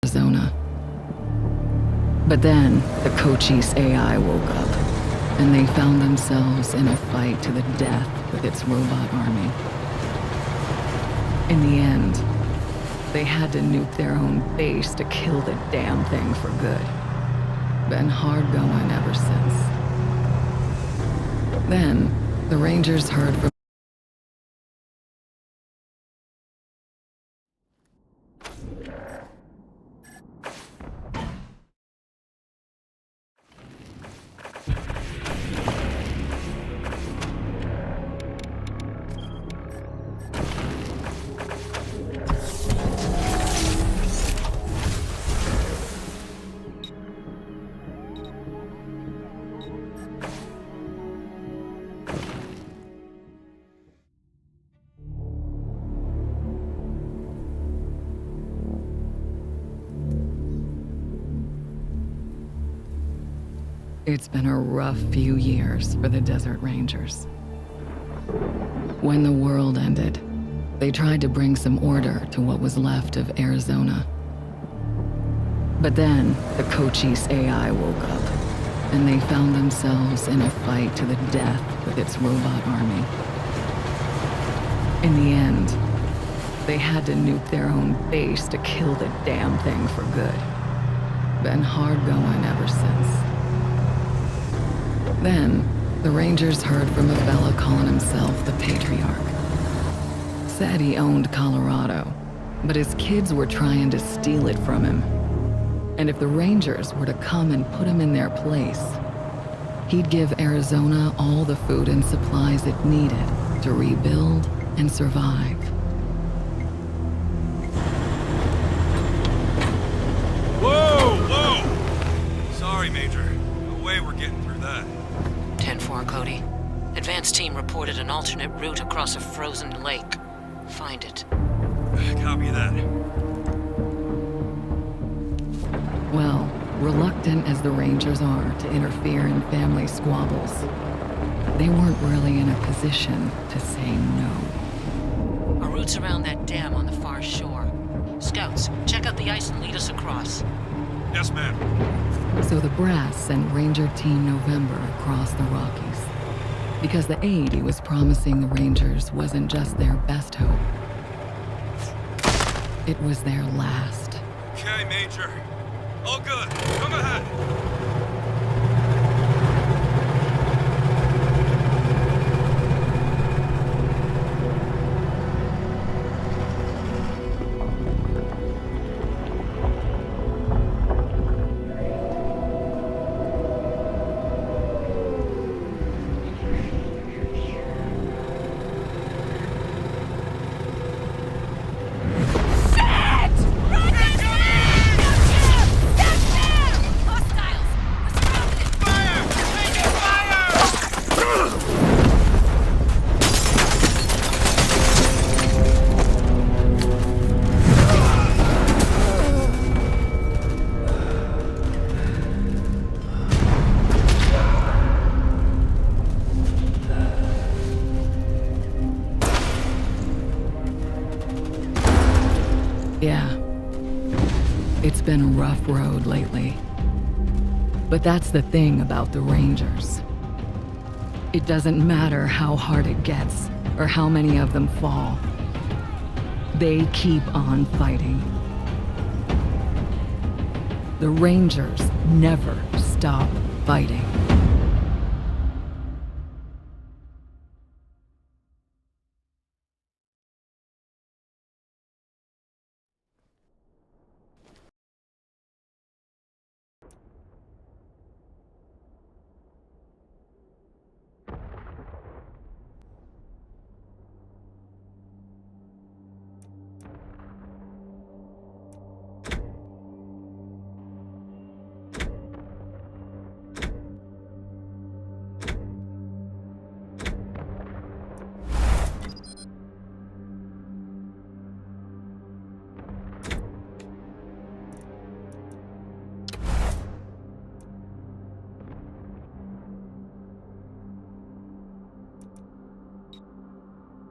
Arizona. But then, the Cochise AI woke up, and they found themselves in a fight to the death with its robot army. In the end, they had to nuke their own base to kill the damn thing for good. Been hard going ever since. Then, the Rangers heard from It's been a rough few years for the Desert Rangers. When the world ended, they tried to bring some order to what was left of Arizona. But then, the Cochise AI woke up, and they found themselves in a fight to the death with its robot army. In the end, they had to nuke their own base to kill the damn thing for good. Been hard going ever since. Then, the Rangers heard from a fella calling himself the Patriarch. Said he owned Colorado, but his kids were trying to steal it from him. And if the Rangers were to come and put him in their place, he'd give Arizona all the food and supplies it needed to rebuild and survive. Whoa! Sorry, Major. No way we're getting through that. 10-4, Cody. Advance team reported an alternate route across a frozen lake. Find it. Copy that. Well, reluctant as the Rangers are to interfere in family squabbles, they weren't really in a position to say no. Our route's around that dam on the far shore. Scouts, check out the ice and lead us across. Yes, ma'am. So the Brass sent Ranger Team November across the Rockies, because the aid he was promising the Rangers wasn't just their best hope. It was their last. Okay, Major. All good. Come ahead. Yeah. It's been a rough road lately. But that's the thing about the Rangers. It doesn't matter how hard it gets, or how many of them fall. They keep on fighting. The Rangers never stop fighting.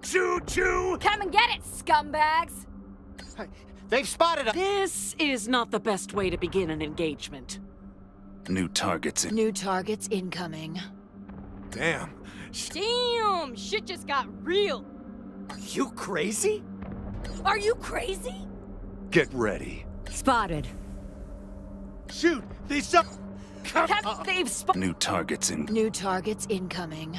Choo-choo! Come and get it, scumbags! They've spotted us! This is not the best way to begin an engagement. New targets in. New targets incoming. Damn. Damn! Shit just got real. Are you crazy? Are you crazy? Get ready. Spotted. Shoot! These some... They've spotted. New targets in. New targets incoming.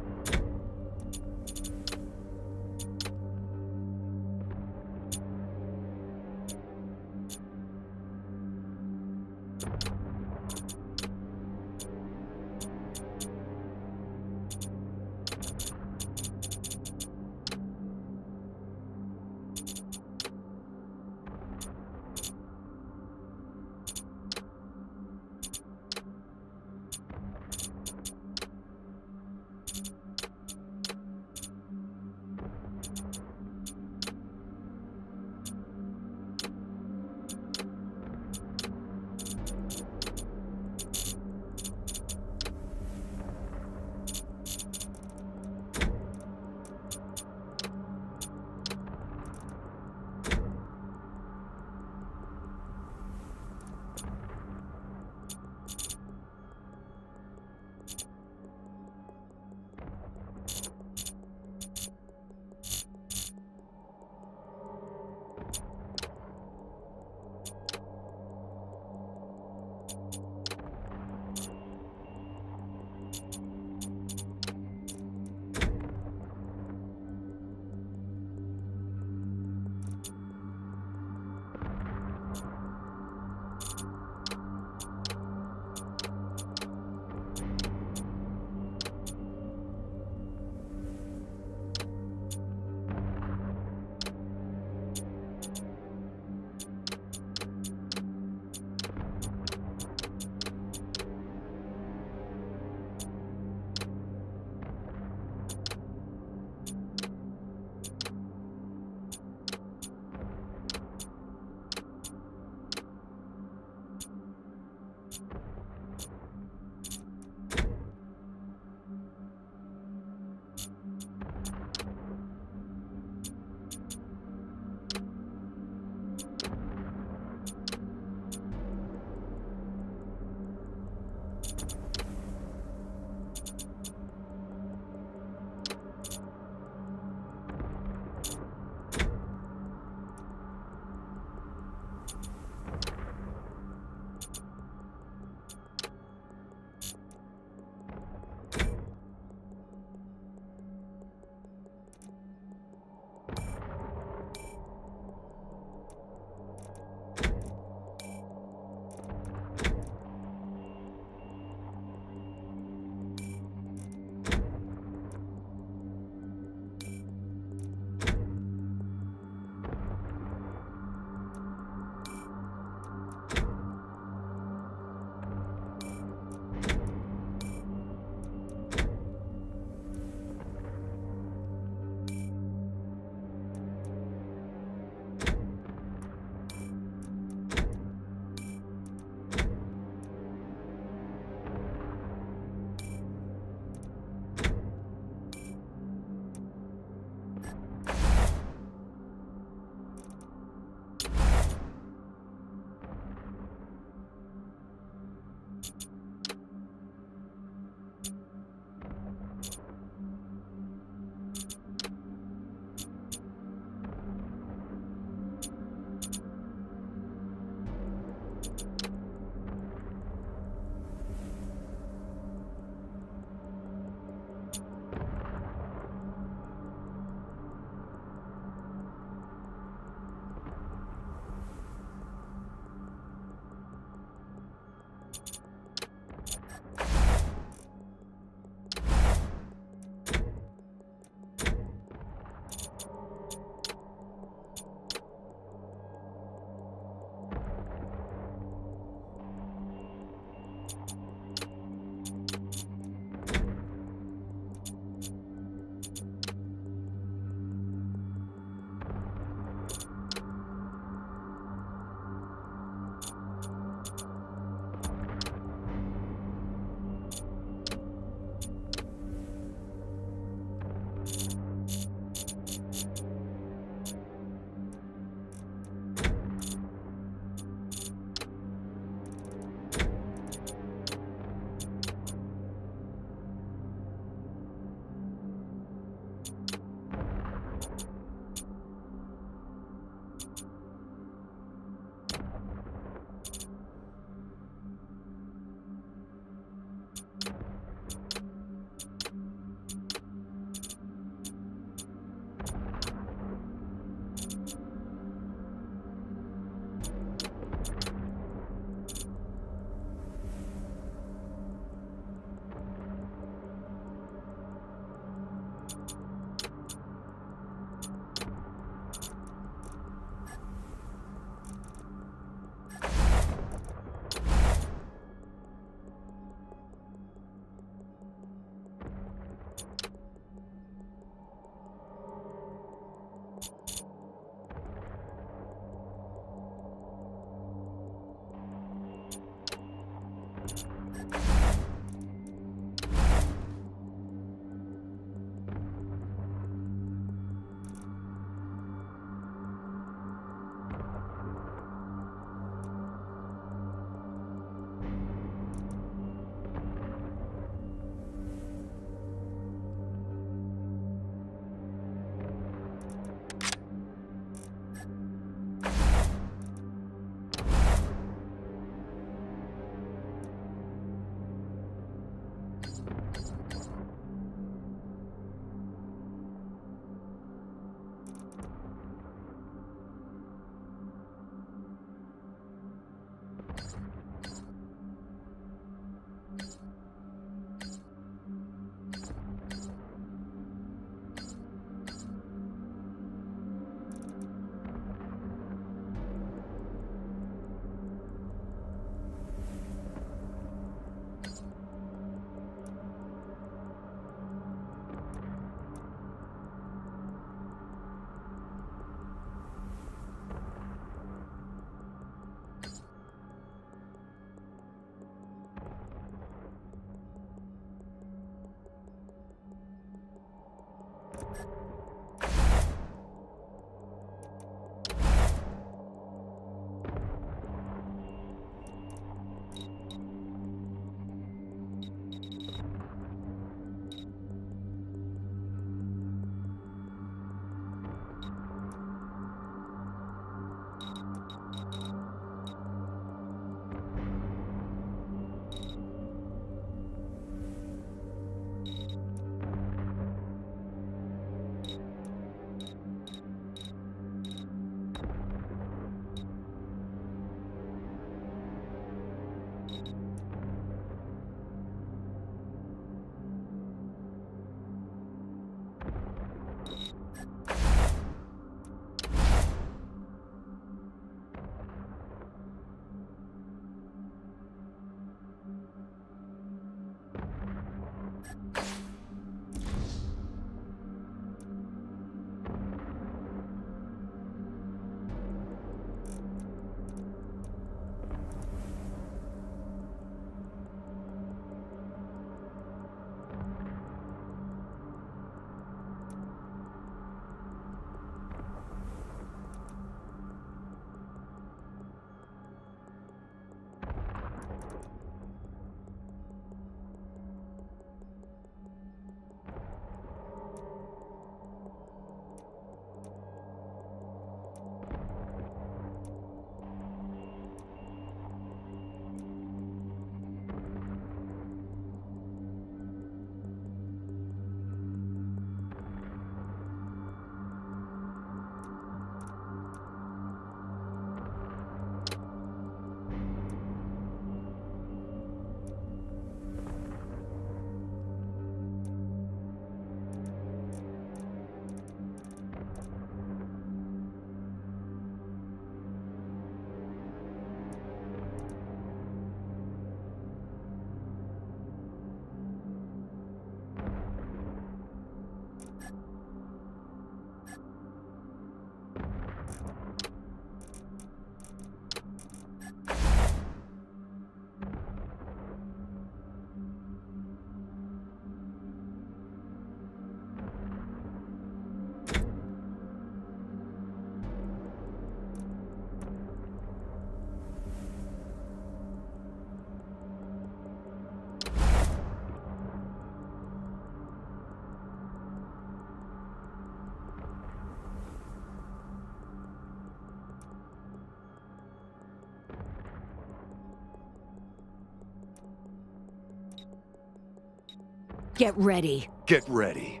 Get ready. Get ready.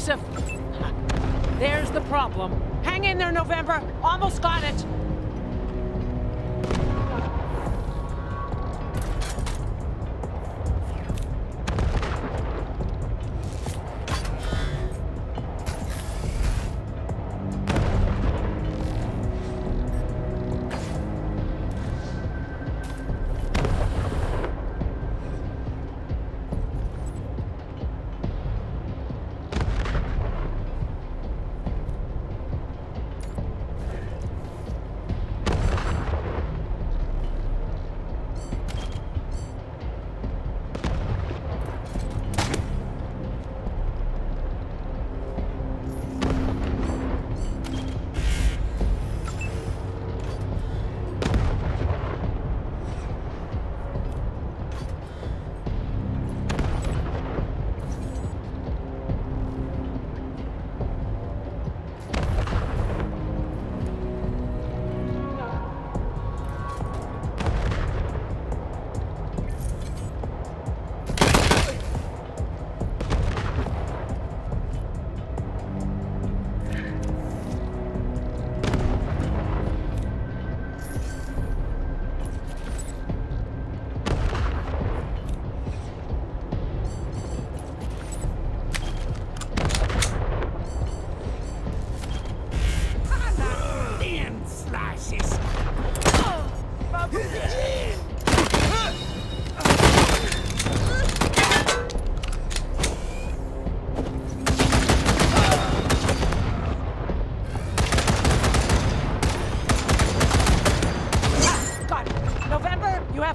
Joseph! There's the problem. Hang in there, November. Almost got it.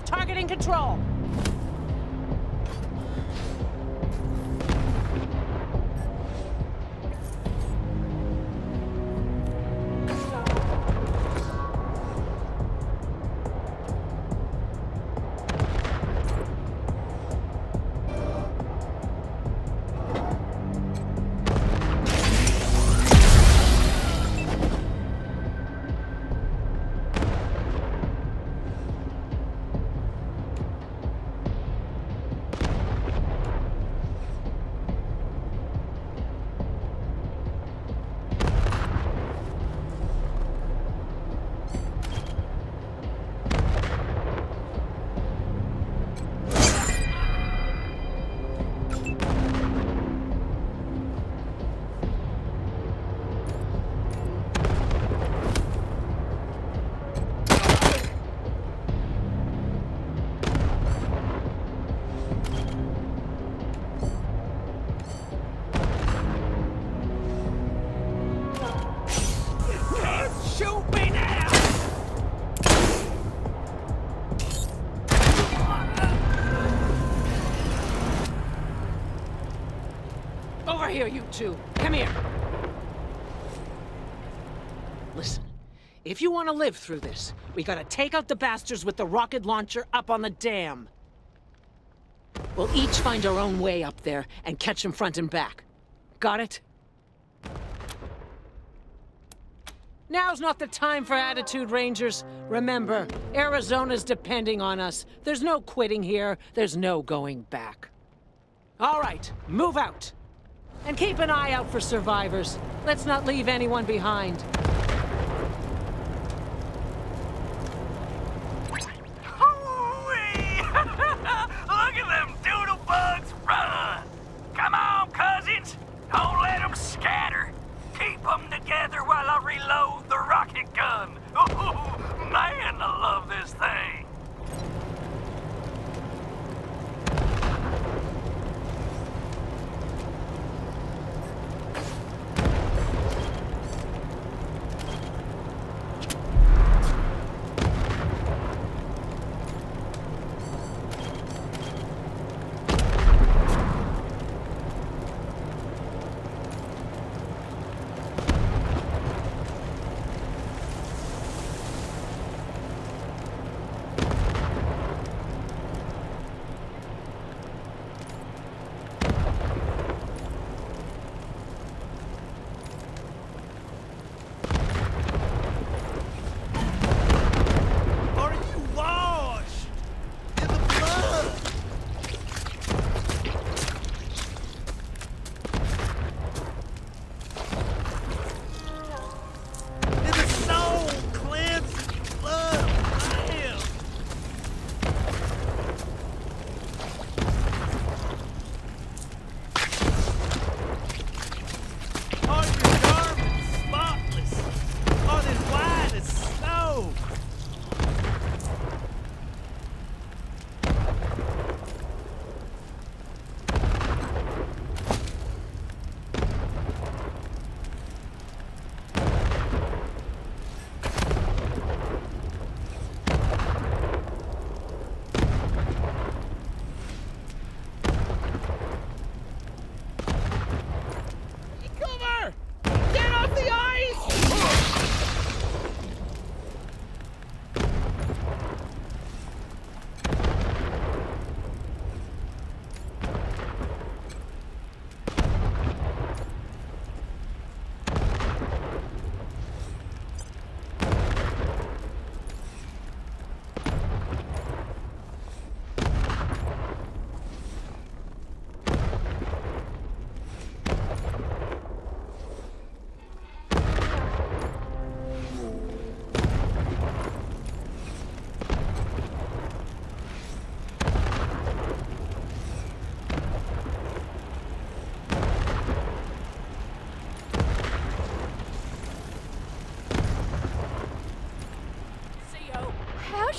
Targeting control. Over here, you two. Come here. Listen, if you want to live through this, we gotta take out the bastards with the rocket launcher up on the dam. We'll each find our own way up there and catch them front and back. Got it? Now's not the time for attitude, Rangers. Remember, Arizona's depending on us. There's no quitting here. There's no going back. All right, move out. And keep an eye out for survivors. Let's not leave anyone behind. Look at them doodle bugs run! Come on, cousins! Don't let them scatter! Keep them together while I reload the rocket gun! Oh, man, I love this thing!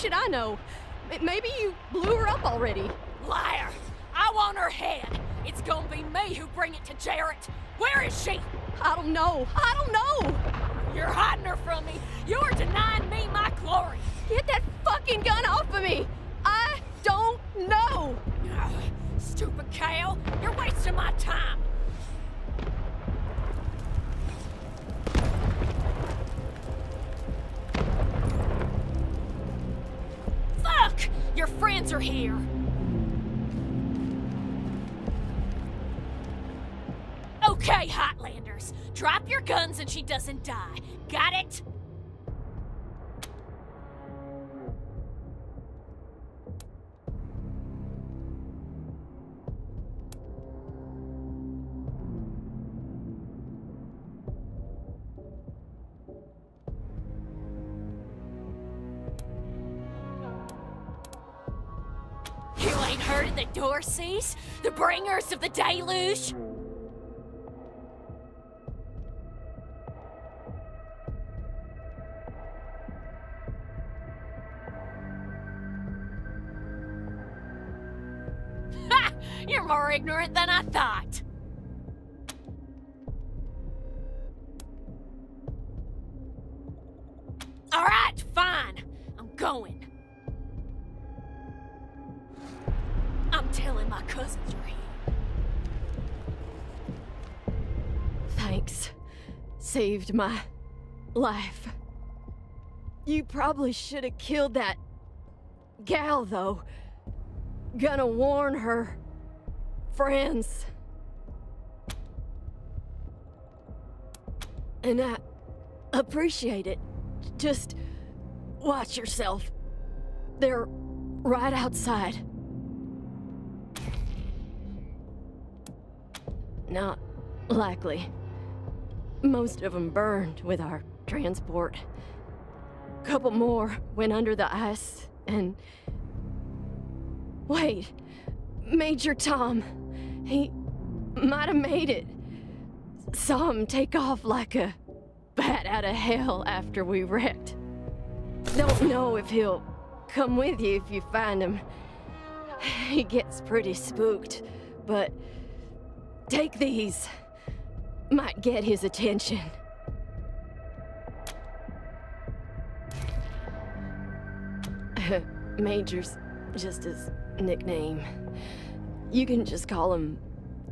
should I know? Maybe you blew her up already. Liar! I want her head. It's gonna be me who bring it to Jarrett. Where is she? I don't know. I don't know. You're hiding her from me. You're denying me my glory. Get that fucking gun off of me. I don't know. Ugh, stupid cow. You're wasting my time. Fuck! Your friends are here. Okay, Hotlanders. Drop your guns and she doesn't die. Got it? You ain't heard of the Dorseys? The bringers of the deluge? Ha! You're more ignorant than I thought. All right, fine. I'm going. I'm telling my cousins you're here. Thanks. Saved my life. You probably should have killed that gal, though. Gonna warn her friends. And I appreciate it. Just watch yourself. They're right outside. Not likely. Most of them burned with our transport. Couple more went under the ice, and... Wait, Major Tom. He might have made it. Saw him take off like a bat out of hell after we wrecked. Don't know if he'll come with you if you find him. He gets pretty spooked, but take these. Might get his attention. Major's just his nickname. You can just call him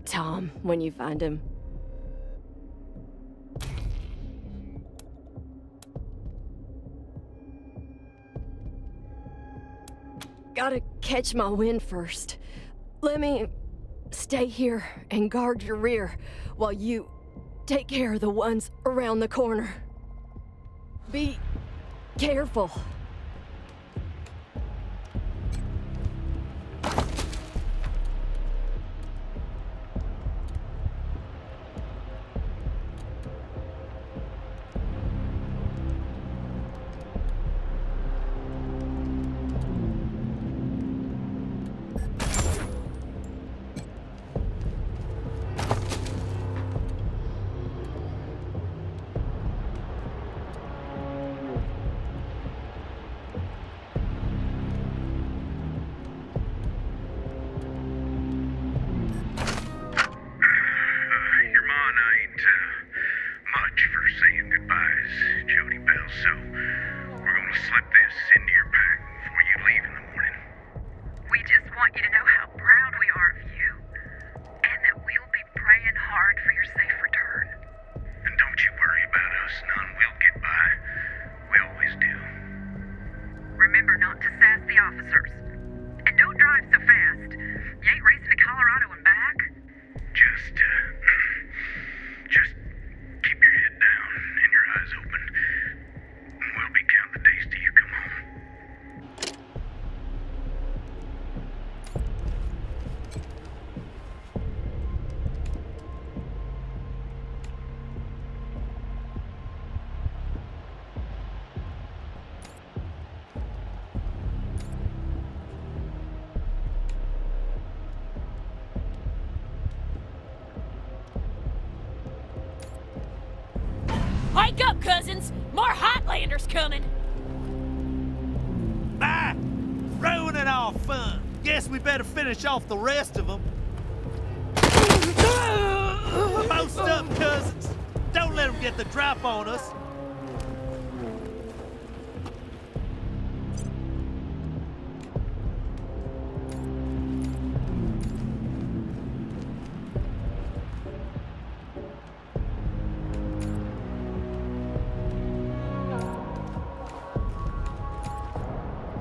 Tom when you find him. Gotta catch my wind first. Let me stay here and guard your rear while you take care of the ones around the corner. Be careful. Wake up, cousins! More Hotlanders coming! Bye! all fun. Guess we better finish off the rest of them. Post up, cousins. Don't let them get the drop on us.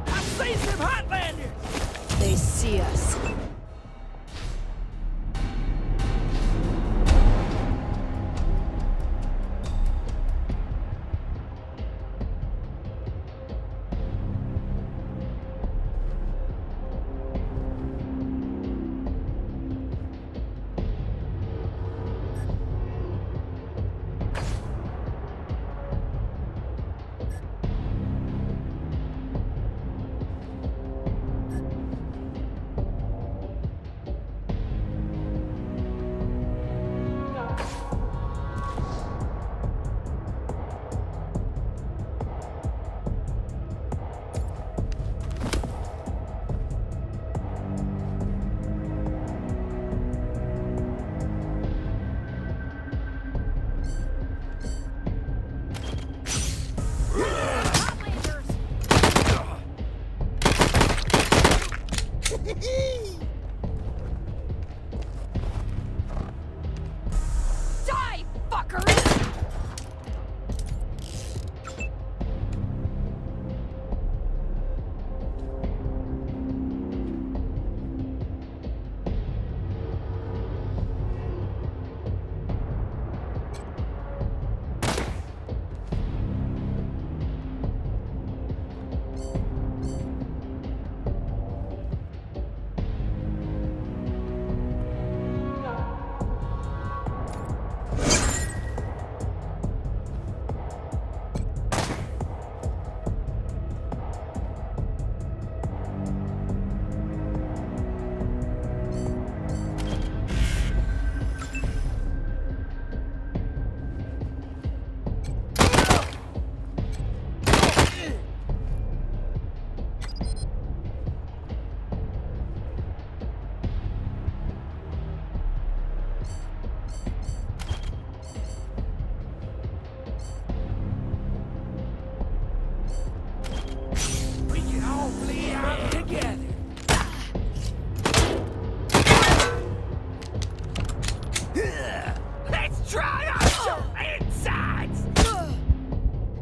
I see some Hotlanders! They see us. Die, fucker! We can all bleed out together. Let's try out your insides!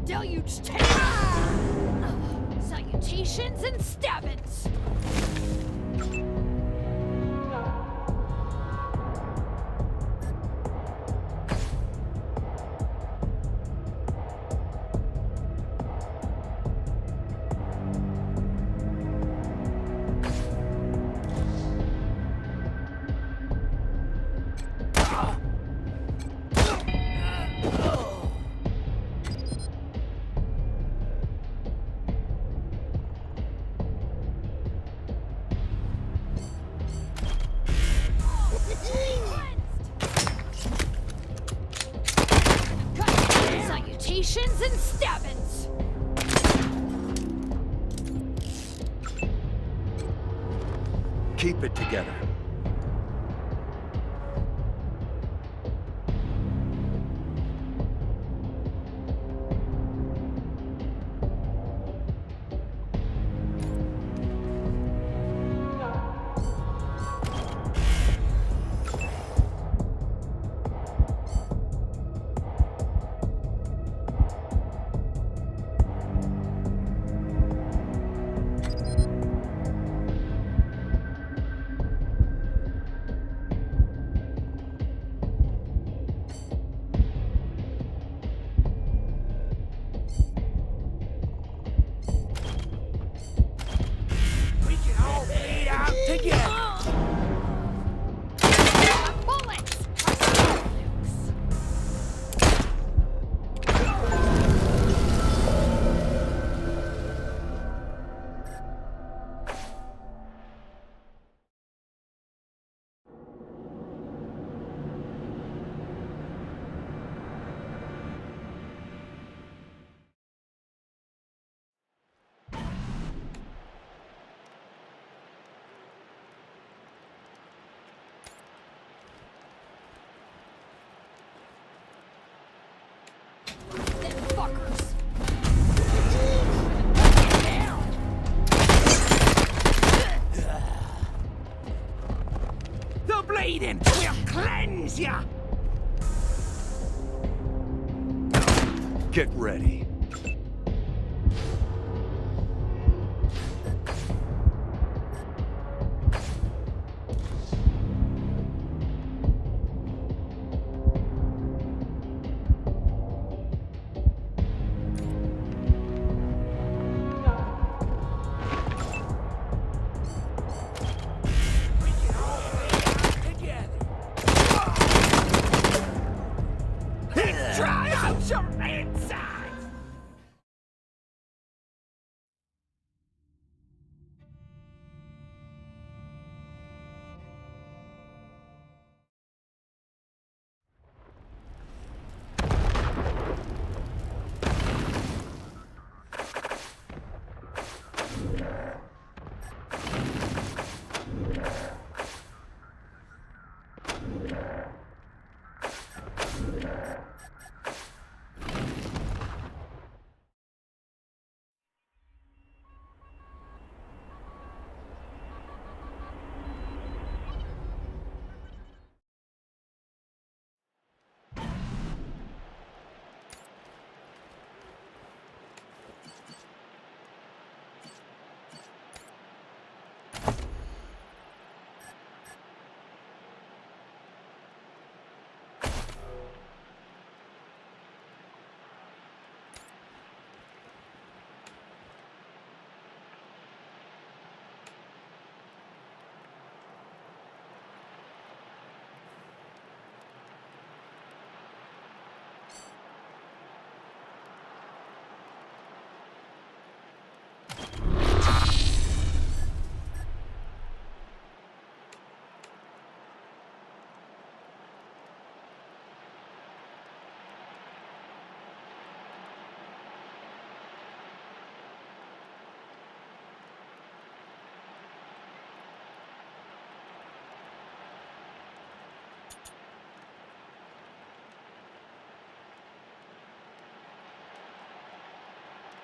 Deluge take! Salutations and stabbings! Salutations and stabbings! Keep it together. fuckers! The bleeding will cleanse ya! Get ready. Dry out your insides!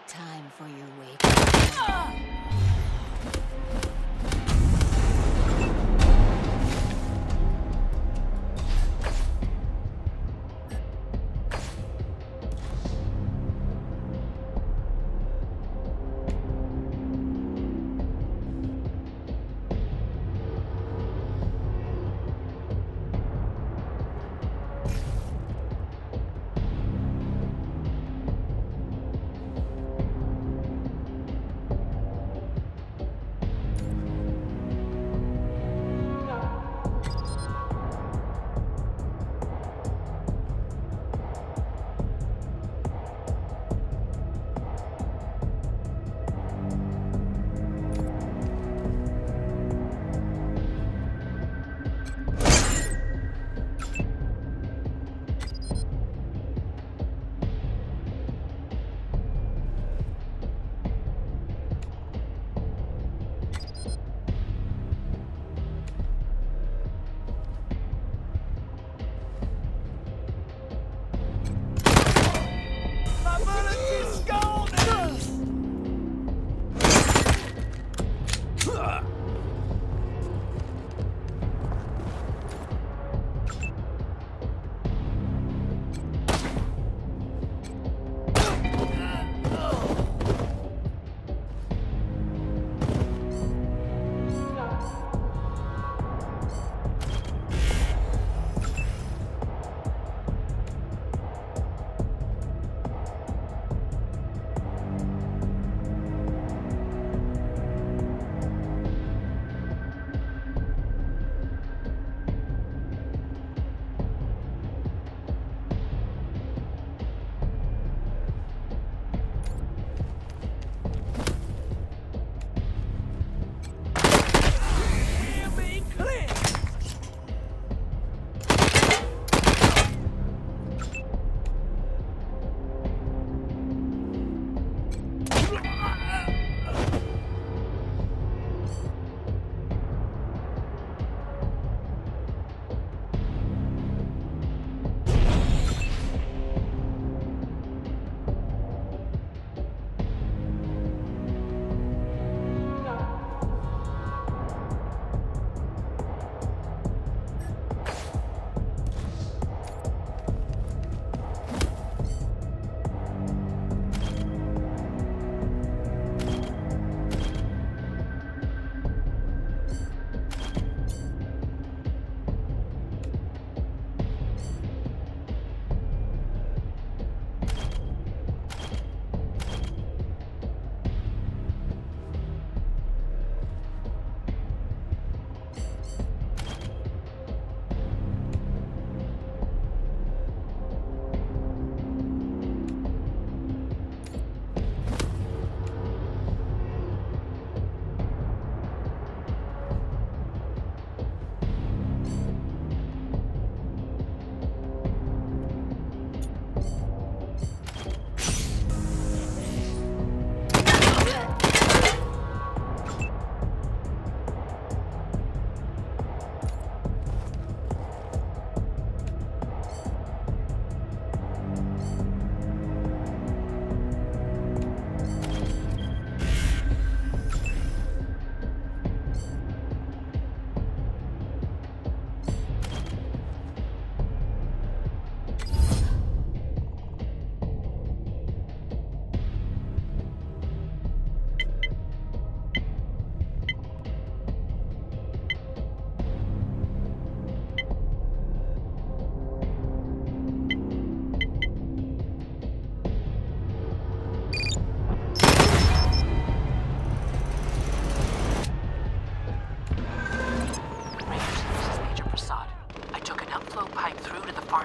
Time for your wake.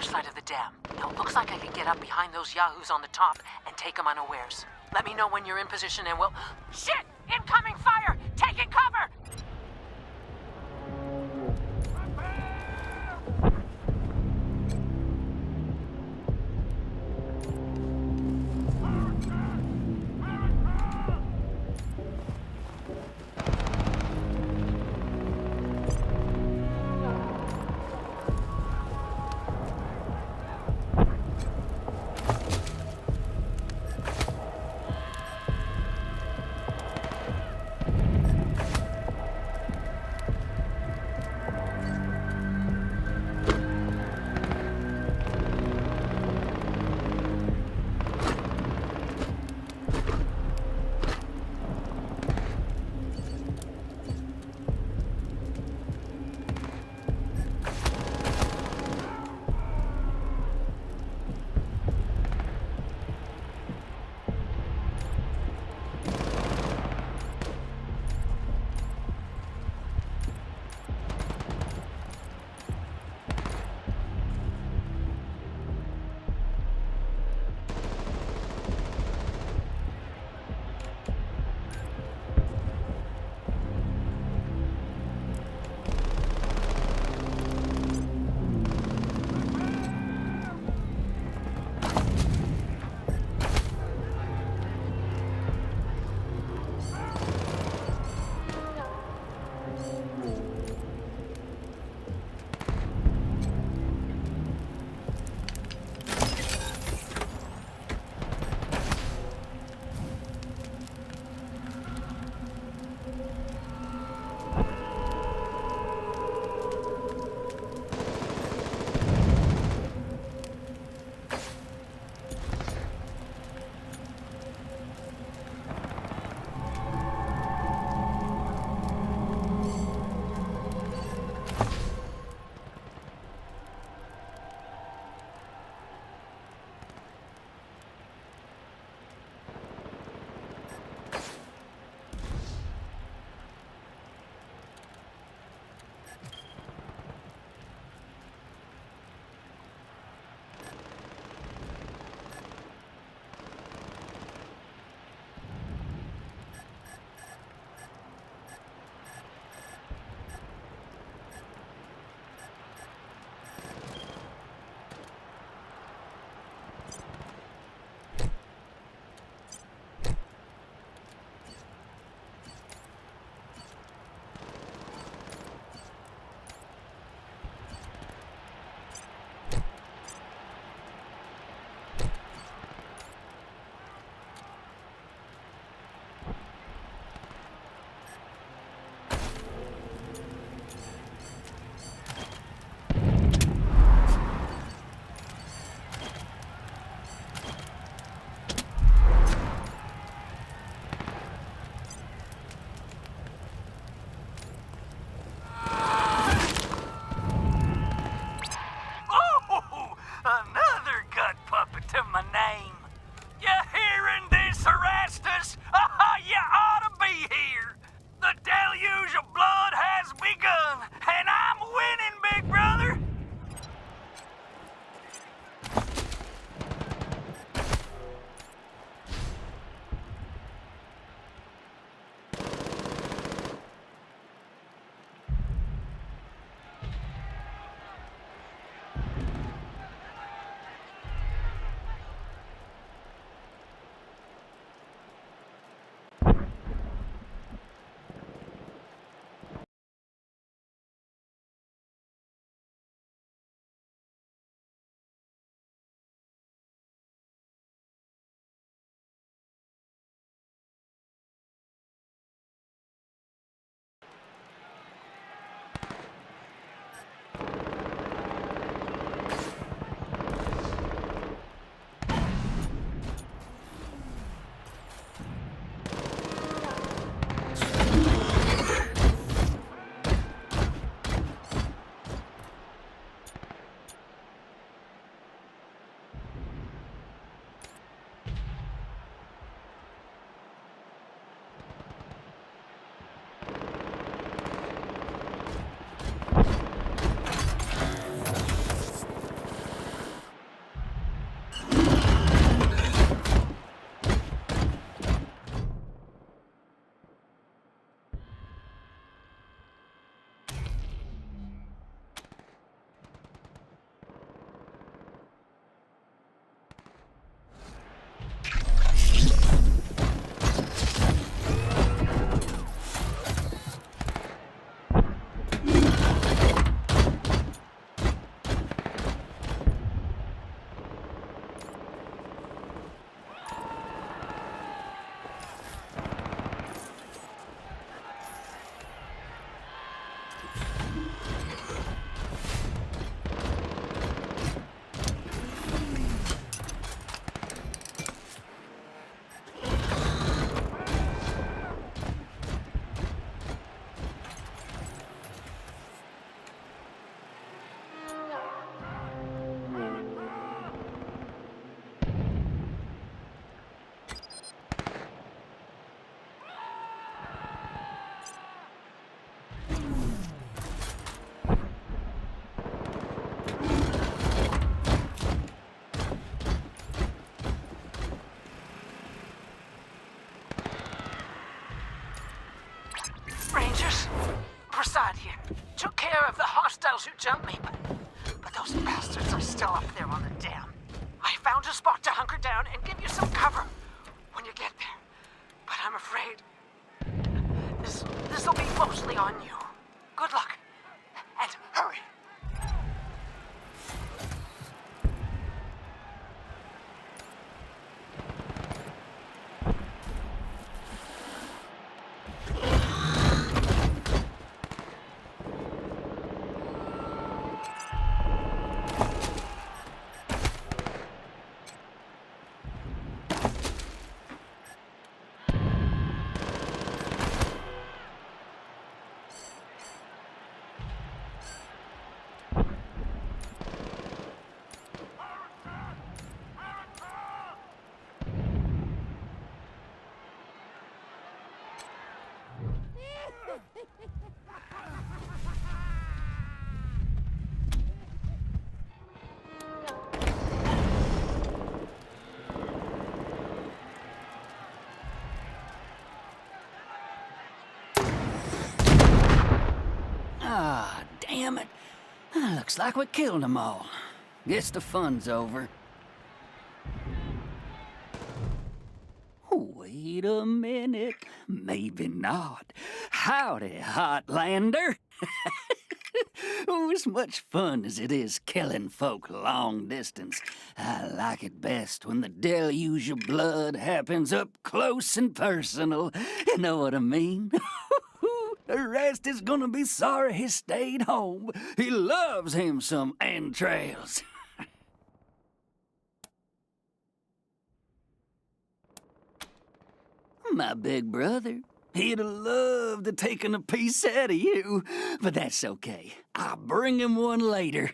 far side of the dam. Now, it looks like I can get up behind those yahoos on the top and take them unawares. Let me know when you're in position and we'll... Shit! Incoming fire! Taking cover! hostiles who jumped me, but those bastards are still up there on the dam. I found a spot to hunker down and give you some cover when you get there. But I'm afraid this'll be mostly on you. Good luck, and hurry. Ah, damn it. Looks like we killed them all. Guess the fun's over. Wait a minute. Maybe not. Howdy, Hotlander. Oh, as much fun as it is killing folk long distance, I like it best when the deluge of blood happens up close and personal. You know what I mean? The rest is gonna be sorry he stayed home. He loves him some entrails. My big brother, he'd have loved to taken a piece out of you, but that's okay. I'll bring him one later.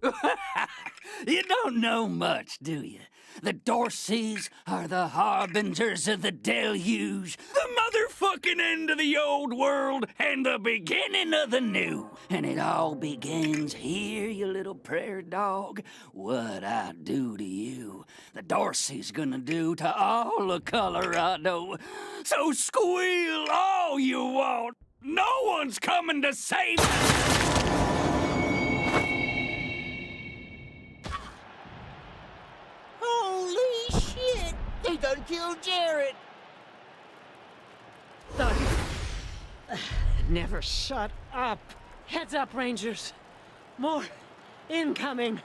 You don't know much, do you? The Dorseys are the harbingers of the deluge, the motherfucking end of the old world and the beginning of the new. And it all begins here, you little prairie dog. What I do to you, the Dorsey's gonna do to all of Colorado. So squeal all you want. No one's coming to save us. Holy shit! They done killed Jarrett! Never shut up. Heads up, Rangers. More incoming.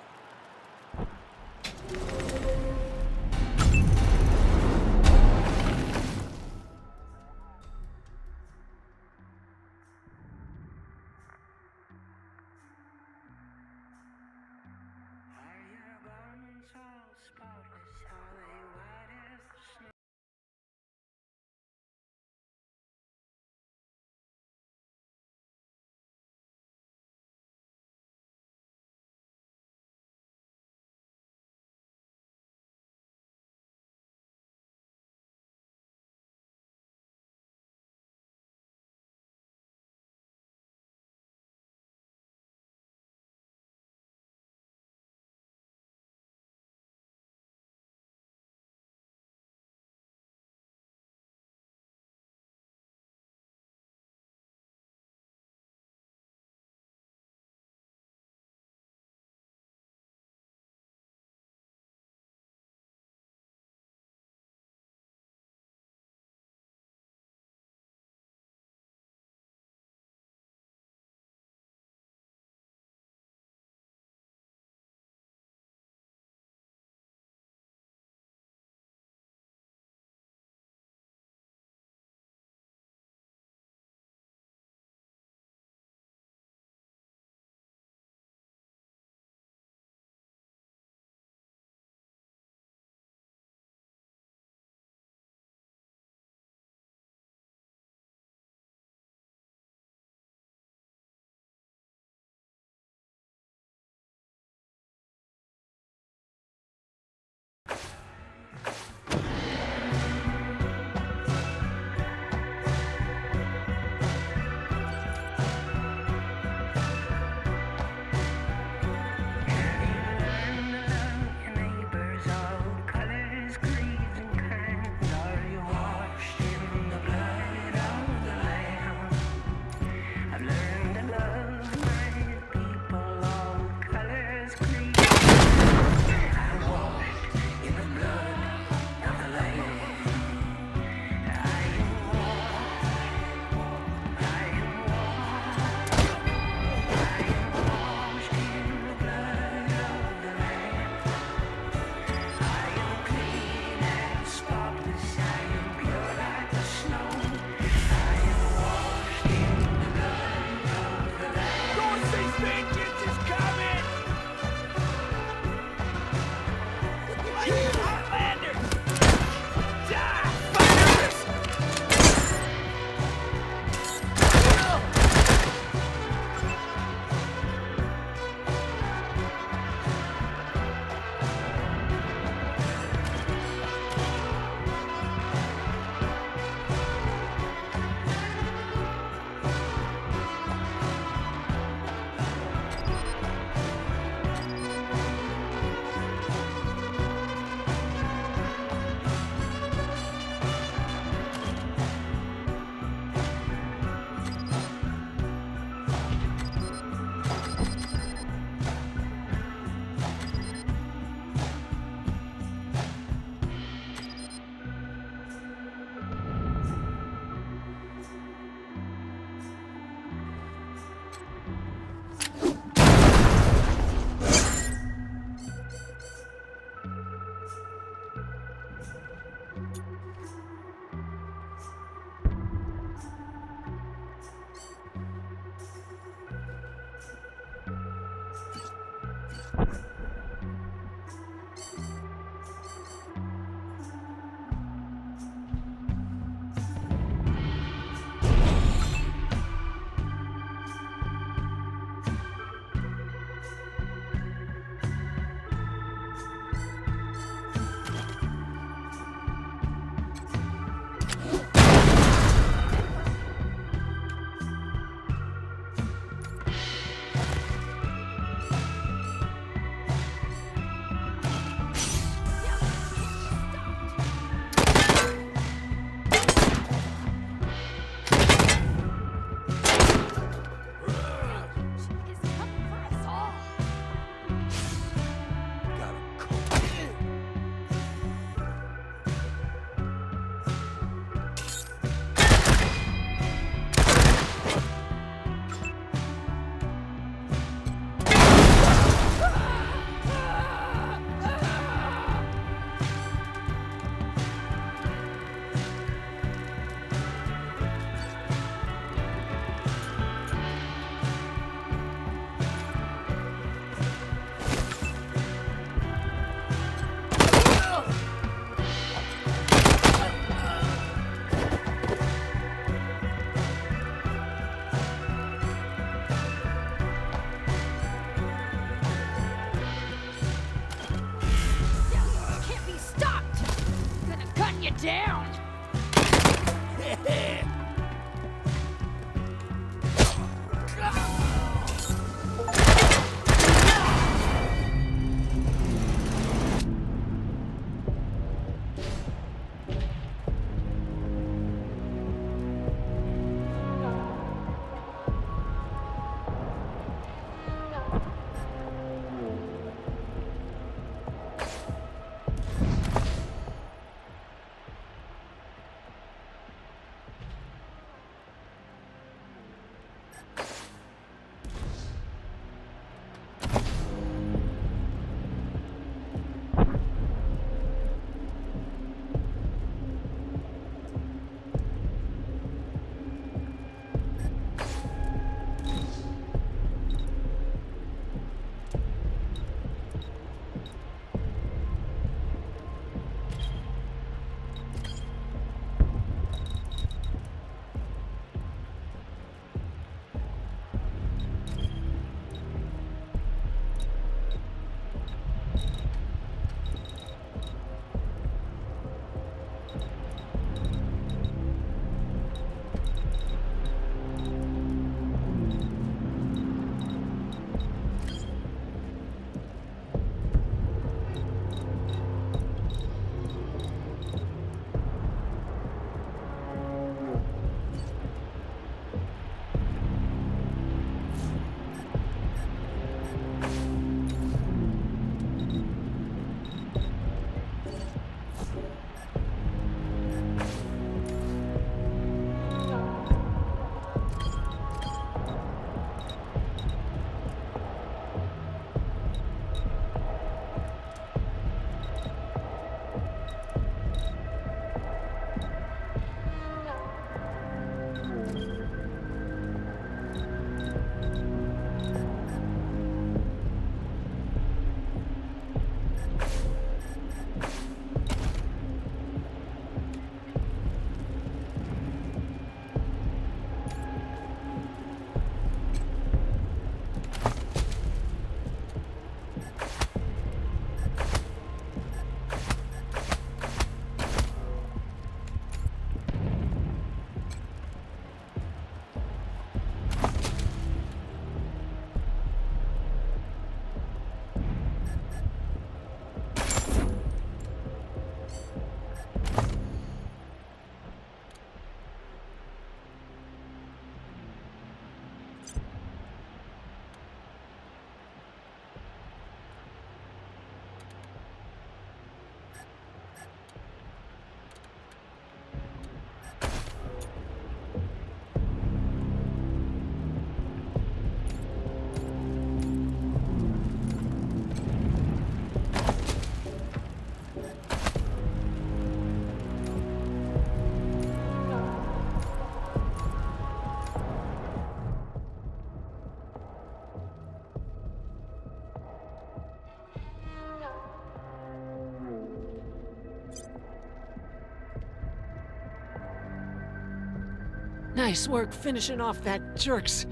Nice work finishing off that jerk's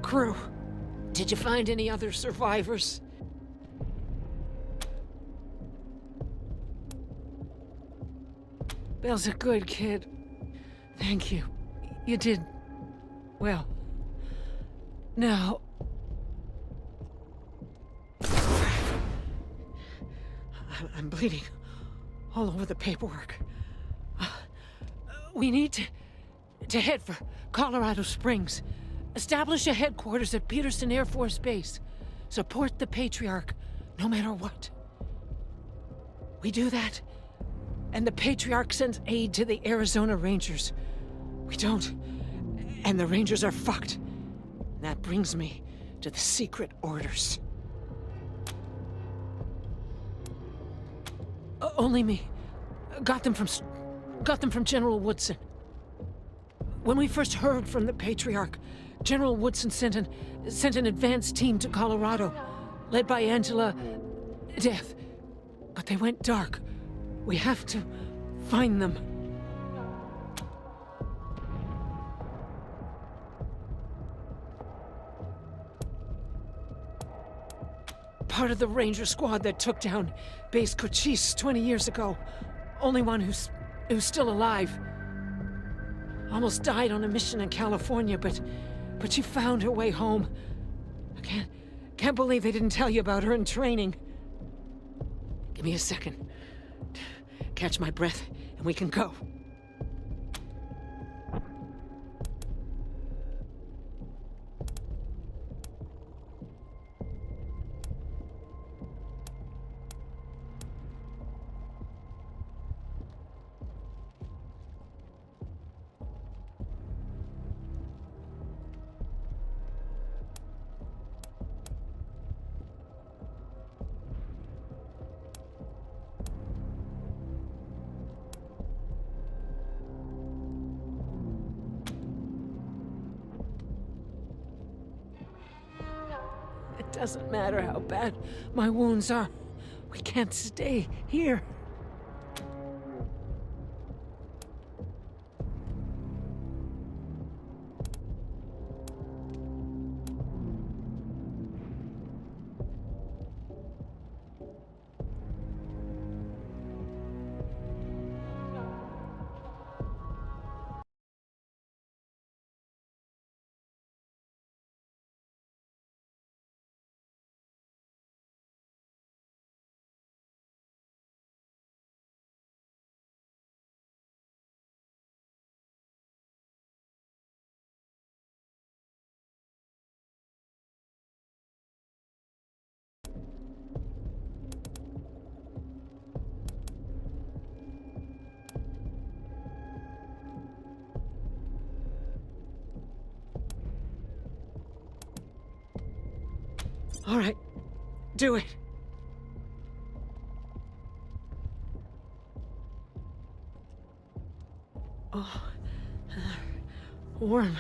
crew. Did you find any other survivors? Bill's a good kid. Thank you. You did well. Now... I'm bleeding all over the paperwork. We need to head for Colorado Springs. Establish a headquarters at Peterson Air Force Base. Support the Patriarch, no matter what. We do that, and the Patriarch sends aid to the Arizona Rangers. We don't, and the Rangers are fucked. And that brings me to the secret orders. Only me. Got them from General Woodson. When we first heard from the Patriarch, General Woodson sent an advance team to Colorado, led by Angela Death. But they went dark. We have to find them. Part of the Ranger squad that took down Base Cochise 20 years ago. Only one who's still alive. Almost died on a mission in California, but she found her way home. I can't believe they didn't tell you about her in training. Give me a second. Catch my breath, and we can go. It doesn't matter how bad my wounds are. We can't stay here. All right, do it. Oh, warm.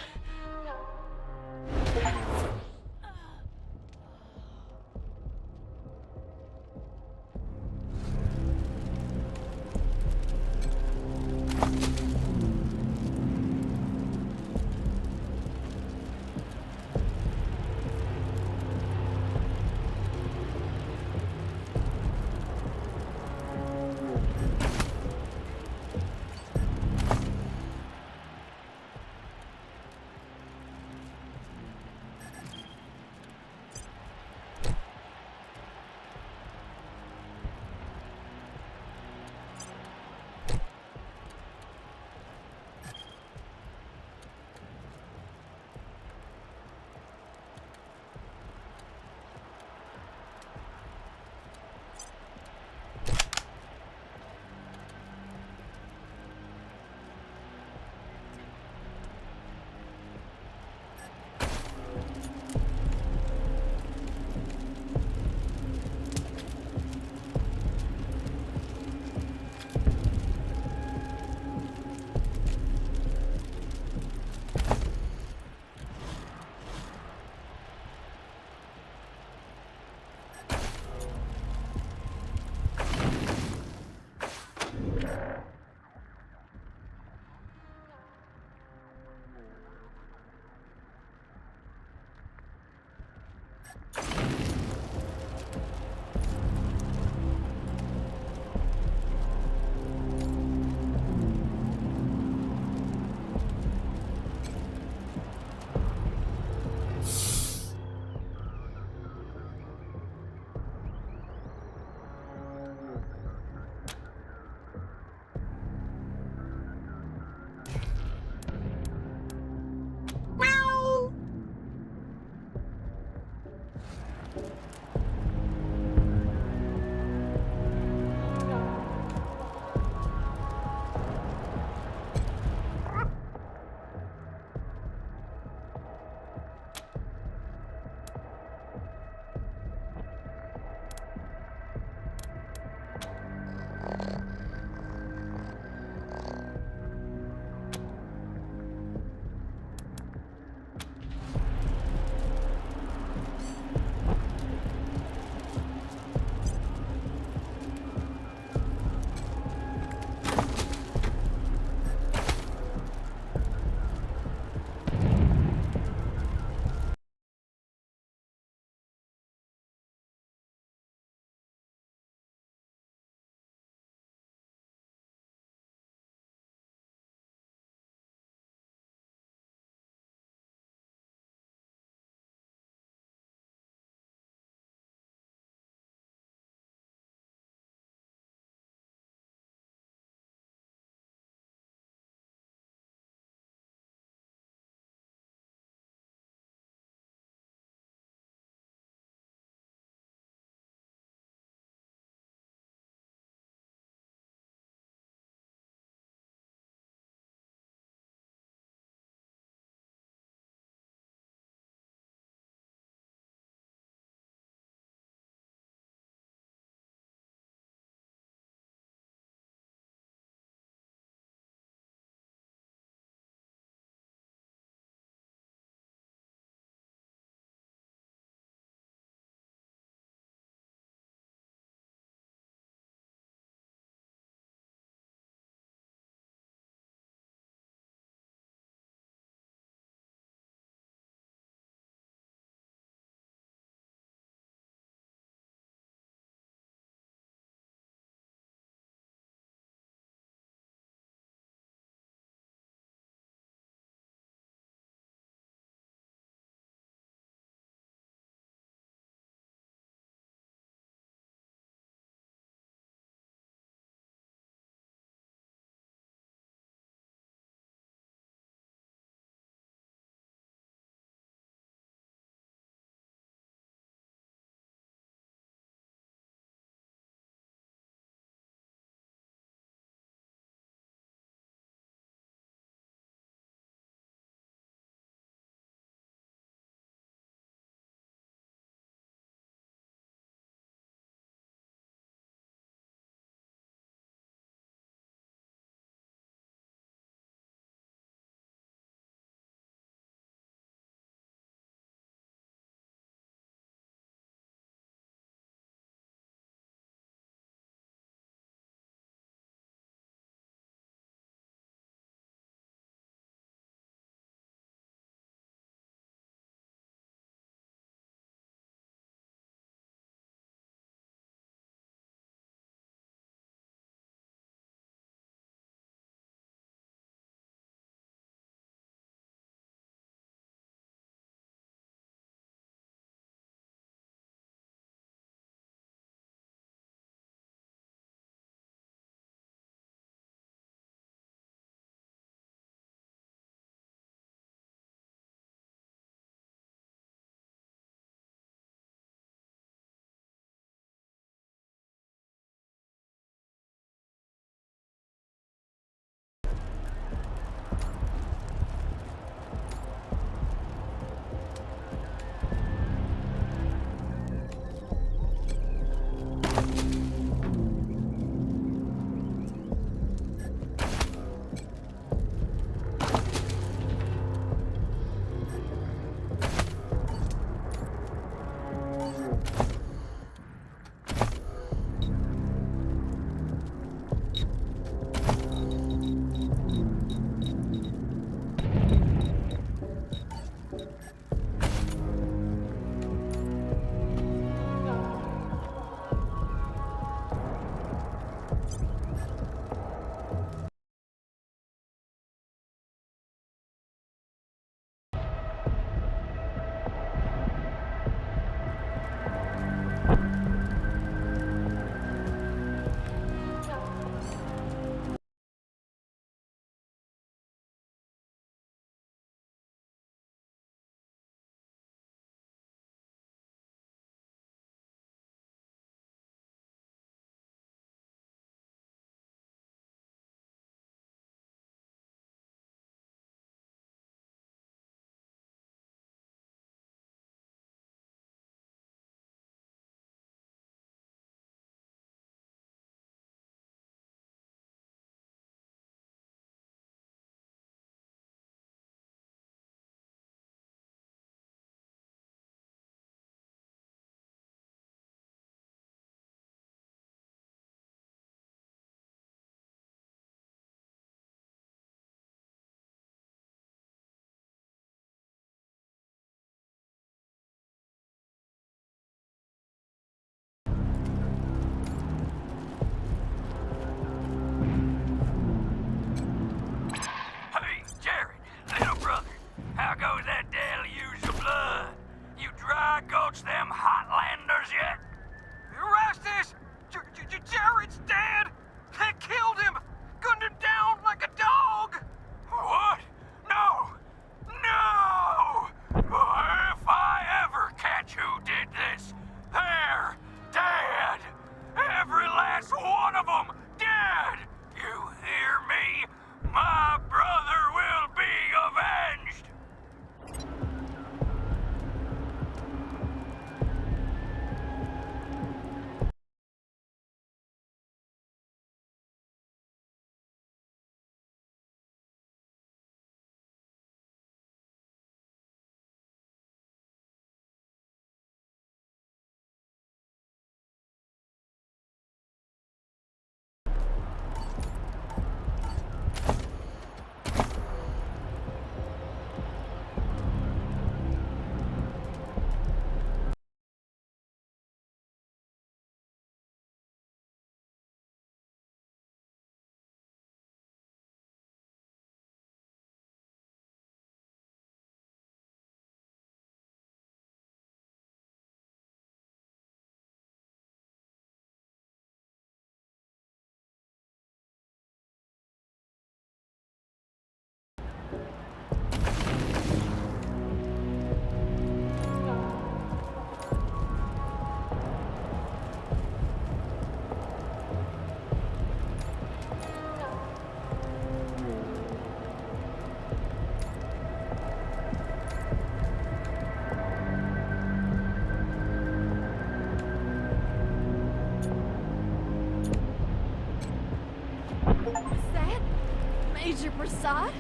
Rasad?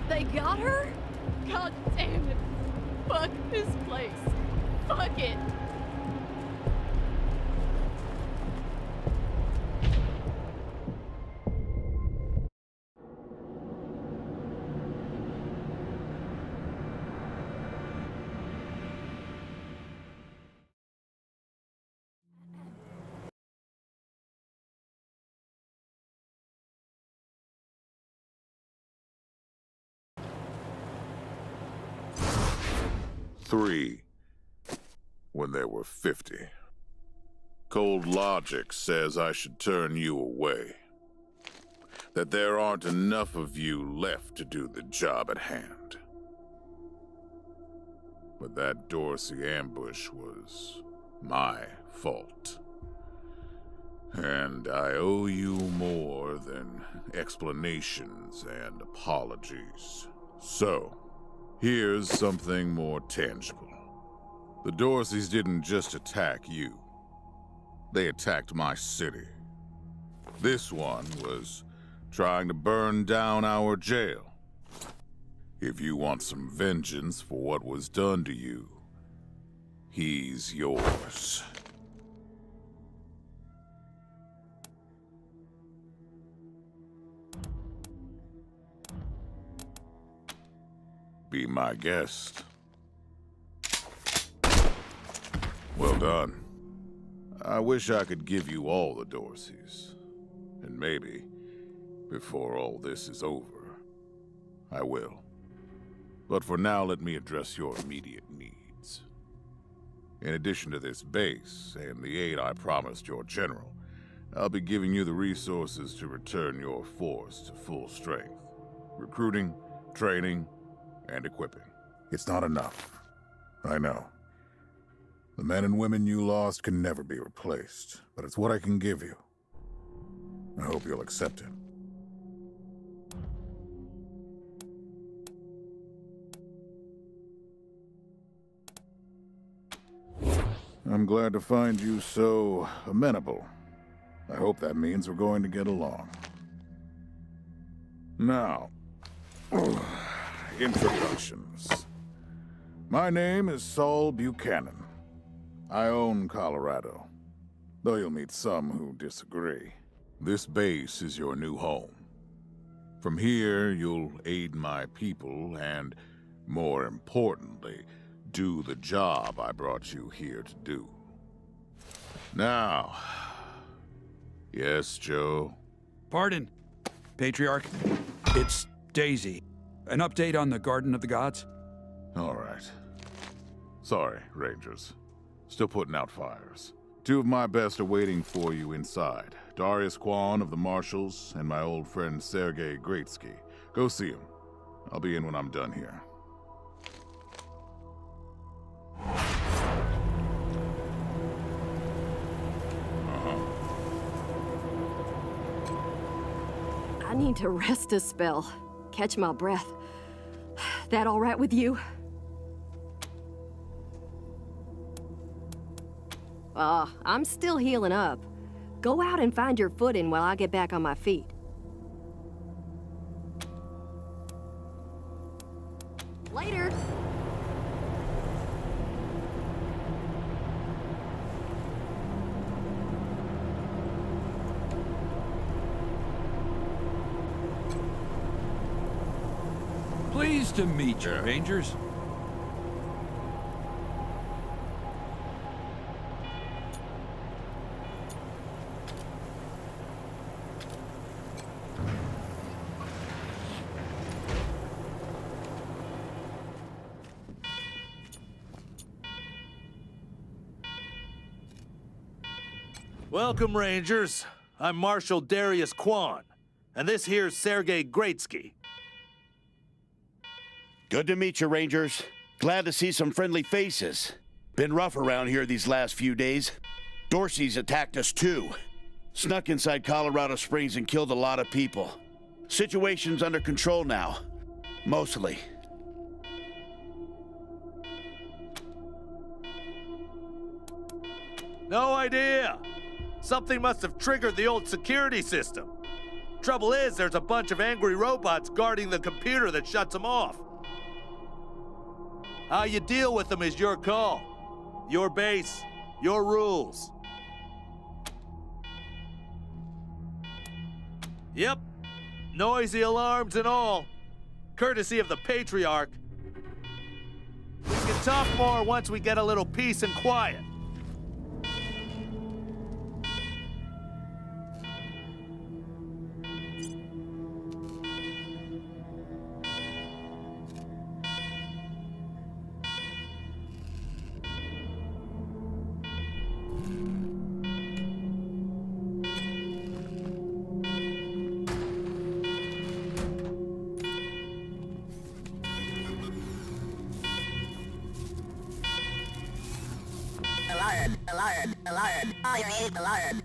They got her? God damn it. Fuck this place. Fuck it. Three, when there were 50. Cold logic says I should turn you away. That there aren't enough of you left to do the job at hand. But that Dorsey ambush was my fault. And I owe you more than explanations and apologies. So, here's something more tangible. The Dorseys didn't just attack you. They attacked my city. This one was trying to burn down our jail. If you want some vengeance for what was done to you, he's yours. Be my guest. Well done. I wish I could give you all the Dorseys. And maybe, before all this is over, I will. But for now, let me address your immediate needs. In addition to this base and the aid I promised your general, I'll be giving you the resources to return your force to full strength. Recruiting, training, and equipping. It's not enough. I know. The men and women you lost can never be replaced, but it's what I can give you. I hope you'll accept it. I'm glad to find you so amenable. I hope that means we're going to get along. Now, introductions. My name is Saul Buchanan. I own Colorado, though you'll meet some who disagree. This base is your new home. From here, you'll aid my people and, more importantly, do the job I brought you here to do. Now, yes, Joe? Pardon, Patriarch. It's Daisy. An update on the Garden of the Gods? All right. Sorry, Rangers. Still putting out fires. Two of my best are waiting for you inside. Darius Kwan of the Marshals and my old friend Sergei Greatsky. Go see him. I'll be in when I'm done here. I need to rest a spell. Catch my breath. That all right with you? I'm still healing up. Go out and find your footing while I get back on my feet. Later. Pleased to meet you, Rangers. Welcome, Rangers. I'm Marshal Darius Kwan, and this here's Sergei Greatsky. Good to meet you, Rangers. Glad to see some friendly faces. Been rough around here these last few days. Dorsey's attacked us too. Snuck inside Colorado Springs and killed a lot of people. Situation's under control now. Mostly. No idea. Something must have triggered the old security system. Trouble is, there's a bunch of angry robots guarding the computer that shuts them off. How you deal with them is your call. Your base, your rules. Yep, noisy alarms and all. Courtesy of the Patriarch. We can talk more once we get a little peace and quiet. Alarm! Alarm! Alarm! Fire aid alarm!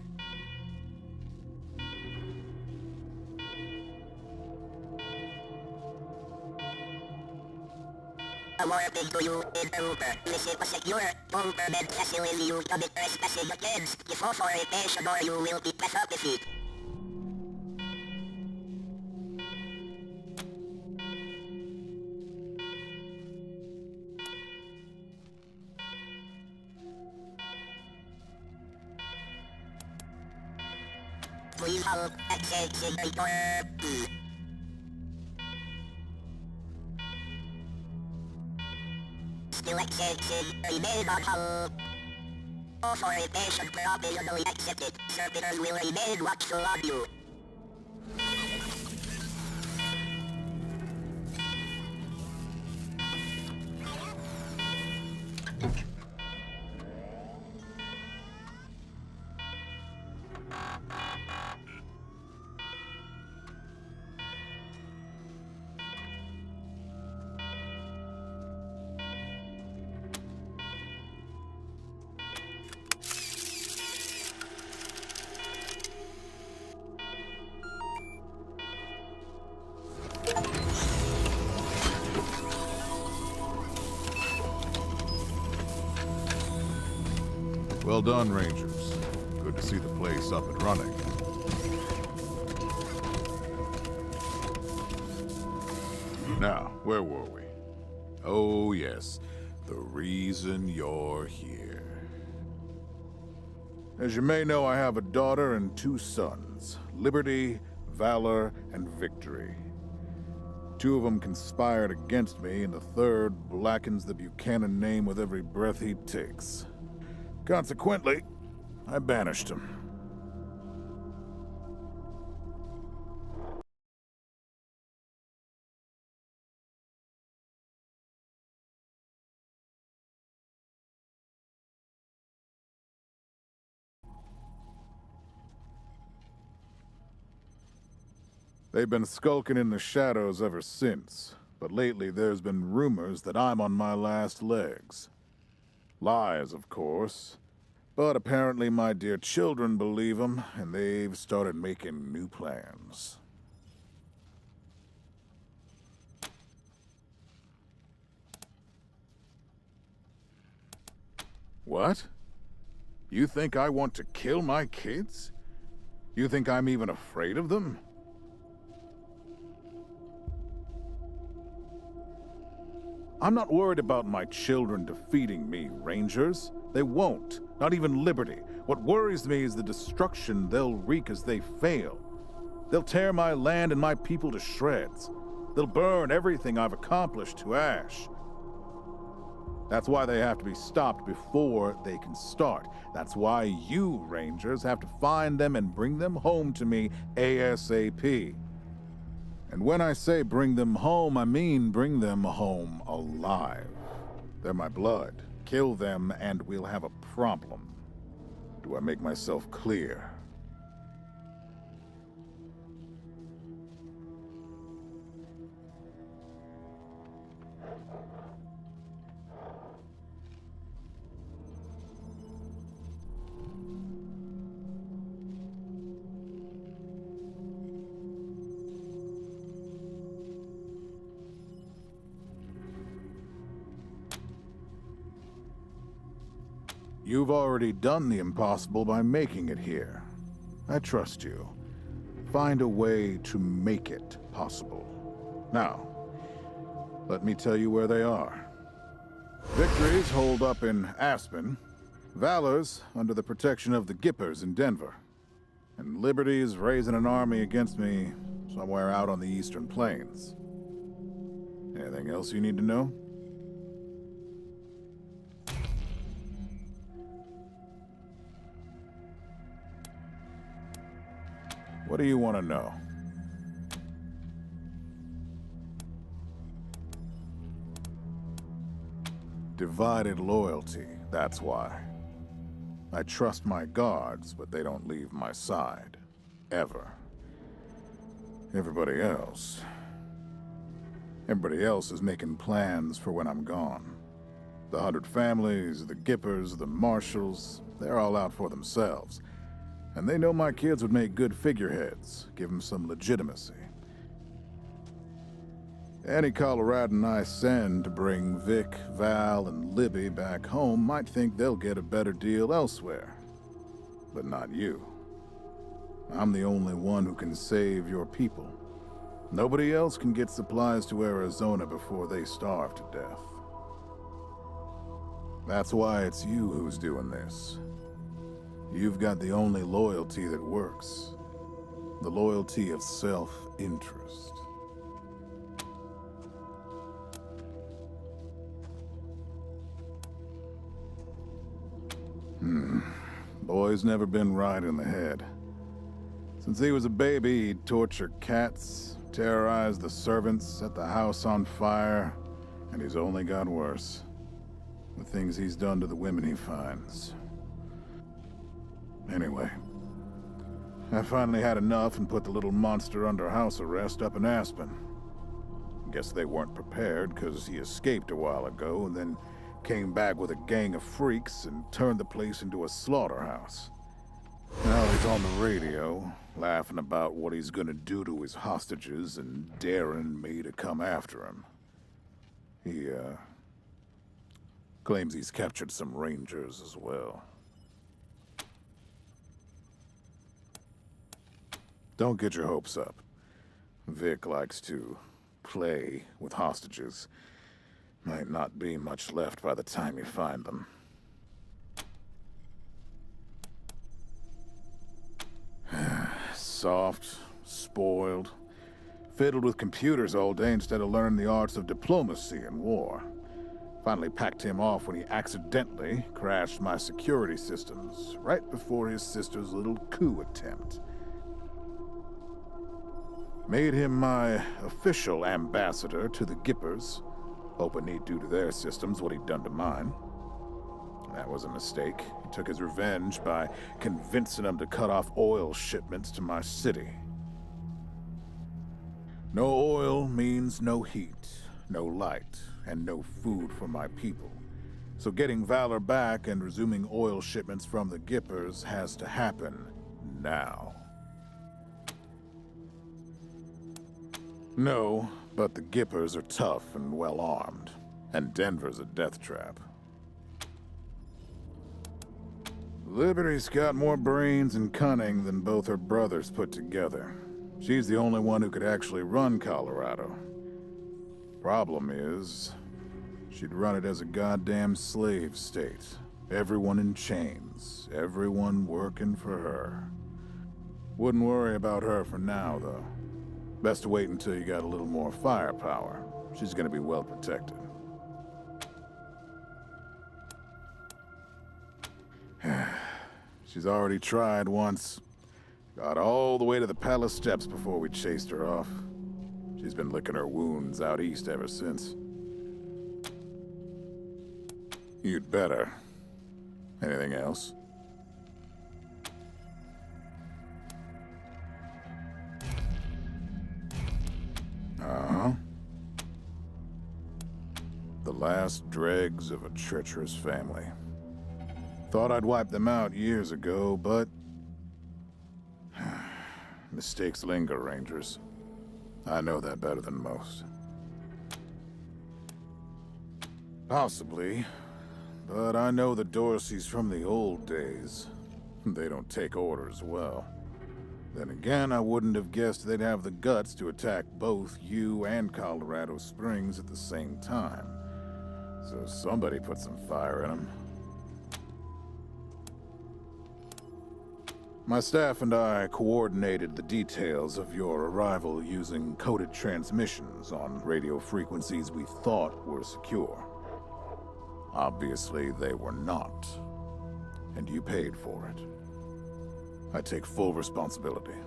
Awarding to you in Uber. Visit a secure, full-permit facility you commit trespassing against. Before foreign or you will be defeated. Please hold accessing report. Still accessing, remain on hold. All foreign provisionally accepted. Servitors will remain watchful on you. Well done, Rangers. Good to see the place up and running. Now, where were we? Oh, yes. The reason you're here. As you may know, I have a daughter and 2 sons. Liberty, Valor, and Victory. 2 of them conspired against me, and the 3rd blackens the Buchanan name with every breath he takes. Consequently, I banished him. They've been skulking in the shadows ever since, but lately there's been rumors that I'm on my last legs. Lies, of course. But apparently my dear children believe them, and they've started making new plans. What? You think I want to kill my kids? You think I'm even afraid of them? I'm not worried about my children defeating me, Rangers. They won't. Not even Liberty. What worries me is the destruction they'll wreak as they fail. They'll tear my land and my people to shreds. They'll burn everything I've accomplished to ash. That's why they have to be stopped before they can start. That's why you, Rangers, have to find them and bring them home to me ASAP. And when I say bring them home, I mean bring them home alive. They're my blood. Kill them and we'll have a problem. Do I make myself clear? You've already done the impossible by making it here. I trust you. find a way to make it possible. Now, let me tell you where they are. Victory's holed up in Aspen, Valor's under the protection of the Gippers in Denver, and Liberty's raising an army against me somewhere out on the Eastern Plains. Anything else you need to know? What do you want to know? Divided loyalty, that's why. I trust my guards, but they don't leave my side. Ever. Everybody else is making plans for when I'm gone. The 100 families, the Gippers, the Marshals, they're all out for themselves. And they know my kids would make good figureheads, give them some legitimacy. Any Coloradan I send to bring Vic, Val, and Libby back home might think they'll get a better deal elsewhere. But not you. I'm the only one who can save your people. Nobody else can get supplies to Arizona before they starve to death. That's why it's you who's doing this. You've got the only loyalty that works. The loyalty of self-interest. Boy's never been right in the head. Since he was a baby, he'd torture cats, terrorize the servants, set the house on fire, and he's only got worse. The things he's done to the women he finds. Anyway, I finally had enough and put the little monster under house arrest up in Aspen. Guess they weren't prepared, because he escaped a while ago and then came back with a gang of freaks and turned the place into a slaughterhouse. Now he's on the radio, laughing about what he's gonna do to his hostages and daring me to come after him. He, claims he's captured some Rangers as well. Don't get your hopes up. Vic likes to play with hostages. Might not be much left by the time you find them. Soft, spoiled, fiddled with computers all day instead of learning the arts of diplomacy and war. Finally packed him off when he accidentally crashed my security systems right before his sister's little coup attempt. Made him my official ambassador to the Gippers, hoping he'd do to their systems what he'd done to mine. That was a mistake. He took his revenge by convincing them to cut off oil shipments to my city. No oil means no heat, no light, and no food for my people. So getting Valor back and resuming oil shipments from the Gippers has to happen now. No, but the Gippers are tough and well-armed, and Denver's a death trap. Liberty's got more brains and cunning than both her brothers put together. She's the only one who could actually run Colorado. Problem is, she'd run it as a goddamn slave state. Everyone in chains, everyone working for her. Wouldn't worry about her for now, though. Best to wait until you got a little more firepower. She's gonna be well protected. She's already tried once. Got all the way to the palace steps before we chased her off. She's been licking her wounds out east ever since. You'd better. Anything else? Uh-huh. The last dregs of a treacherous family. Thought I'd wiped them out years ago, but... mistakes linger, Rangers. I know that better than most. Possibly, but I know the Dorseys from the old days. They don't take orders well. Then again, I wouldn't have guessed they'd have the guts to attack both you and Colorado Springs at the same time. So somebody put some fire in them. My staff and I coordinated the details of your arrival using coded transmissions on radio frequencies we thought were secure. Obviously, they were not. And you paid for it. I take full responsibility.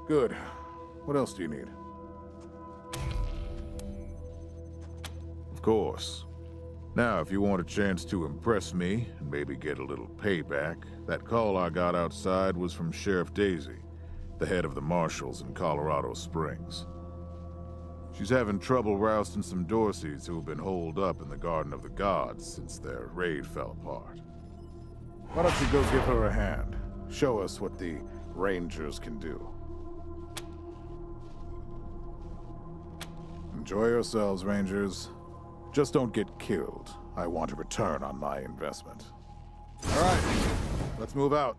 Good. What else do you need? Of course. Now, if you want a chance to impress me and maybe get a little payback, that call I got outside was from Sheriff Daisy, the head of the marshals in Colorado Springs. She's having trouble rousting some Dorseys who have been holed up in the Garden of the Gods since their raid fell apart. Why don't you go give her a hand? Show us what the Rangers can do. Enjoy yourselves, Rangers. Just don't get killed. I want a return on my investment. All right, let's move out.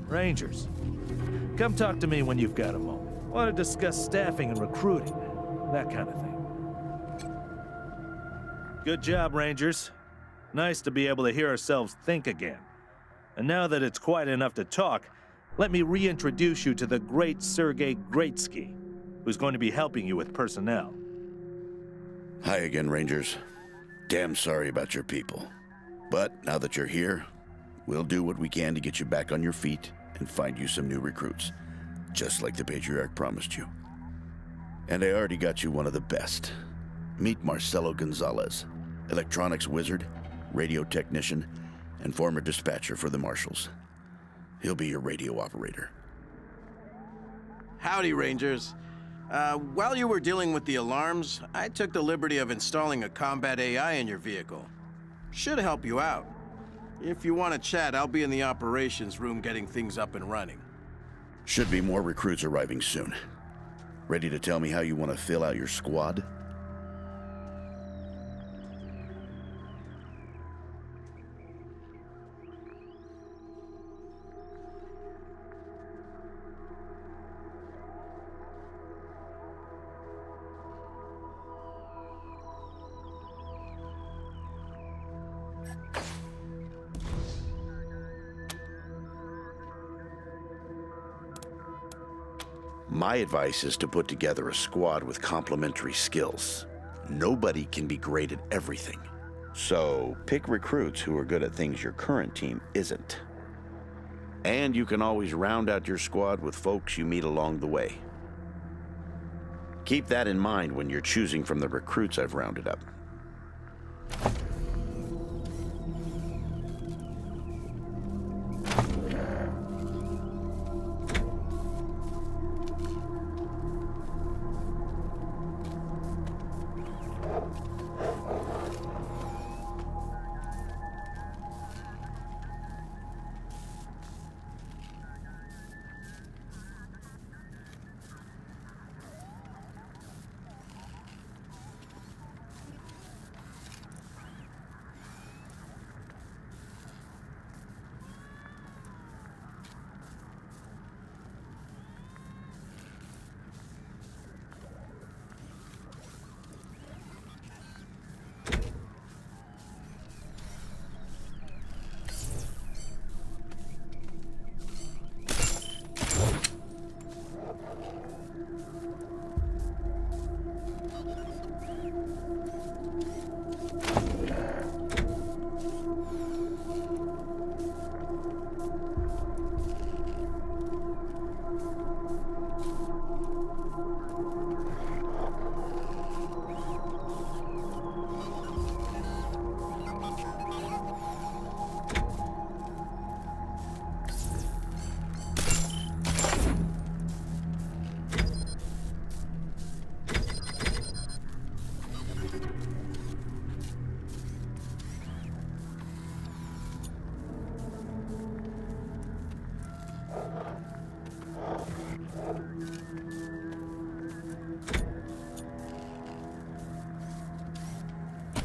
Rangers, come talk to me when you've got a moment. Want to discuss staffing and recruiting, that kind of thing. Good job, Rangers. Nice to be able to hear ourselves think again. And now that it's quiet enough to talk, let me reintroduce you to the great Sergei Greatsky, who's going to be helping you with personnel. Hi again, Rangers. Damn sorry about your people. But now that you're here, we'll do what we can to get you back on your feet and find you some new recruits, just like the Patriarch promised you. And I already got you one of the best. Meet Marcelo Gonzalez, electronics wizard, radio technician, and former dispatcher for the Marshals. He'll be your radio operator. Howdy, Rangers. While you were dealing with the alarms, I took the liberty of installing a combat AI in your vehicle. Should help you out. If you want to chat, I'll be in the operations room getting things up and running. Should be more recruits arriving soon. Ready to tell me how you want to fill out your squad? My advice is to put together a squad with complementary skills. Nobody can be great at everything. So pick recruits who are good at things your current team isn't. And you can always round out your squad with folks you meet along the way. Keep that in mind when you're choosing from the recruits I've rounded up.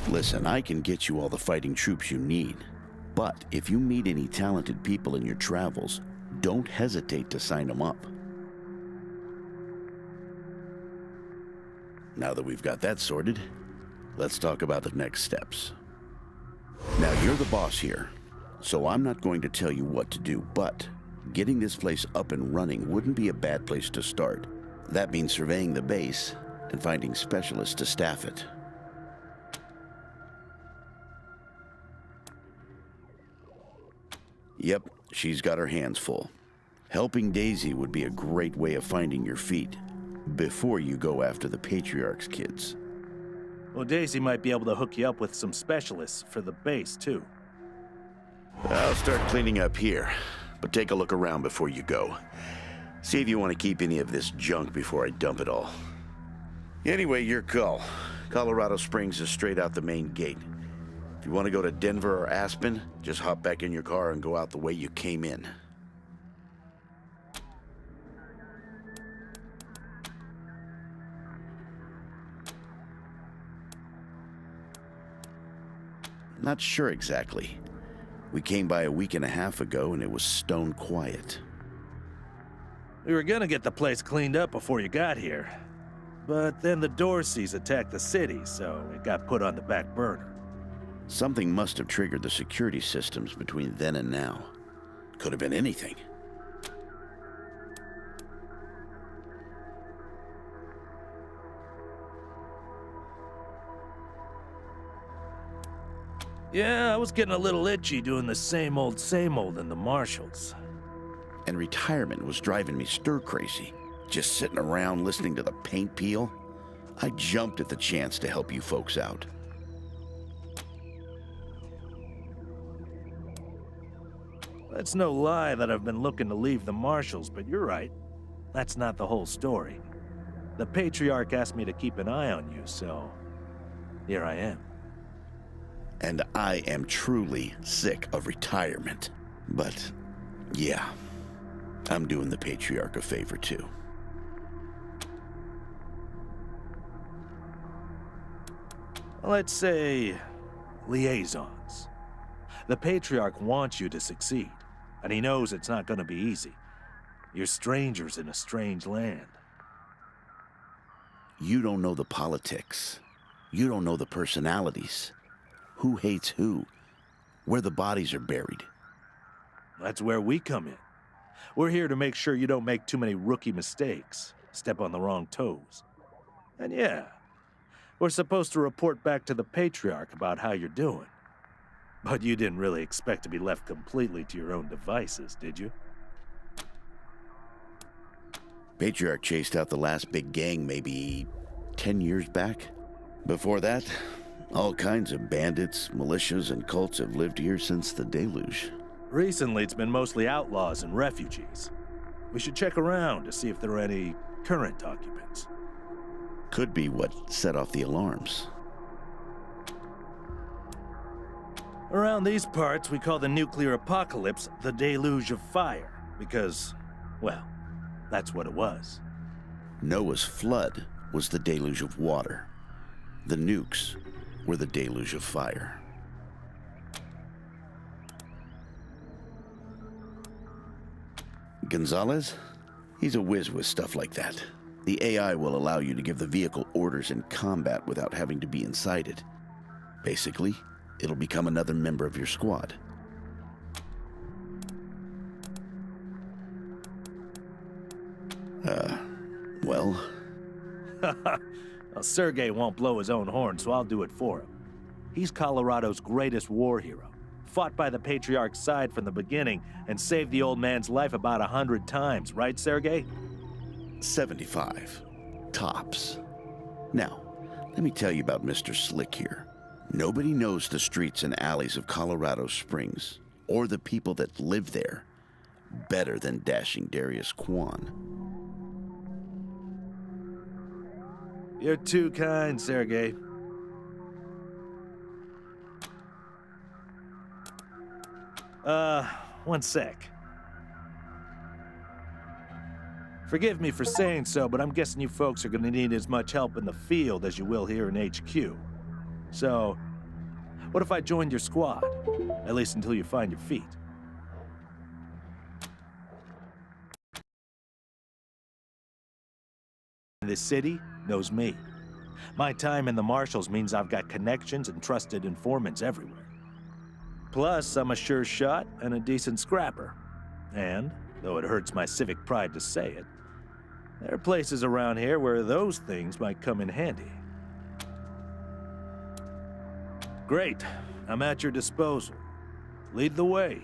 Listen, I can get you all the fighting troops you need. But if you meet any talented people in your travels, don't hesitate to sign them up. Now that we've got that sorted, let's talk about the next steps. Now, you're the boss here, so I'm not going to tell you what to do, but getting this place up and running wouldn't be a bad place to start. That means surveying the base and finding specialists to staff it. Yep, she's got her hands full. Helping Daisy would be a great way of finding your feet before you go after the Patriarch's kids. Well, Daisy might be able to hook you up with some specialists for the base, too. I'll start cleaning up here, but take a look around before you go. See if you want to keep any of this junk before I dump it all. Anyway, your call. Colorado Springs is straight out the main gate. If you want to go to Denver or Aspen, just hop back in your car and go out the way you came in. Not sure exactly. We came by a week and a half ago and it was stone quiet. We were gonna get the place cleaned up before you got here. But then the Dorseys attacked the city, so it got put on the back burner. Something must have triggered the security systems between then and now. Could have been anything. Yeah, I was getting a little itchy doing the same old in the Marshalls. And retirement was driving me stir-crazy. Just sitting around listening to the paint peel. I jumped at the chance to help you folks out. It's no lie that I've been looking to leave the Marshalls, but you're right. That's not the whole story. The Patriarch asked me to keep an eye on you, so here I am. And I am truly sick of retirement. But, yeah, I'm doing the Patriarch a favor, too. Let's say liaisons. The Patriarch wants you to succeed, and he knows it's not going to be easy. You're strangers in a strange land. You don't know the politics. You don't know the personalities. Who hates who? Where the bodies are buried. That's where we come in. We're here to make sure you don't make too many rookie mistakes, step on the wrong toes. And yeah, we're supposed to report back to the Patriarch about how you're doing. But you didn't really expect to be left completely to your own devices, did you? Patriarch chased out the last big gang maybe 10 years back. Before that, all kinds of bandits, militias, and cults have lived here since the deluge. Recently, it's been mostly outlaws and refugees. We should check around to see if there are any current occupants. Could be what set off the alarms. Around these parts, we call the nuclear apocalypse the deluge of fire, because, well, that's what it was. Noah's flood was the deluge of water. The nukes were the deluge of fire. Gonzalez? He's a whiz with stuff like that. The AI will allow you to give the vehicle orders in combat without having to be inside it. Basically, it'll become another member of your squad. Well... Well, Sergei won't blow his own horn, so I'll do it for him. He's Colorado's greatest war hero. Fought by the Patriarch's side from the beginning and saved the old man's life about 100 times, right, Sergei? 75. Tops. Now, let me tell you about Mr. Slick here. Nobody knows the streets and alleys of Colorado Springs, or the people that live there, better than dashing Darius Kwan. You're too kind, Sergei. One sec. Forgive me for saying so, but I'm guessing you folks are gonna need as much help in the field as you will here in HQ. So, what if I joined your squad? At least until you find your feet. This city knows me. My time in the Marshalls means I've got connections and trusted informants everywhere. Plus, I'm a sure shot and a decent scrapper. And, though it hurts my civic pride to say it, there are places around here where those things might come in handy. Great. I'm at your disposal. Lead the way.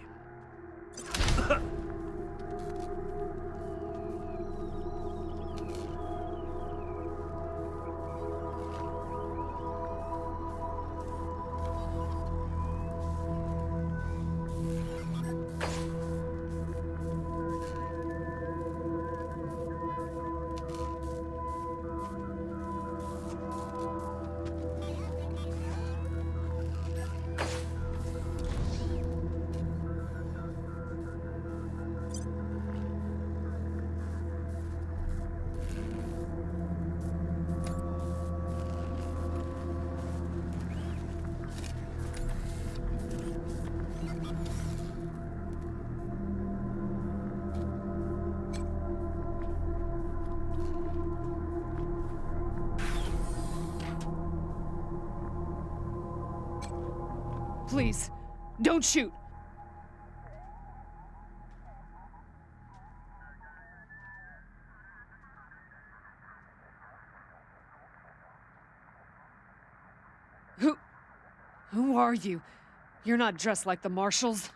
Please, don't shoot. Who are you? You're not dressed like the marshals.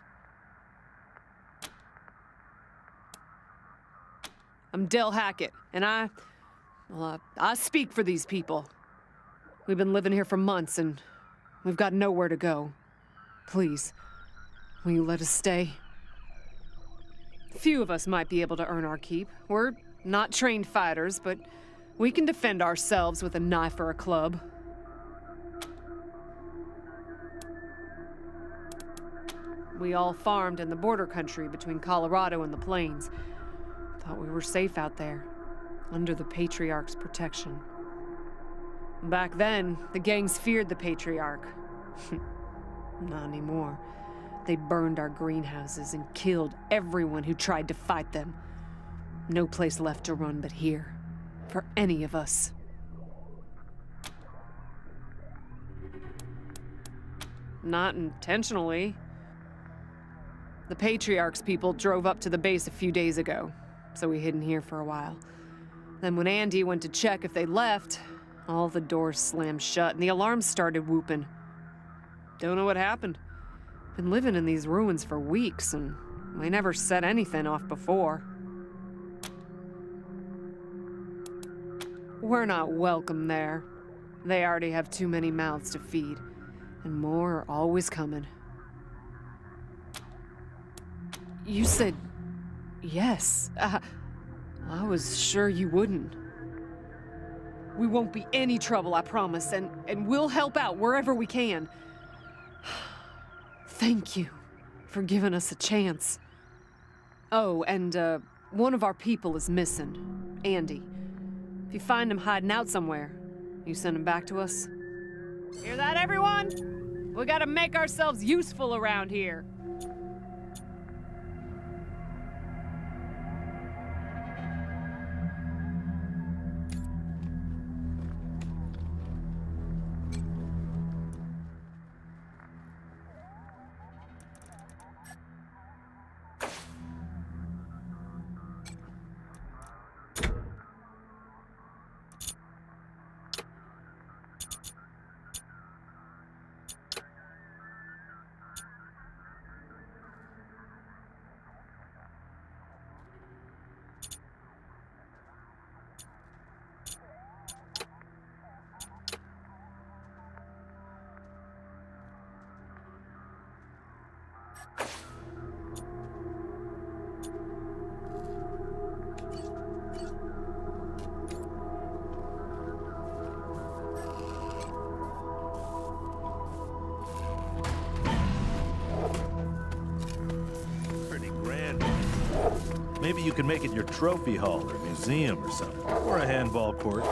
I'm Del Hackett, and I speak for these people. We've been living here for months, and we've got nowhere to go. Please, will you let us stay? Few of us might be able to earn our keep. We're not trained fighters, but we can defend ourselves with a knife or a club. We all farmed in the border country between Colorado and the plains. Thought we were safe out there, under the Patriarch's protection. Back then, the gangs feared the Patriarch. Not anymore. They burned our greenhouses and killed everyone who tried to fight them. No place left to run but here, for any of us. Not intentionally. The Patriarch's people drove up to the base a few days ago, so we hid in here for a while. Then when Andy went to check if they left, all the doors slammed shut and the alarms started whooping. Don't know what happened. Been living in these ruins for weeks, and we never set anything off before. We're not welcome there. They already have too many mouths to feed, and more are always coming. You said yes. I was sure you wouldn't. We won't be any trouble, I promise, and we'll help out wherever we can. Thank you for giving us a chance. Oh, and one of our people is missing, Andy. If you find him hiding out somewhere, you send him back to us. Hear that, everyone? We gotta make ourselves useful around here. Maybe you can make it your trophy hall or museum or something. Or a handball court.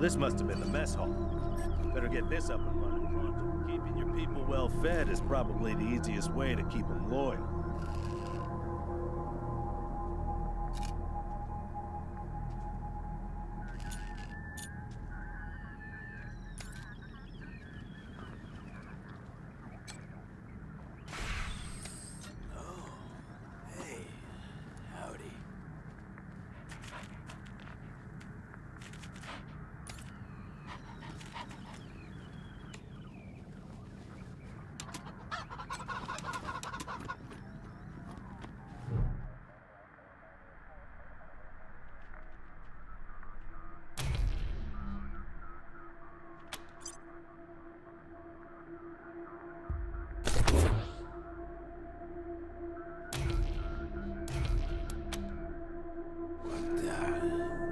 This must have been the mess hall. Better get this up and running pronto. Keeping your people well fed is probably the easiest way to keep them loyal.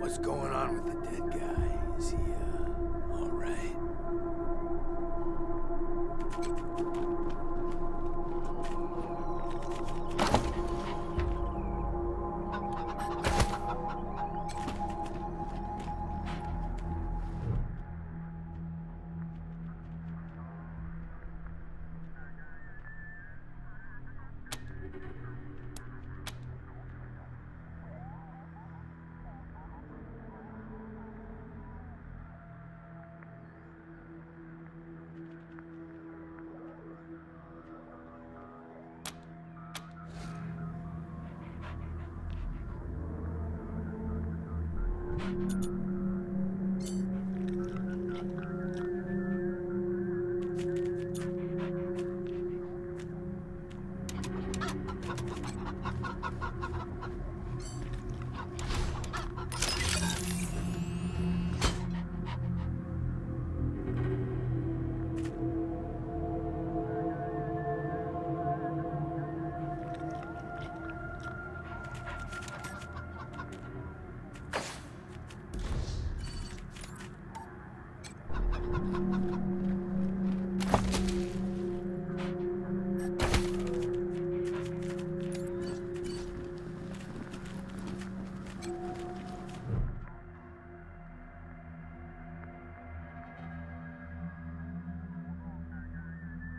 What's going on with the dead guy? Is he, all right?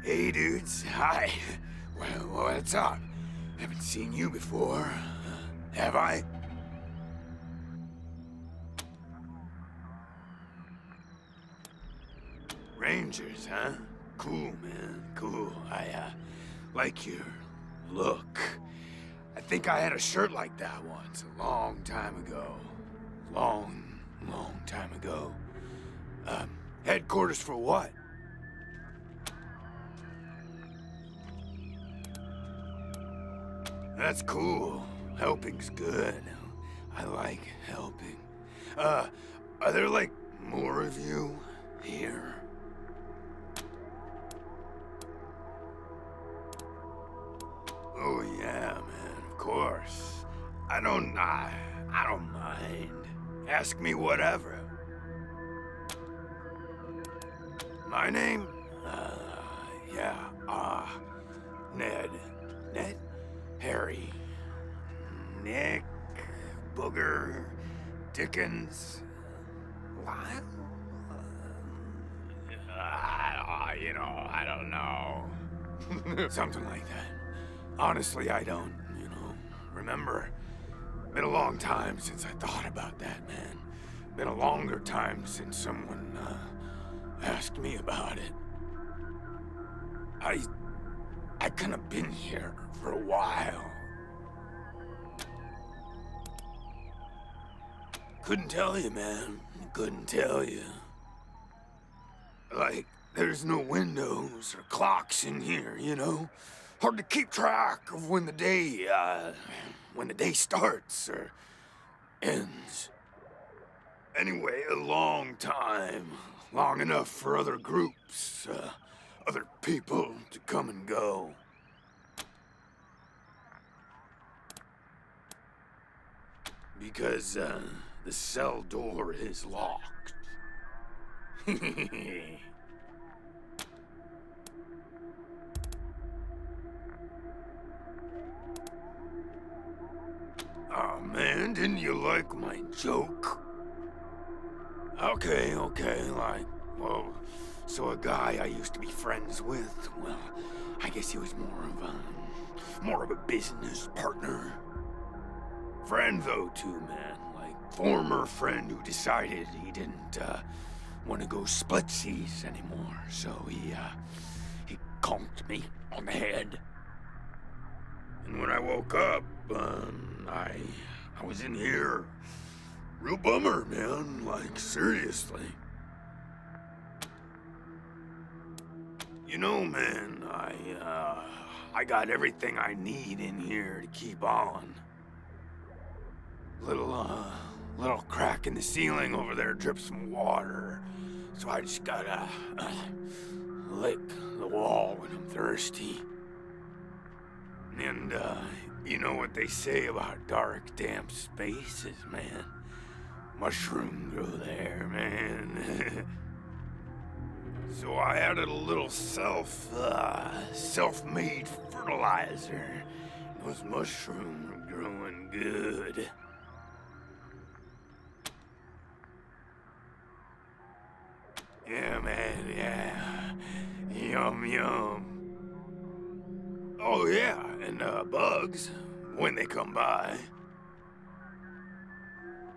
Hey, dudes. Hi. Well, what's up? Haven't seen you before. Have I? Rangers, huh? Cool, man. Cool. I like your look. I think I had a shirt like that once, a long time ago. Long time ago. Headquarters for what? That's cool. Helping's good. I like helping. Are there, like, more of you here? Oh, yeah, man, of course. I don't mind. Ask me whatever. My name? Ned. Ned? Harry. Nick. Booger. Dickens. Lyle? I don't know. Something like that. Honestly, I don't, remember. Been a long time since I thought about that, man. Been a longer time since someone, asked me about it. I kinda been here for a while. Couldn't tell you, man. Couldn't tell you. Like, there's no windows or clocks in here, Hard to keep track of when the day starts or ends. Anyway, a long time. Long enough for other groups, other people to come and go. Because, the cell door is locked. Aw, man, didn't you like my joke? How okay, like, well, so a guy I used to be friends with, well, I guess he was more of a business partner. Friend, though, too, man. Like, former friend who decided he didn't, want to go splitsies anymore, so he conked me on the head. And when I woke up, I was in here. Real bummer, man, like, seriously. You know, man, I got everything I need in here to keep on. Little crack in the ceiling over there drips some water. So I just gotta lick the wall when I'm thirsty. And, you know what they say about dark, damp spaces, man? Mushroom grow there, man. So I added a little self-made fertilizer. Those mushrooms are growing good. Yeah, man, yeah. Yum, yum. Oh, yeah, and bugs, when they come by.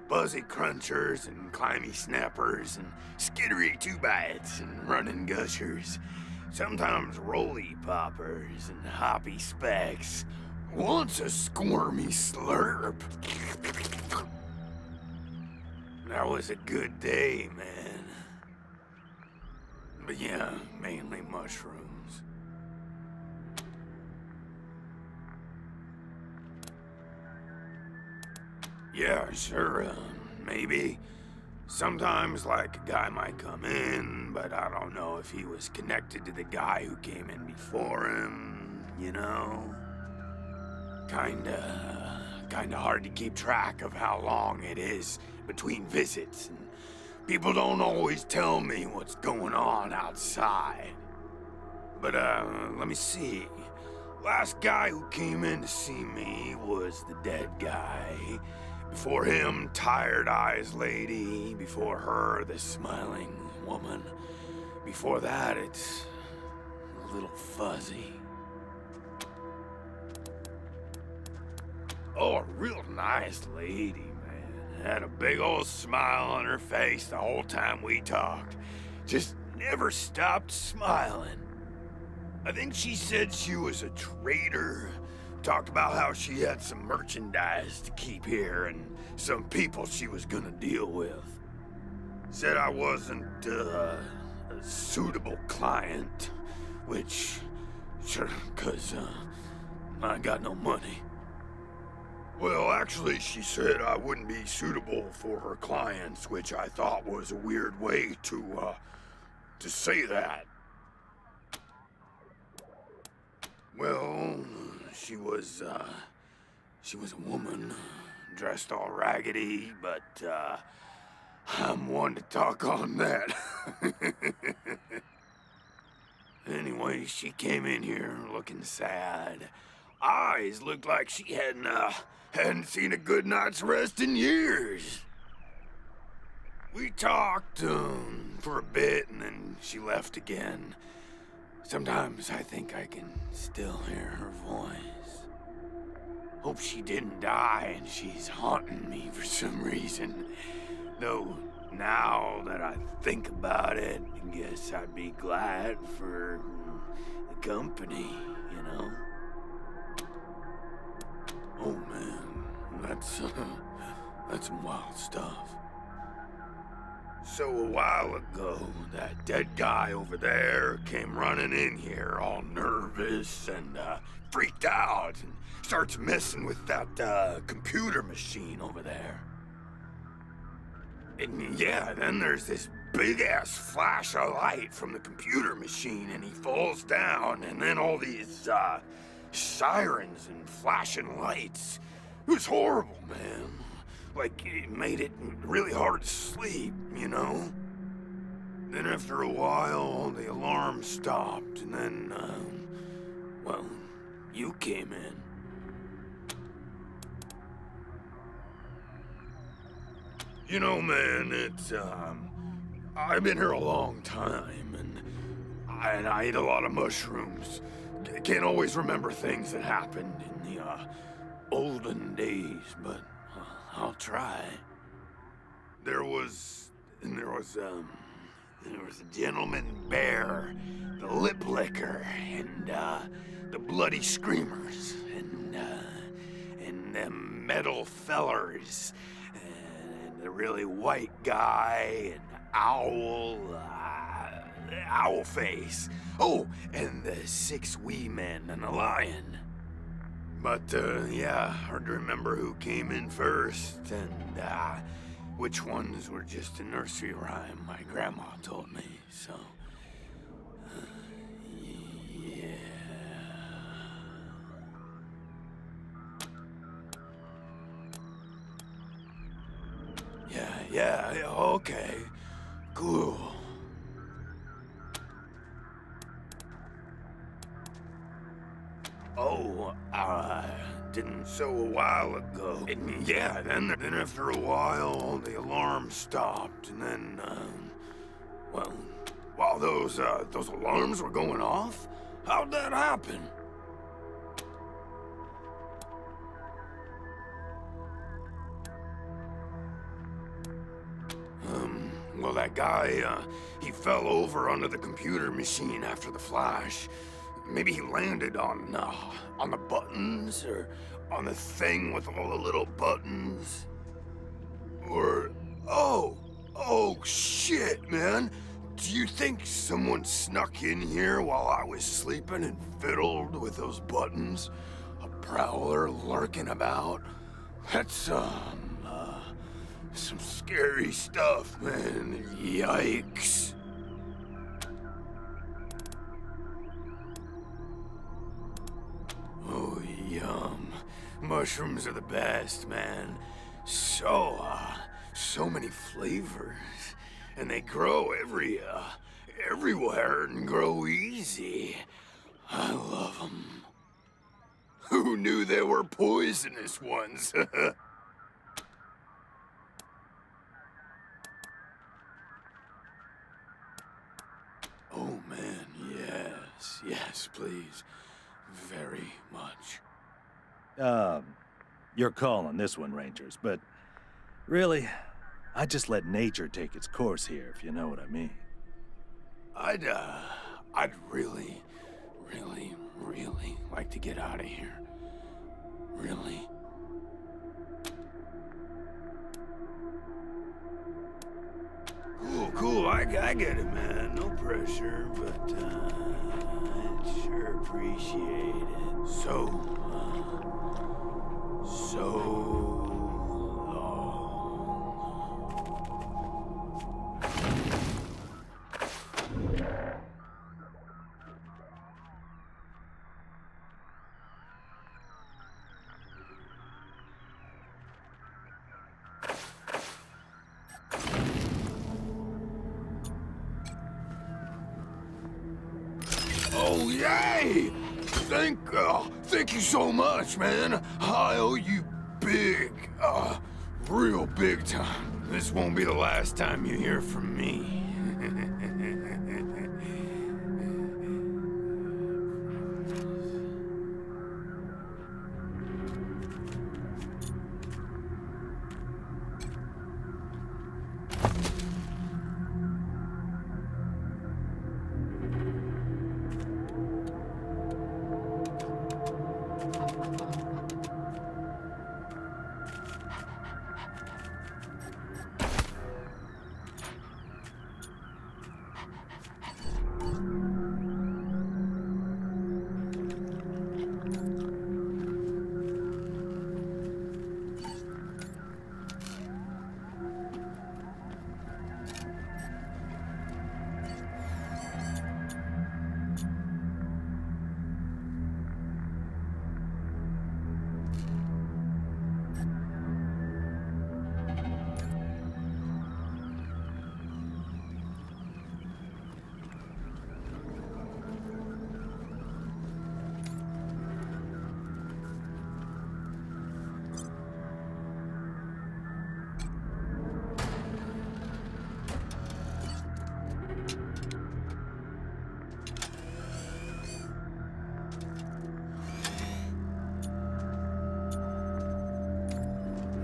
Buzzy crunchers and climby snappers and skittery two-bites and running gushers. Sometimes roly poppers and hoppy specks. Once a squirmy slurp. That was a good day, man. But yeah, mainly mushrooms. Yeah, sure, maybe. Sometimes, like, a guy might come in, but I don't know if he was connected to the guy who came in before him, you know? Kinda hard to keep track of how long it is between visits, and people don't always tell me what's going on outside. But, let me see. Last guy who came in to see me was the dead guy. Before him, Tired Eyes Lady. Before her, the Smiling Woman. Before that, it's a little fuzzy. Oh, a real nice lady, man. Had a big old smile on her face the whole time we talked. Just never stopped smiling. I think she said she was a trader. Talked about how she had some merchandise to keep here and some people she was gonna deal with. Said I wasn't a suitable client, which, sure, 'cause I got no money. Well, actually, she said I wouldn't be suitable for her clients, which I thought was a weird way to say that. Well, she was a woman, dressed all raggedy, but, I'm one to talk on that. Anyway, she came in here looking sad. Eyes looked like she hadn't seen a good night's rest in years. We talked, for a bit, and then she left again. Sometimes I think I can still hear her voice. Hope she didn't die and she's haunting me for some reason. Though, now that I think about it, I guess I'd be glad for the company, you know? Oh man, that's some wild stuff. So a while ago, that dead guy over there came running in here all nervous and freaked out and starts messing with that computer machine over there. And yeah, then there's this big-ass flash of light from the computer machine and he falls down and then all these sirens and flashing lights. It was horrible, man. Like, it made it really hard to sleep, you know? Then after a while, the alarm stopped, and then, well, you came in. You know, man, I've been here a long time, and I eat a lot of mushrooms. Can't always remember things that happened in the olden days, but I'll try. There was a gentleman bear, the lip licker, and the bloody screamers, and them metal fellers, and the really white guy, and owl face. Oh, and the 6 wee men and a lion. But, yeah, hard to remember who came in first, and, which ones were just a nursery rhyme my grandma told me, so... Yeah, okay. Cool. Oh, didn't so a while ago. And yeah, then after a while, the alarm stopped, and then, well, while those alarms were going off, how'd that happen? Well, that guy, he fell over onto the computer machine after the flash. Maybe he landed on the buttons, or on the thing with all the little buttons. Or, oh shit, man. Do you think someone snuck in here while I was sleeping and fiddled with those buttons? A prowler lurking about? That's, some scary stuff, man. Yikes. Oh, yum. Mushrooms are the best, man. So many flavors. And they grow everywhere and grow easy. I love them. Who knew there were poisonous ones? Oh, man, yes, please. Very much. You're calling this one, Rangers, but really, I just let nature take its course here, if you know what I mean. I'd really, really, really like to get out of here. Really. Cool, I get it, man. No pressure, but, I'd sure appreciate it. So Oh, yay! Thank you so much, man. I owe you big, real big time. This won't be the last time you hear from me.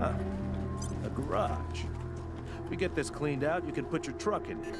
Huh. A garage. If we get this cleaned out, you can put your truck in here.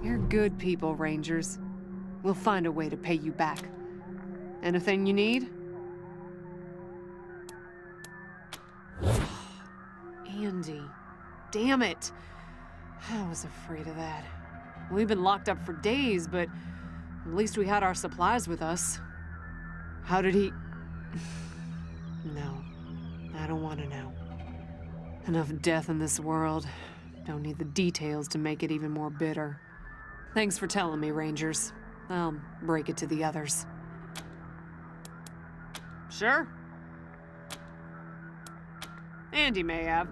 You're good people, Rangers. We'll find a way to pay you back. Anything you need? Andy. Damn it. I was afraid of that. We've been locked up for days, but at least we had our supplies with us. How did he... No. I don't want to know. Enough death in this world. Don't need the details to make it even more bitter. Thanks for telling me, Rangers. I'll break it to the others. Sure. Andy may have.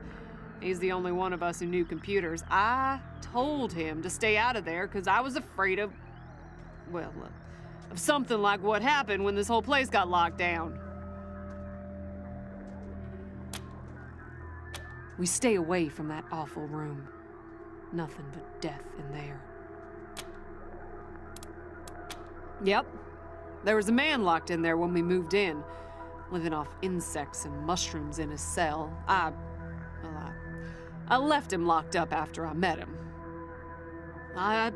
He's the only one of us who knew computers. I told him to stay out of there because I was afraid of, well, of something like what happened when this whole place got locked down. We stay away from that awful room. Nothing but death in there. Yep. There was a man locked in there when we moved in, living off insects and mushrooms in his cell. I left him locked up after I met him. I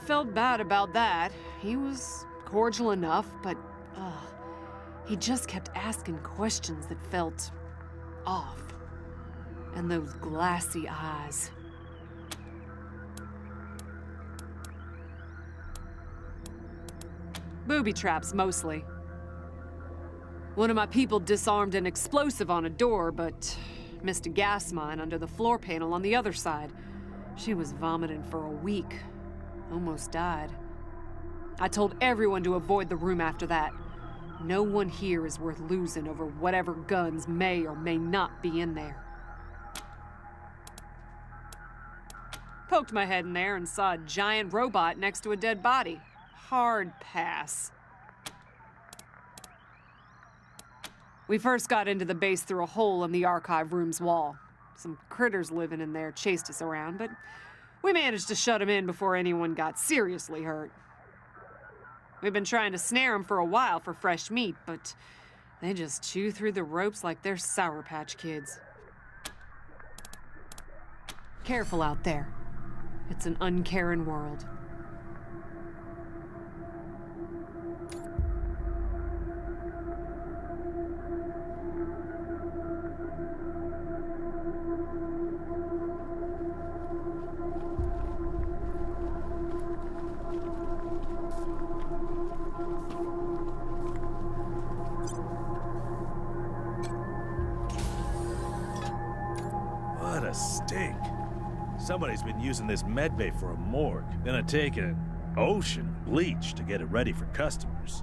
felt bad about that. He was cordial enough, but he just kept asking questions that felt off. And those glassy eyes. Booby traps, mostly. One of my people disarmed an explosive on a door, but missed a gas mine under the floor panel on the other side. She was vomiting for a week. Almost died. I told everyone to avoid the room after that. No one here is worth losing over whatever guns may or may not be in there. Poked my head in there and saw a giant robot next to a dead body. Hard pass. We first got into the base through a hole in the archive room's wall. Some critters living in there chased us around, but we managed to shut them in before anyone got seriously hurt. We've been trying to snare them for a while for fresh meat, but they just chew through the ropes like they're Sour Patch Kids. Careful out there. It's an uncaring world. What a stink. Somebody's been using this medbay for a morgue, gonna take an ocean of bleach to get it ready for customers.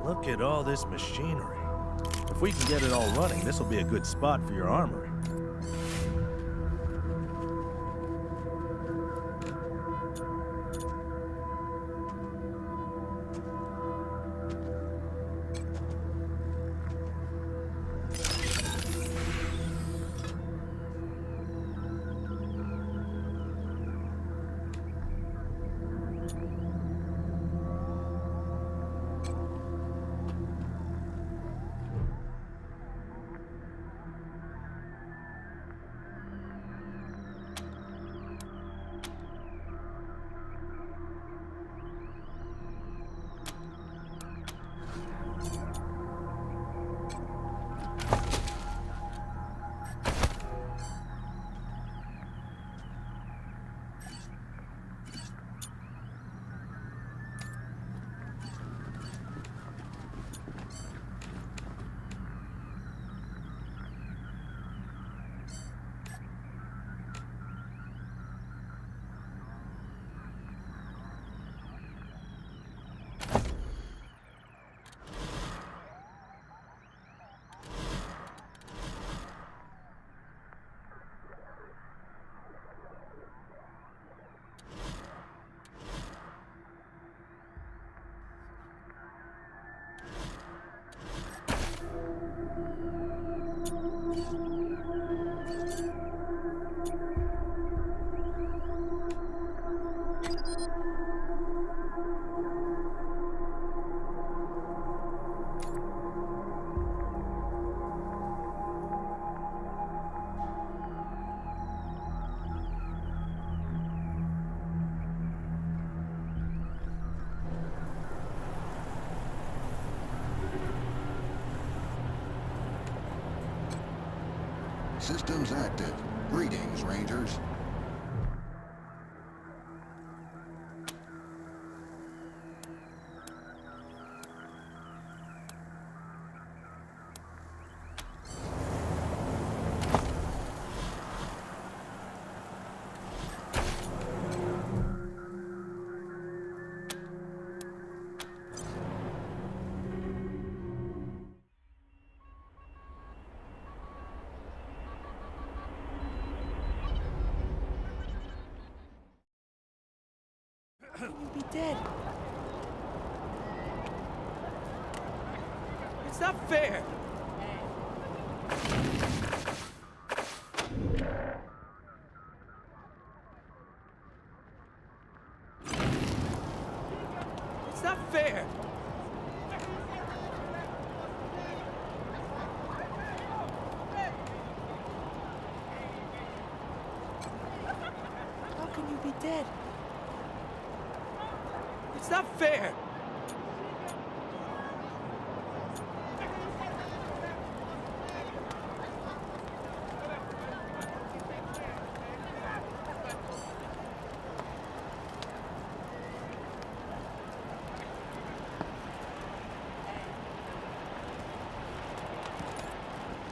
Look at all this machinery. If we can get it all running, this will be a good spot for your armory. Systems active. Greetings, Rangers. You'd be dead. It's not fair. It's not fair. How can you be dead? It's not fair!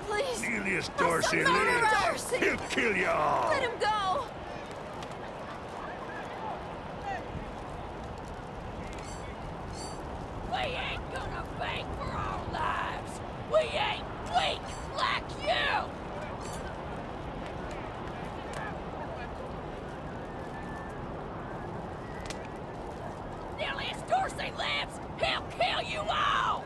Please! Julius Dorsey Murder lives! Dorsey! He'll kill you all! Let him go! We ain't gonna beg for our lives! We ain't weak like you! Julius Dorsey lives! He'll kill you all!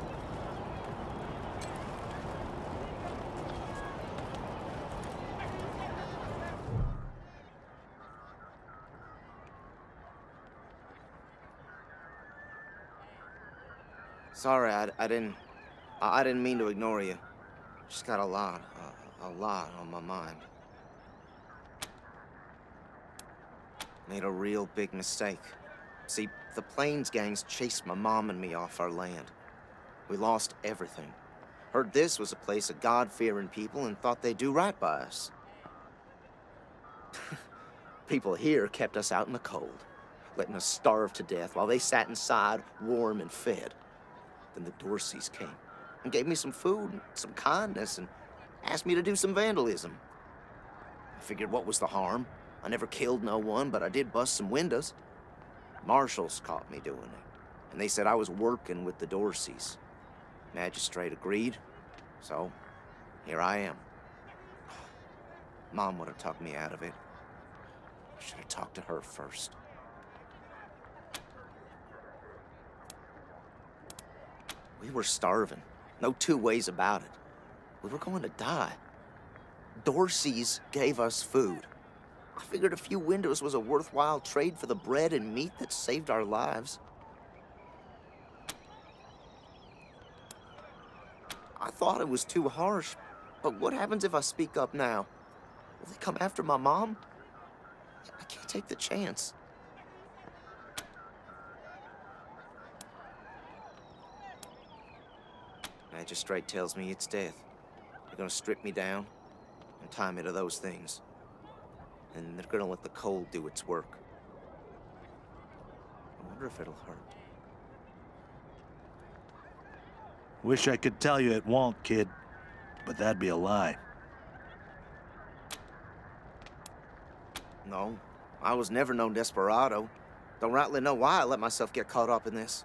Sorry, I didn't mean to ignore you. Just got a lot on my mind. Made a real big mistake. See, the Plains gangs chased my mom and me off our land. We lost everything. Heard this was a place of God-fearing people and thought they'd do right by us. People here kept us out in the cold, letting us starve to death while they sat inside, warm and fed. Then the Dorseys came and gave me some food and some kindness and asked me to do some vandalism. I figured what was the harm? I never killed no one, but I did bust some windows. Marshals caught me doing it, and they said I was working with the Dorseys. Magistrate agreed, so here I am. Mom would have talked me out of it. I should have talked to her first. We were starving. No two ways about it. We were going to die. Dorseys gave us food. I figured a few windows was a worthwhile trade for the bread and meat that saved our lives. I thought it was too harsh, but what happens if I speak up now? Will they come after my mom? I can't take the chance. Magistrate tells me it's death. They're gonna strip me down and tie me to those things. And they're gonna let the cold do its work. I wonder if it'll hurt. Wish I could tell you it won't, kid, but that'd be a lie. No, I was never no desperado. Don't rightly know why I let myself get caught up in this.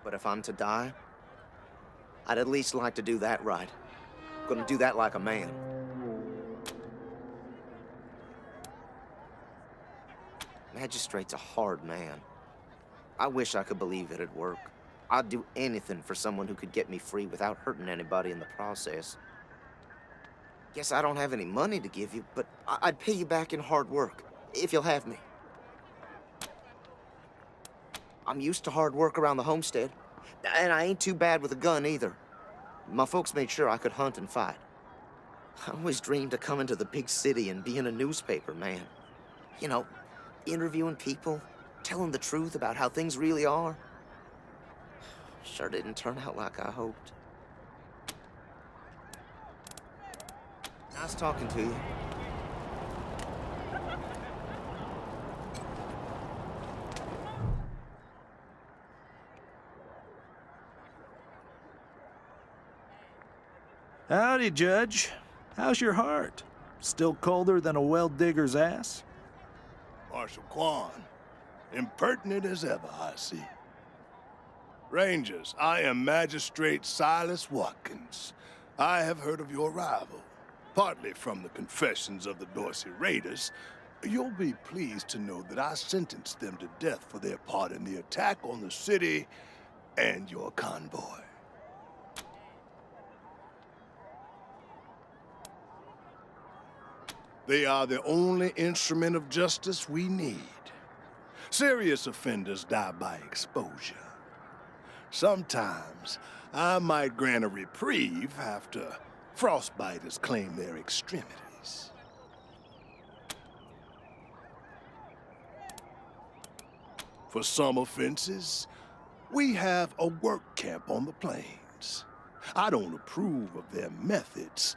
But if I'm to die, I'd at least like to do that right. Gonna do that like a man. Magistrate's a hard man. I wish I could believe it'd work. I'd do anything for someone who could get me free without hurting anybody in the process. Guess I don't have any money to give you, but I'd pay you back in hard work, if you'll have me. I'm used to hard work around the homestead, and I ain't too bad with a gun either. My folks made sure I could hunt and fight. I always dreamed of coming to the big city and being a newspaper man. You know, interviewing people, telling the truth about how things really are. Sure didn't turn out like I hoped. Nice talking to you. Howdy, Judge. How's your heart? Still colder than a well digger's ass? Marshal Quan, impertinent as ever, I see. Rangers, I am Magistrate Silas Watkins. I have heard of your arrival, partly from the confessions of the Dorsey Raiders. You'll be pleased to know that I sentenced them to death for their part in the attack on the city and your convoy. They are the only instrument of justice we need. Serious offenders die by exposure. Sometimes I might grant a reprieve after frostbiters claim their extremities. For some offenses, we have a work camp on the plains. I don't approve of their methods,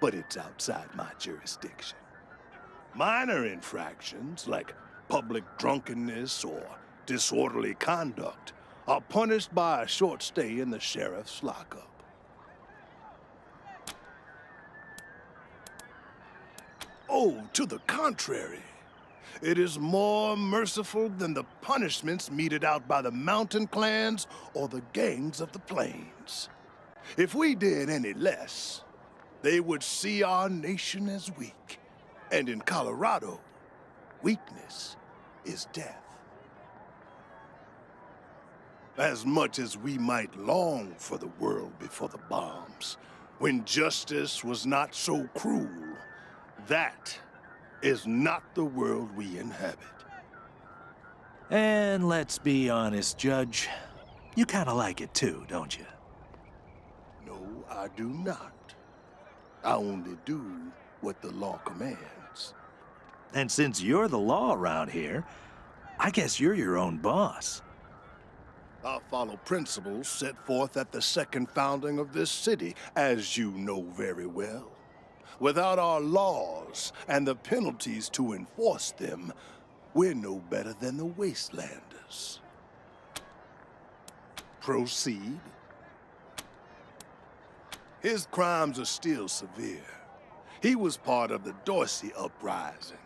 but it's outside my jurisdiction. Minor infractions, like public drunkenness or disorderly conduct, are punished by a short stay in the sheriff's lockup. Oh, to the contrary. It is more merciful than the punishments meted out by the mountain clans or the gangs of the plains. If we did any less, they would see our nation as weak. And in Colorado, weakness is death. As much as we might long for the world before the bombs, when justice was not so cruel, that is not the world we inhabit. And let's be honest, Judge. You kinda like it too, don't you? No, I do not. I only do what the law commands. And since you're the law around here, I guess you're your own boss. I follow principles set forth at the second founding of this city, as you know very well. Without our laws and the penalties to enforce them, we're no better than the Wastelanders. Proceed. His crimes are still severe. He was part of the Dorsey uprising.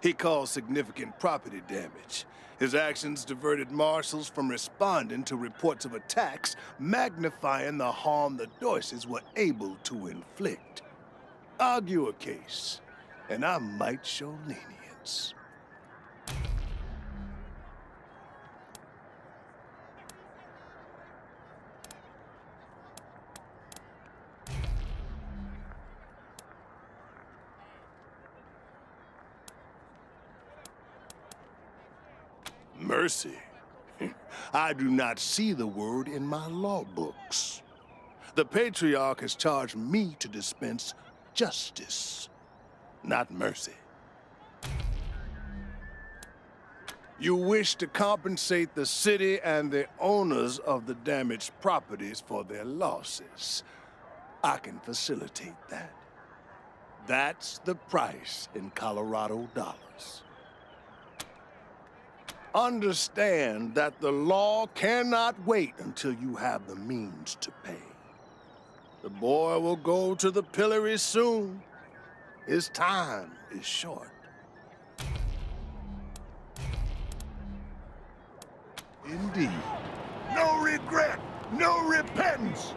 He caused significant property damage. His actions diverted marshals from responding to reports of attacks, magnifying the harm the Dorseys were able to inflict. Argue a case, and I might show lenience. Mercy? I do not see the word in my law books. The Patriarch has charged me to dispense justice, not mercy. You wish to compensate the city and the owners of the damaged properties for their losses. I can facilitate that. That's the price in Colorado dollars. Understand that the law cannot wait until you have the means to pay. The boy will go to the pillory soon. His time is short. Indeed. No regret, no repentance.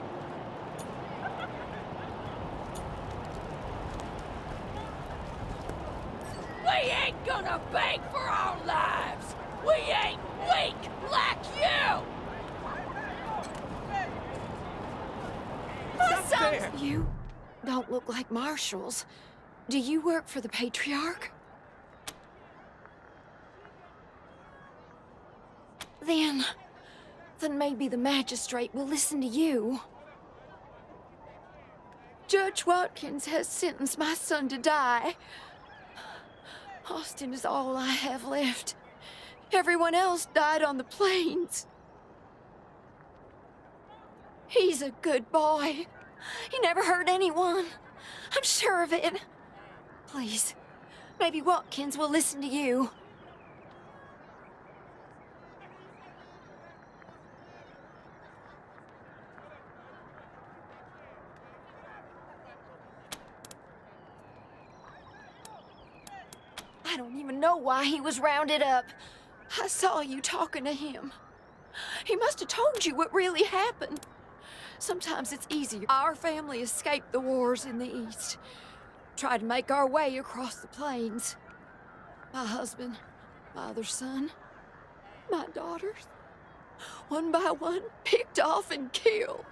We ain't gonna beg for our lives! We ain't weak like you! You don't look like marshals. Do you work for the Patriarch? Then maybe the magistrate will listen to you. Judge Watkins has sentenced my son to die. Austin is all I have left. Everyone else died on the plains. He's a good boy. He never hurt anyone. I'm sure of it. Please, maybe Watkins will listen to you. I don't even know why he was rounded up. I saw you talking to him. He must have told you what really happened. Sometimes it's easier. Our family escaped the wars in the East. Tried to make our way across the plains. My husband, my other son, my daughters, one by one, picked off and killed.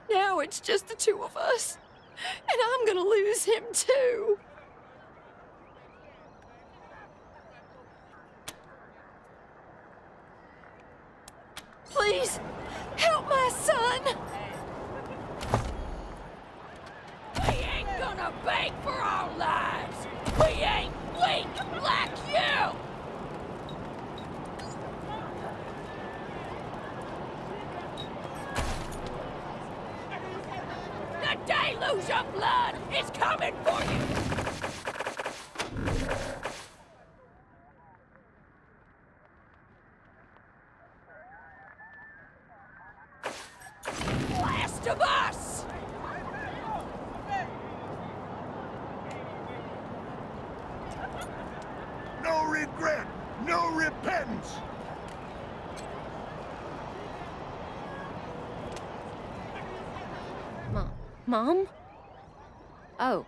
Now it's just the two of us, and I'm gonna lose him too. Please, help my son! We ain't gonna beg for our lives! We ain't weak like you! The deluge of blood is coming for you! Last of us! No regret, no repentance. Mom? Oh,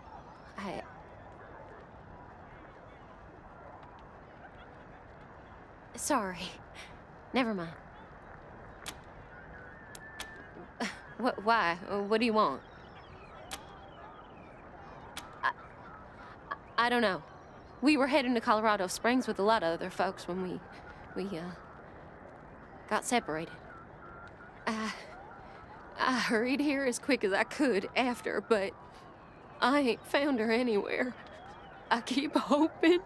Sorry. Never mind. Why? What do you want? I don't know. We were heading to Colorado Springs with a lot of other folks when we got separated. I hurried here as quick as I could after, but I ain't found her anywhere. I keep hoping.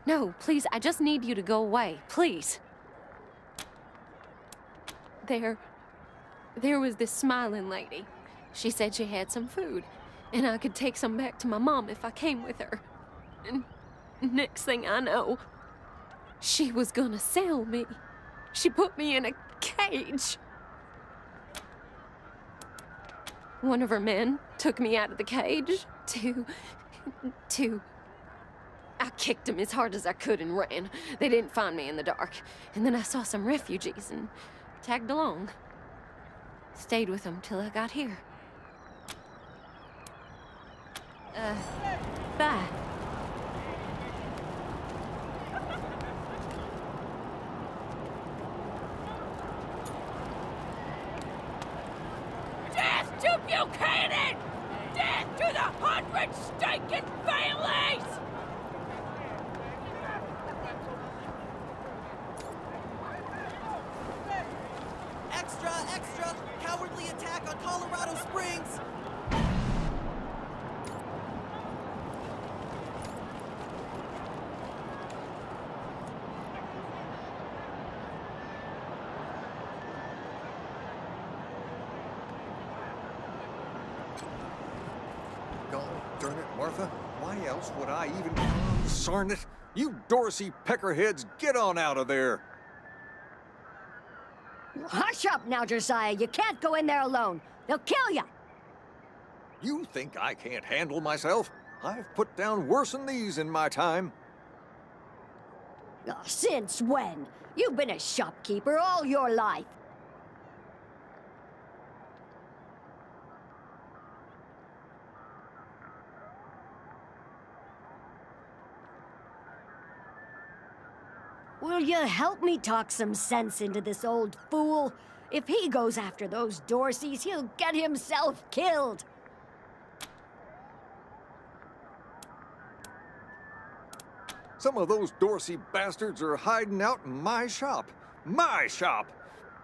No, please, I just need you to go away, please. There was this smiling lady. She said she had some food, and I could take some back to my mom if I came with her. And next thing I know, she was gonna sell me. She put me in a cage. One of her men took me out of the cage I kicked him as hard as I could and ran. They didn't find me in the dark. And then I saw some refugees and tagged along. Stayed with them till I got here. Bye. Death to Buchanan! Death to the 100 stinking families! Extra, extra! Cowardly attack on Colorado Springs! God darn it, Martha. Why else would I even... Sarn it! You Dorsey peckerheads, get on out of there! Hush up now, Josiah. You can't go in there alone. They'll kill you. You think I can't handle myself? I've put down worse than these in my time. Since when? You've been a shopkeeper all your life. Will you help me talk some sense into this old fool? If he goes after those Dorseys, he'll get himself killed. Some of those Dorsey bastards are hiding out in my shop. My shop!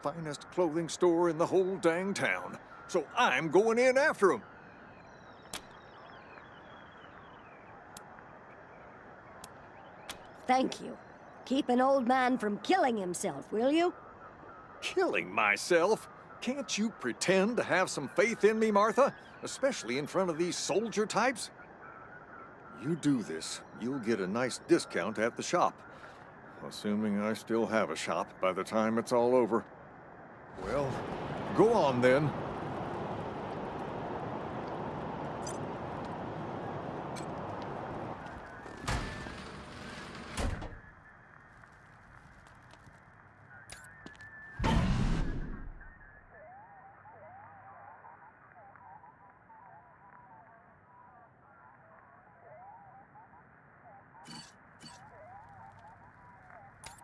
Finest clothing store in the whole dang town. So I'm going in after them. Thank you. Keep an old man from killing himself, will you? Killing myself? Can't you pretend to have some faith in me, Martha? Especially in front of these soldier types? You do this, you'll get a nice discount at the shop. Assuming I still have a shop by the time it's all over. Well, go on then.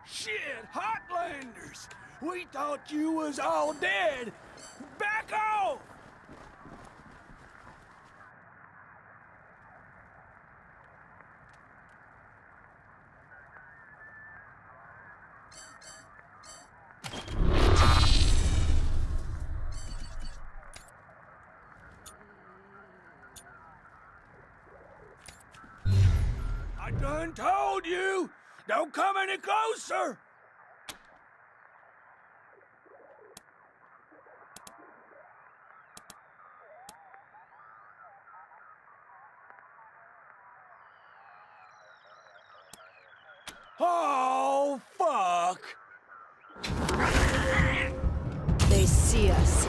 Shit, Hotlanders! We thought you was all dead! Back off! I done told you! Don't come any closer! Oh, fuck! They see us.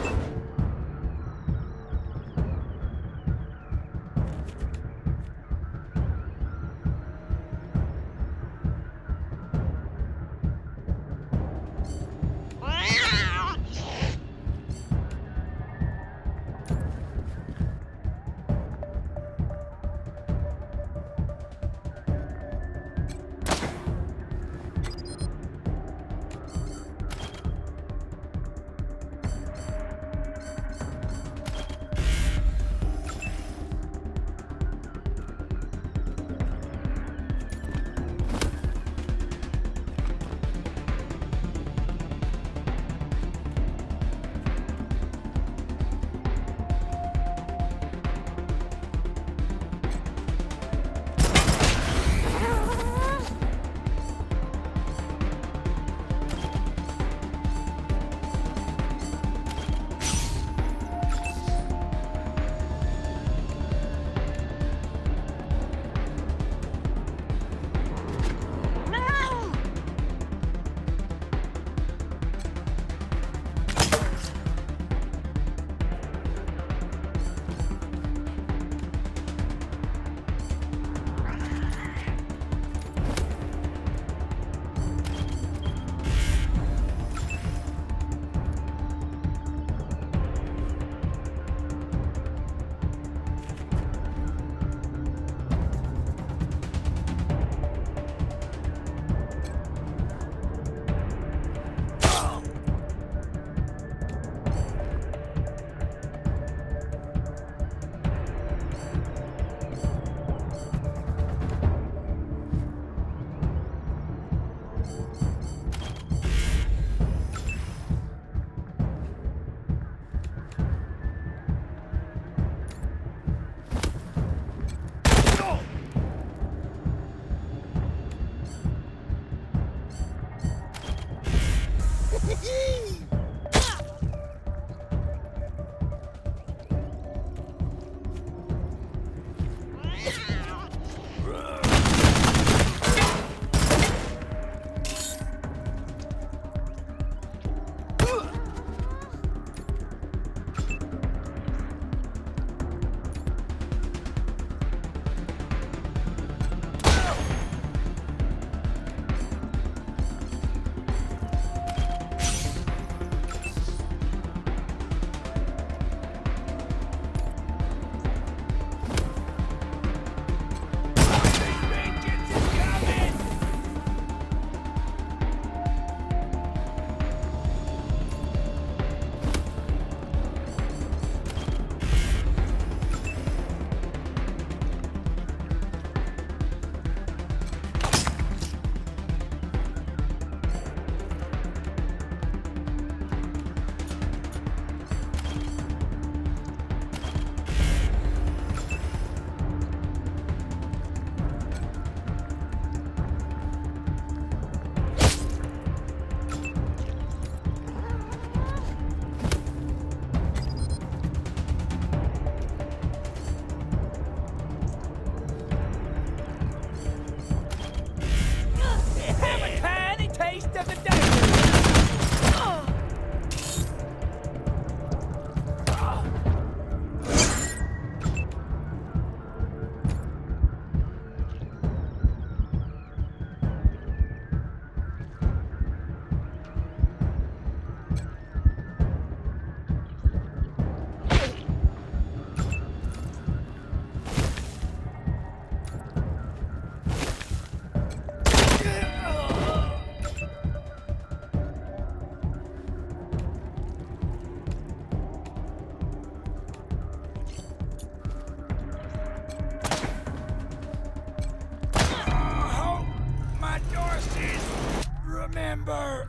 Timber!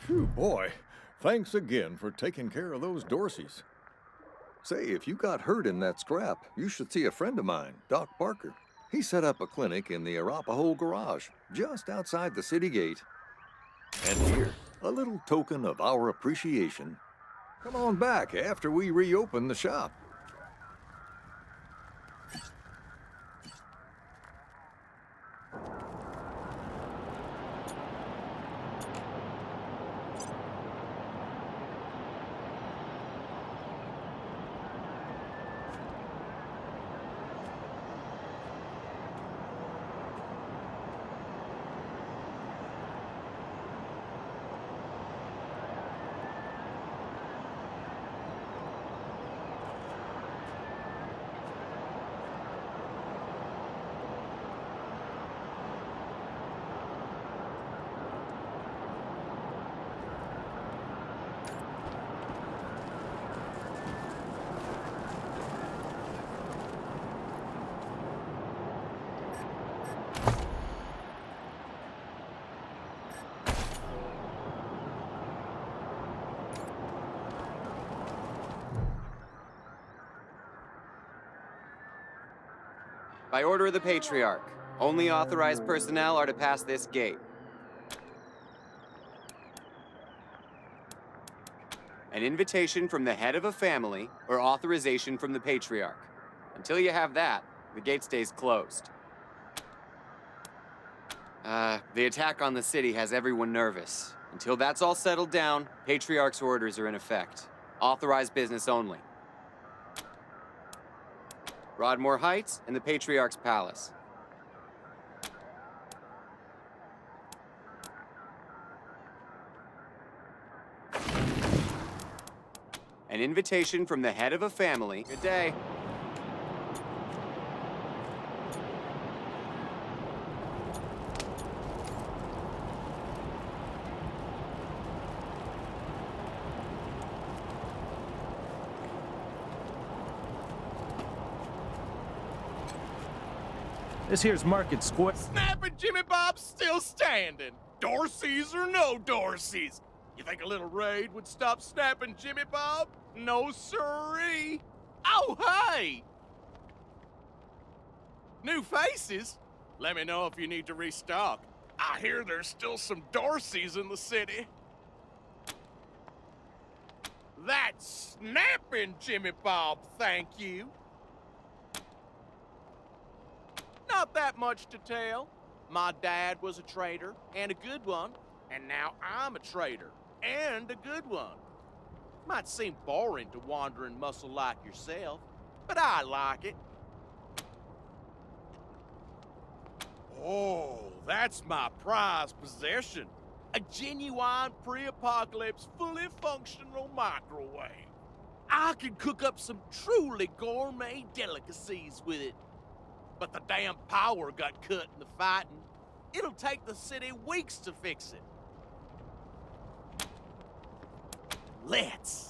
Phew, boy. Thanks again for taking care of those Dorseys. Say, if you got hurt in that scrap, you should see a friend of mine, Doc Barker. He set up a clinic in the Arapahoe garage, just outside the city gate. And here, a little token of our appreciation. Come on back after we reopen the shop. By order of the Patriarch, only authorized personnel are to pass this gate. An invitation from the head of a family or authorization from the Patriarch. Until you have that, the gate stays closed. The attack on the city has everyone nervous. Until that's all settled down, Patriarch's orders are in effect. Authorized business only. Broadmoor Heights and the Patriarch's Palace. An invitation from the head of a family. Good day. This here's Market Square. Snap and Jimmy Bob's still standing. Dorseys or no Dorseys. You think a little raid would stop Snap and Jimmy Bob? No siree. Oh, hey! New faces? Let me know if you need to restock. I hear there's still some Dorseys in the city. That's snapping, Jimmy Bob, thank you. Not that much to tell. My dad was a trader, and a good one, and now I'm a trader, and a good one. Might seem boring to wandering muscle like yourself, but I like it. Oh, that's my prized possession. A genuine pre-apocalypse, fully functional microwave. I can cook up some truly gourmet delicacies with it. But the damn power got cut in the fighting. It'll take the city weeks to fix it. Let's.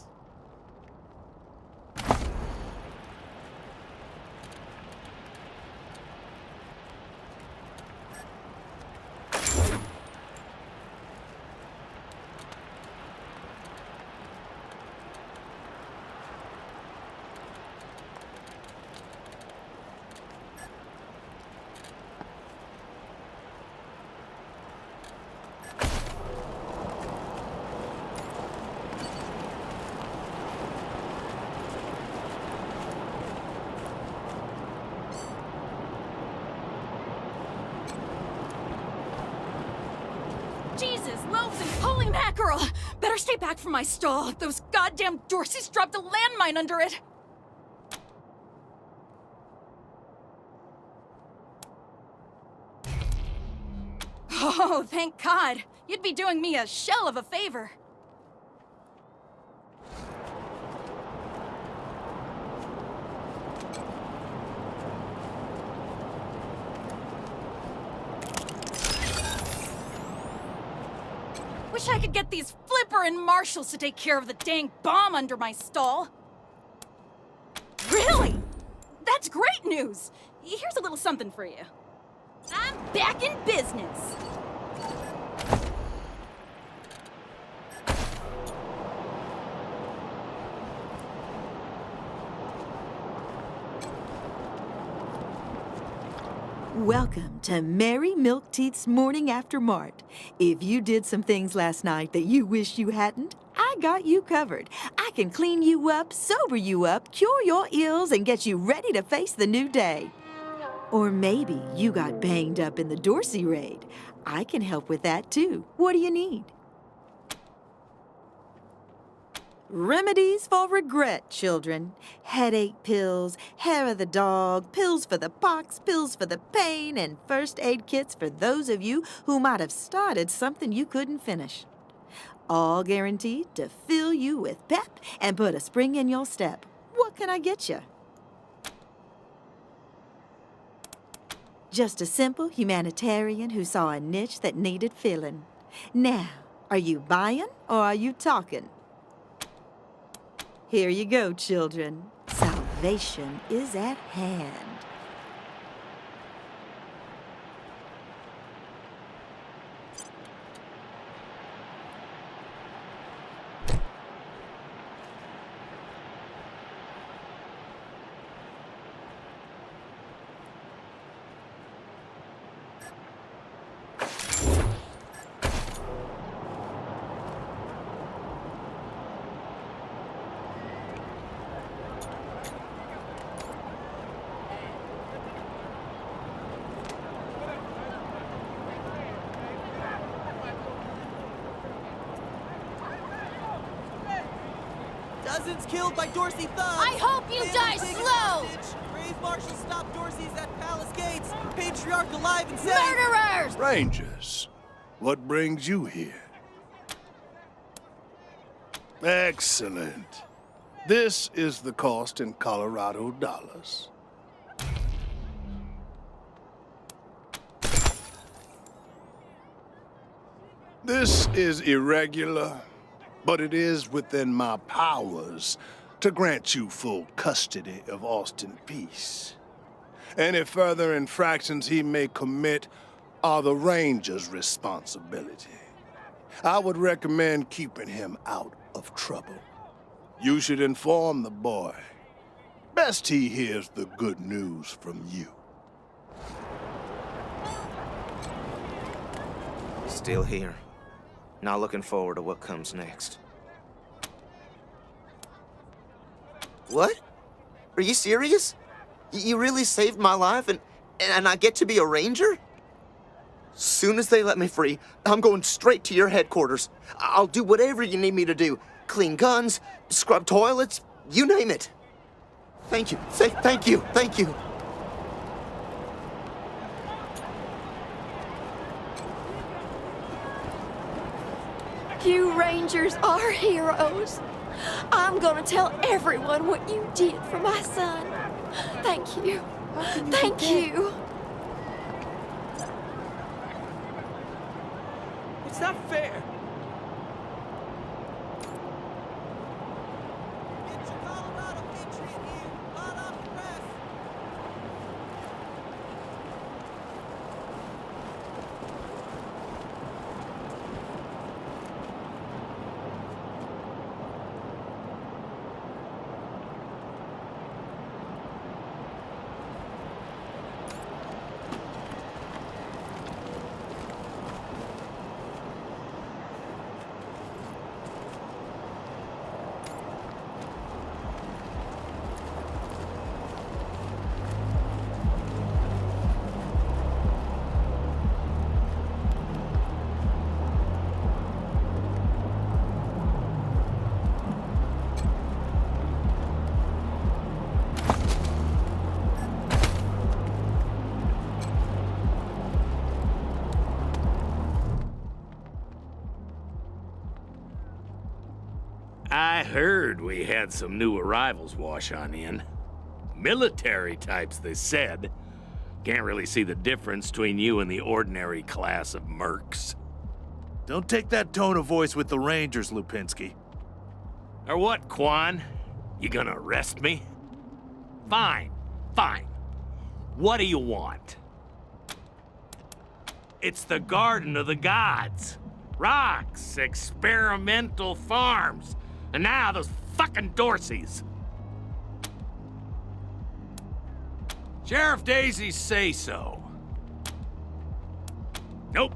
Jesus, loaves and holy mackerel! Better stay back from my stall. Those goddamn Dorseys dropped a landmine under it. Oh, thank God. You'd be doing me a shell of a favor. Wish I could get these Flipper and Marshals to take care of the dang bomb under my stall. Really? That's great news. Here's a little something for you. I'm back in business. Welcome to Mary Milk Teeth's Morning After Mart. If you did some things last night that you wish you hadn't, I got you covered. I can clean you up, sober you up, cure your ills, and get you ready to face the new day. Or maybe you got banged up in the Dorsey raid. I can help with that too. What do you need? Remedies for regret, children. Headache pills, hair of the dog, pills for the pox, pills for the pain, and first aid kits for those of you who might have started something you couldn't finish. All guaranteed to fill you with pep and put a spring in your step. What can I get you? Just a simple humanitarian who saw a niche that needed filling. Now, are you buying or are you talking? Here you go, children. Salvation is at hand. Dozens killed by Dorsey thugs! I hope you die slow! Brave Marshal stopped Dorseys at Palace Gates! Patriarch alive and safe! Murderers! Rangers, what brings you here? Excellent. This is the cost in Colorado dollars. This is irregular, but it is within my powers to grant you full custody of Austin Peace. Any further infractions he may commit are the Ranger's responsibility. I would recommend keeping him out of trouble. You should inform the boy. Best he hears the good news from you. Still here. Not looking forward to what comes next. What? Are you serious? You really saved my life and I get to be a ranger? Soon as they let me free, I'm going straight to your headquarters. I'll do whatever you need me to do. Clean guns, scrub toilets, you name it. Thank you, thank you, thank you. You Rangers are heroes. I'm gonna tell everyone what you did for my son. Thank you. Thank you. It's not fair. I heard we had some new arrivals wash on in. Military types, they said. Can't really see the difference between you and the ordinary class of mercs. Don't take that tone of voice with the Rangers, Lupinski. Or what, Quan? You gonna arrest me? Fine, fine. What do you want? It's the Garden of the Gods. Rocks, experimental farms, and now those fucking Dorseys. Sheriff Daisies say so. Nope.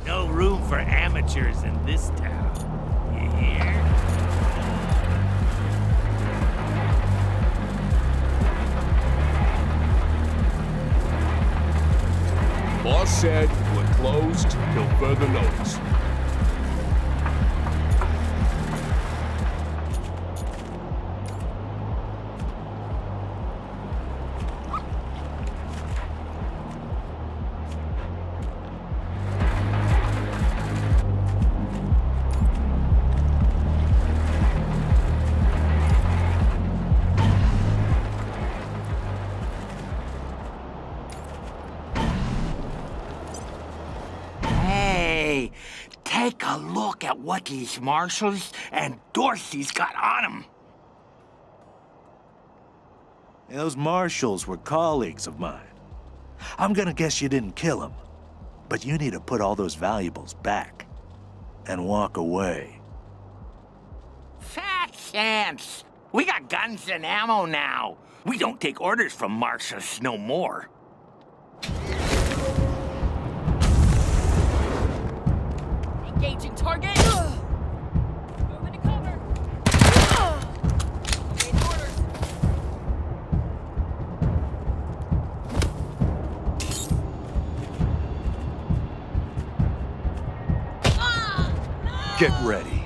No room for amateurs in this town. You hear? Boss said we're closed till further notice. Take a look at what these marshals and Dorsey's got on them. Those marshals were colleagues of mine. I'm gonna guess you didn't kill them, but you need to put all those valuables back and walk away. Fat chance. We got guns and ammo now. We don't take orders from marshals no more. Engaging target! Move into cover! Awaiting orders! Get ready.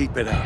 keep it up.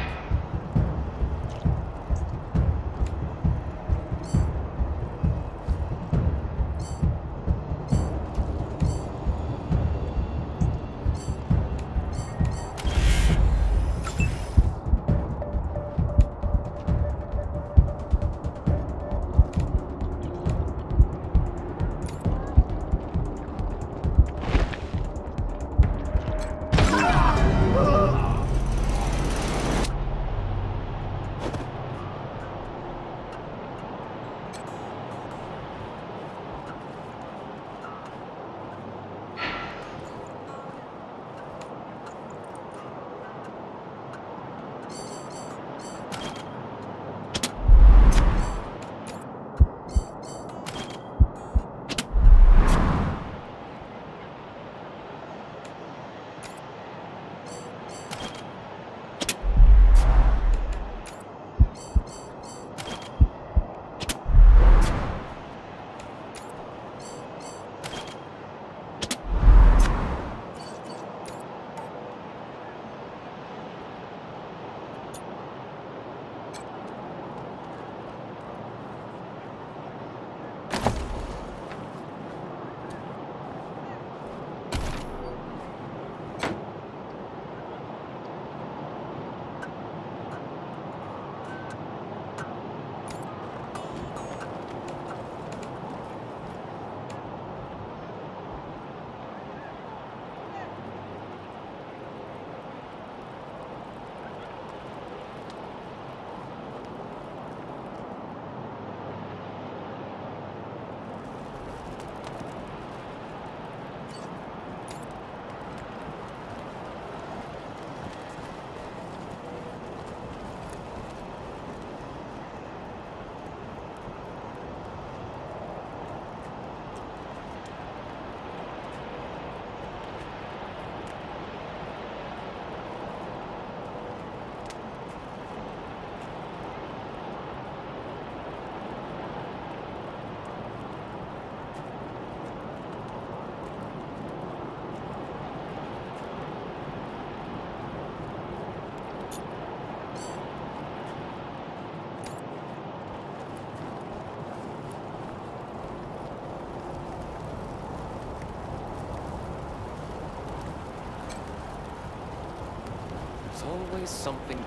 Always something.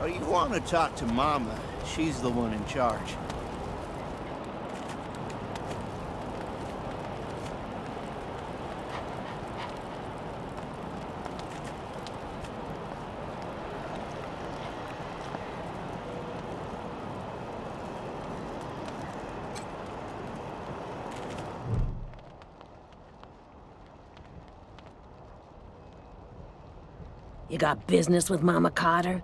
Oh, you want to talk to Mama. She's the one in charge. You got business with Mama Carter?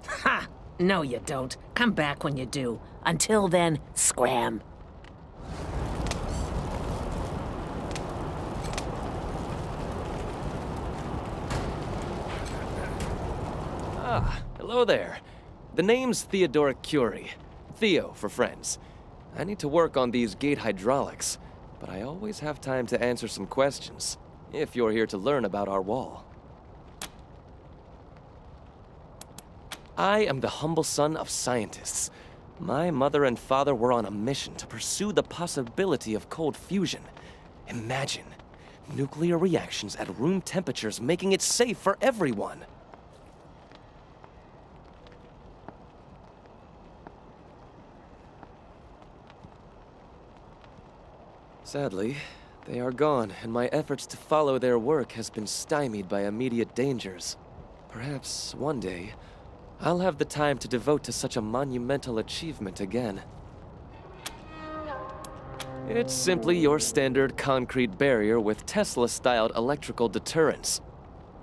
Ha! No, you don't. Come back when you do. Until then, scram. Ah, hello there. The name's Theodoric Curie. Theo for friends. I need to work on these gate hydraulics, but I always have time to answer some questions, if you're here to learn about our wall. I am the humble son of scientists. My mother and father were on a mission to pursue the possibility of cold fusion. Imagine nuclear reactions at room temperatures making it safe for everyone. Sadly, they are gone, and my efforts to follow their work has been stymied by immediate dangers. Perhaps one day, I'll have the time to devote to such a monumental achievement again. It's simply your standard concrete barrier with Tesla-styled electrical deterrence.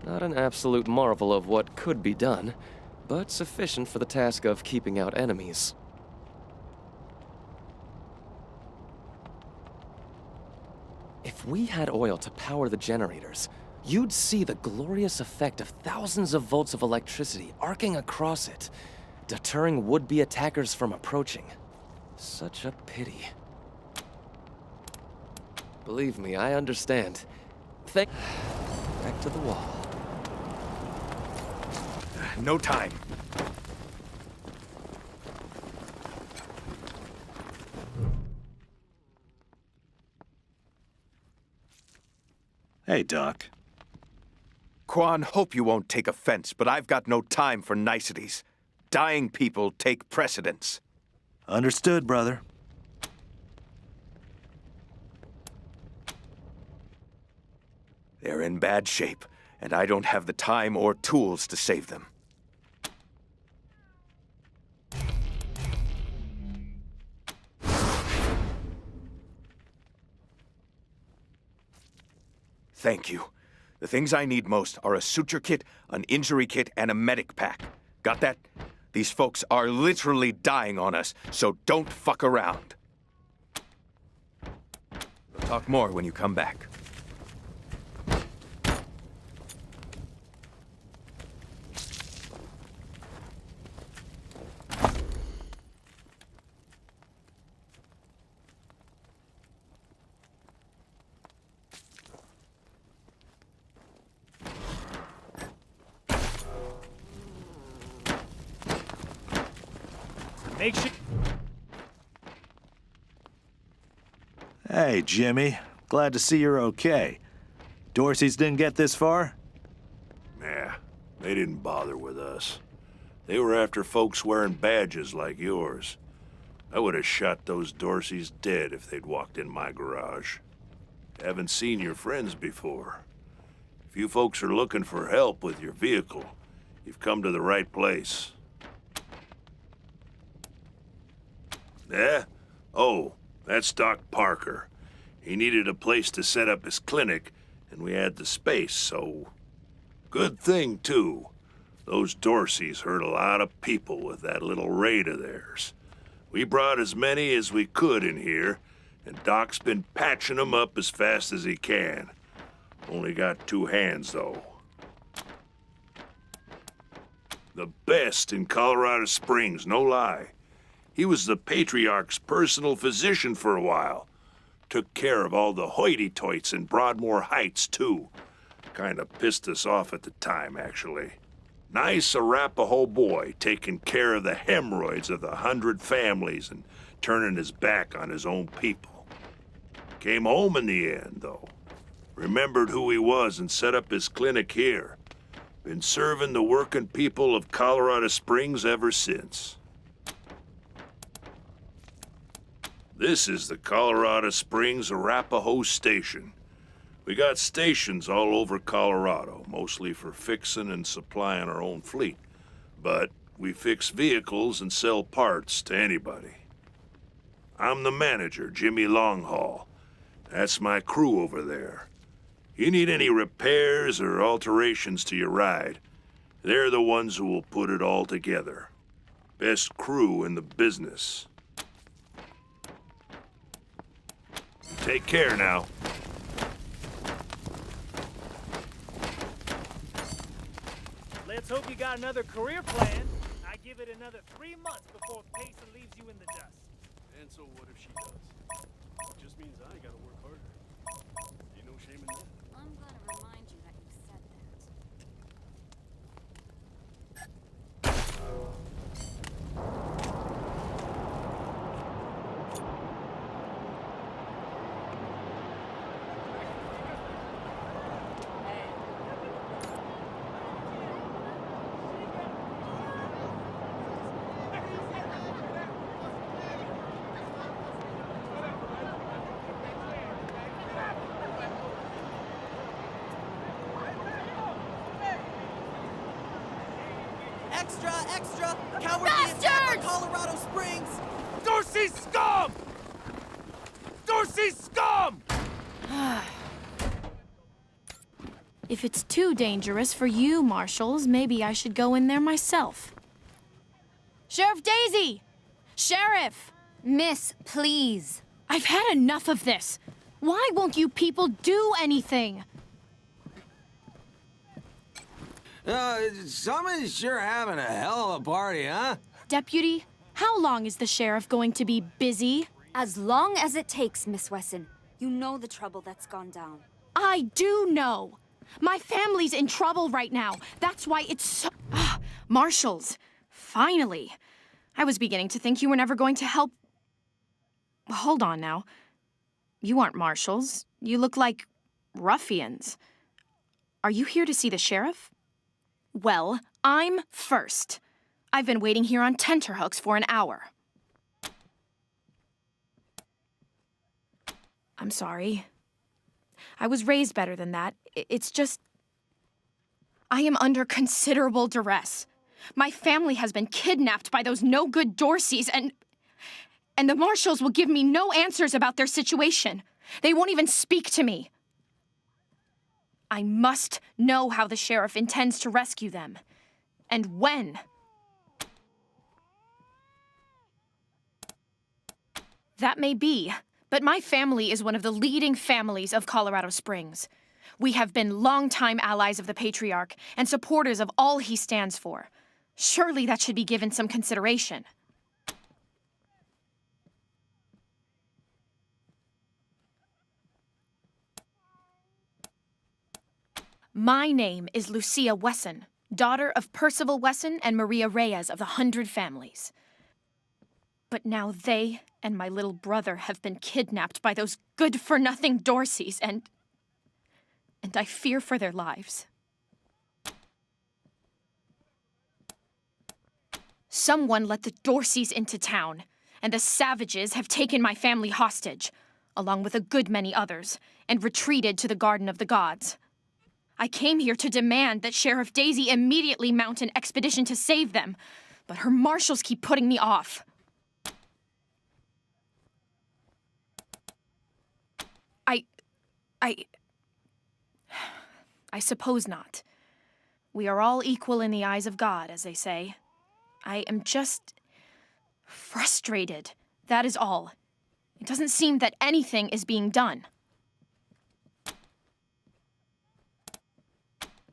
Not an absolute marvel of what could be done, but sufficient for the task of keeping out enemies. If we had oil to power the generators, you'd see the glorious effect of thousands of volts of electricity arcing across it, deterring would-be attackers from approaching. Such a pity. Believe me, I understand. back to the wall. No time. Hey, Doc. Quan, hope you won't take offense, but I've got no time for niceties. Dying people take precedence. Understood, brother. They're in bad shape, and I don't have the time or tools to save them. Thank you. The things I need most are a suture kit, an injury kit, and a medic pack. Got that? These folks are literally dying on us, so don't fuck around. We'll talk more when you come back. Make sure. Hey, Jimmy. Glad to see you're okay. Dorsey's didn't get this far? Nah, they didn't bother with us. They were after folks wearing badges like yours. I would have shot those Dorseys dead if they'd walked in my garage. Haven't seen your friends before. If you folks are looking for help with your vehicle, you've come to the right place. Yeah? Oh, that's Doc Parker. He needed a place to set up his clinic, and we had the space, so... Good thing, too. Those Dorseys hurt a lot of people with that little raid of theirs. We brought as many as we could in here, and Doc's been patching them up as fast as he can. Only got 2 hands, though. The best in Colorado Springs, no lie. He was the Patriarch's personal physician for a while. Took care of all the hoity-toits in Broadmoor Heights, too. Kinda pissed us off at the time, actually. Nice Arapaho boy, taking care of the hemorrhoids of the 100 families and turning his back on his own people. Came home in the end, though. Remembered who he was and set up his clinic here. Been serving the working people of Colorado Springs ever since. This is the Colorado Springs Arapaho Station. We got stations all over Colorado, mostly for fixing and supplying our own fleet. But we fix vehicles and sell parts to anybody. I'm the manager, Jimmy Longhaul. That's my crew over there. You need any repairs or alterations to your ride, they're the ones who will put it all together. Best crew in the business. Take care now. Let's hope you got another career plan. I give it another 3 months before Payson leaves you in the dust. And so what if she does? It just means I gotta work harder. Ain't no shame in that. I'm gonna remind you that you said Extra, extra! Cowardly attack on Colorado Springs! Dorsey scum! Dorsey scum! If it's too dangerous for you, Marshals, maybe I should go in there myself. Sheriff Daisy! Sheriff! Miss, please. I've had enough of this. Why won't you people do anything? Someone's sure having a hell of a party, huh? Deputy, how long is the sheriff going to be busy? As long as it takes, Miss Wesson. You know the trouble that's gone down. I do know. My family's in trouble right now. That's why it's so... Marshals. Finally. I was beginning to think you were never going to help... Hold on now. You aren't marshals. You look like ruffians. Are you here to see the sheriff? Well, I'm first. I've been waiting here on tenterhooks for an hour. I'm sorry. I was raised better than that. It's just... I am under considerable duress. My family has been kidnapped by those no-good Dorseys, and the marshals will give me no answers about their situation. They won't even speak to me. I must know how the sheriff intends to rescue them. And when. That may be, but my family is one of the leading families of Colorado Springs. We have been longtime allies of the Patriarch and supporters of all he stands for. Surely that should be given some consideration. My name is Lucia Wesson, daughter of Percival Wesson and Maria Reyes of the 100 Families. But now they and my little brother have been kidnapped by those good-for-nothing Dorseys, and I fear for their lives. Someone let the Dorseys into town, and the savages have taken my family hostage, along with a good many others, and retreated to the Garden of the Gods. I came here to demand that Sheriff Daisy immediately mount an expedition to save them, but her marshals keep putting me off. I suppose not. We are all equal in the eyes of God, as they say. I am just frustrated. That is all. It doesn't seem that anything is being done.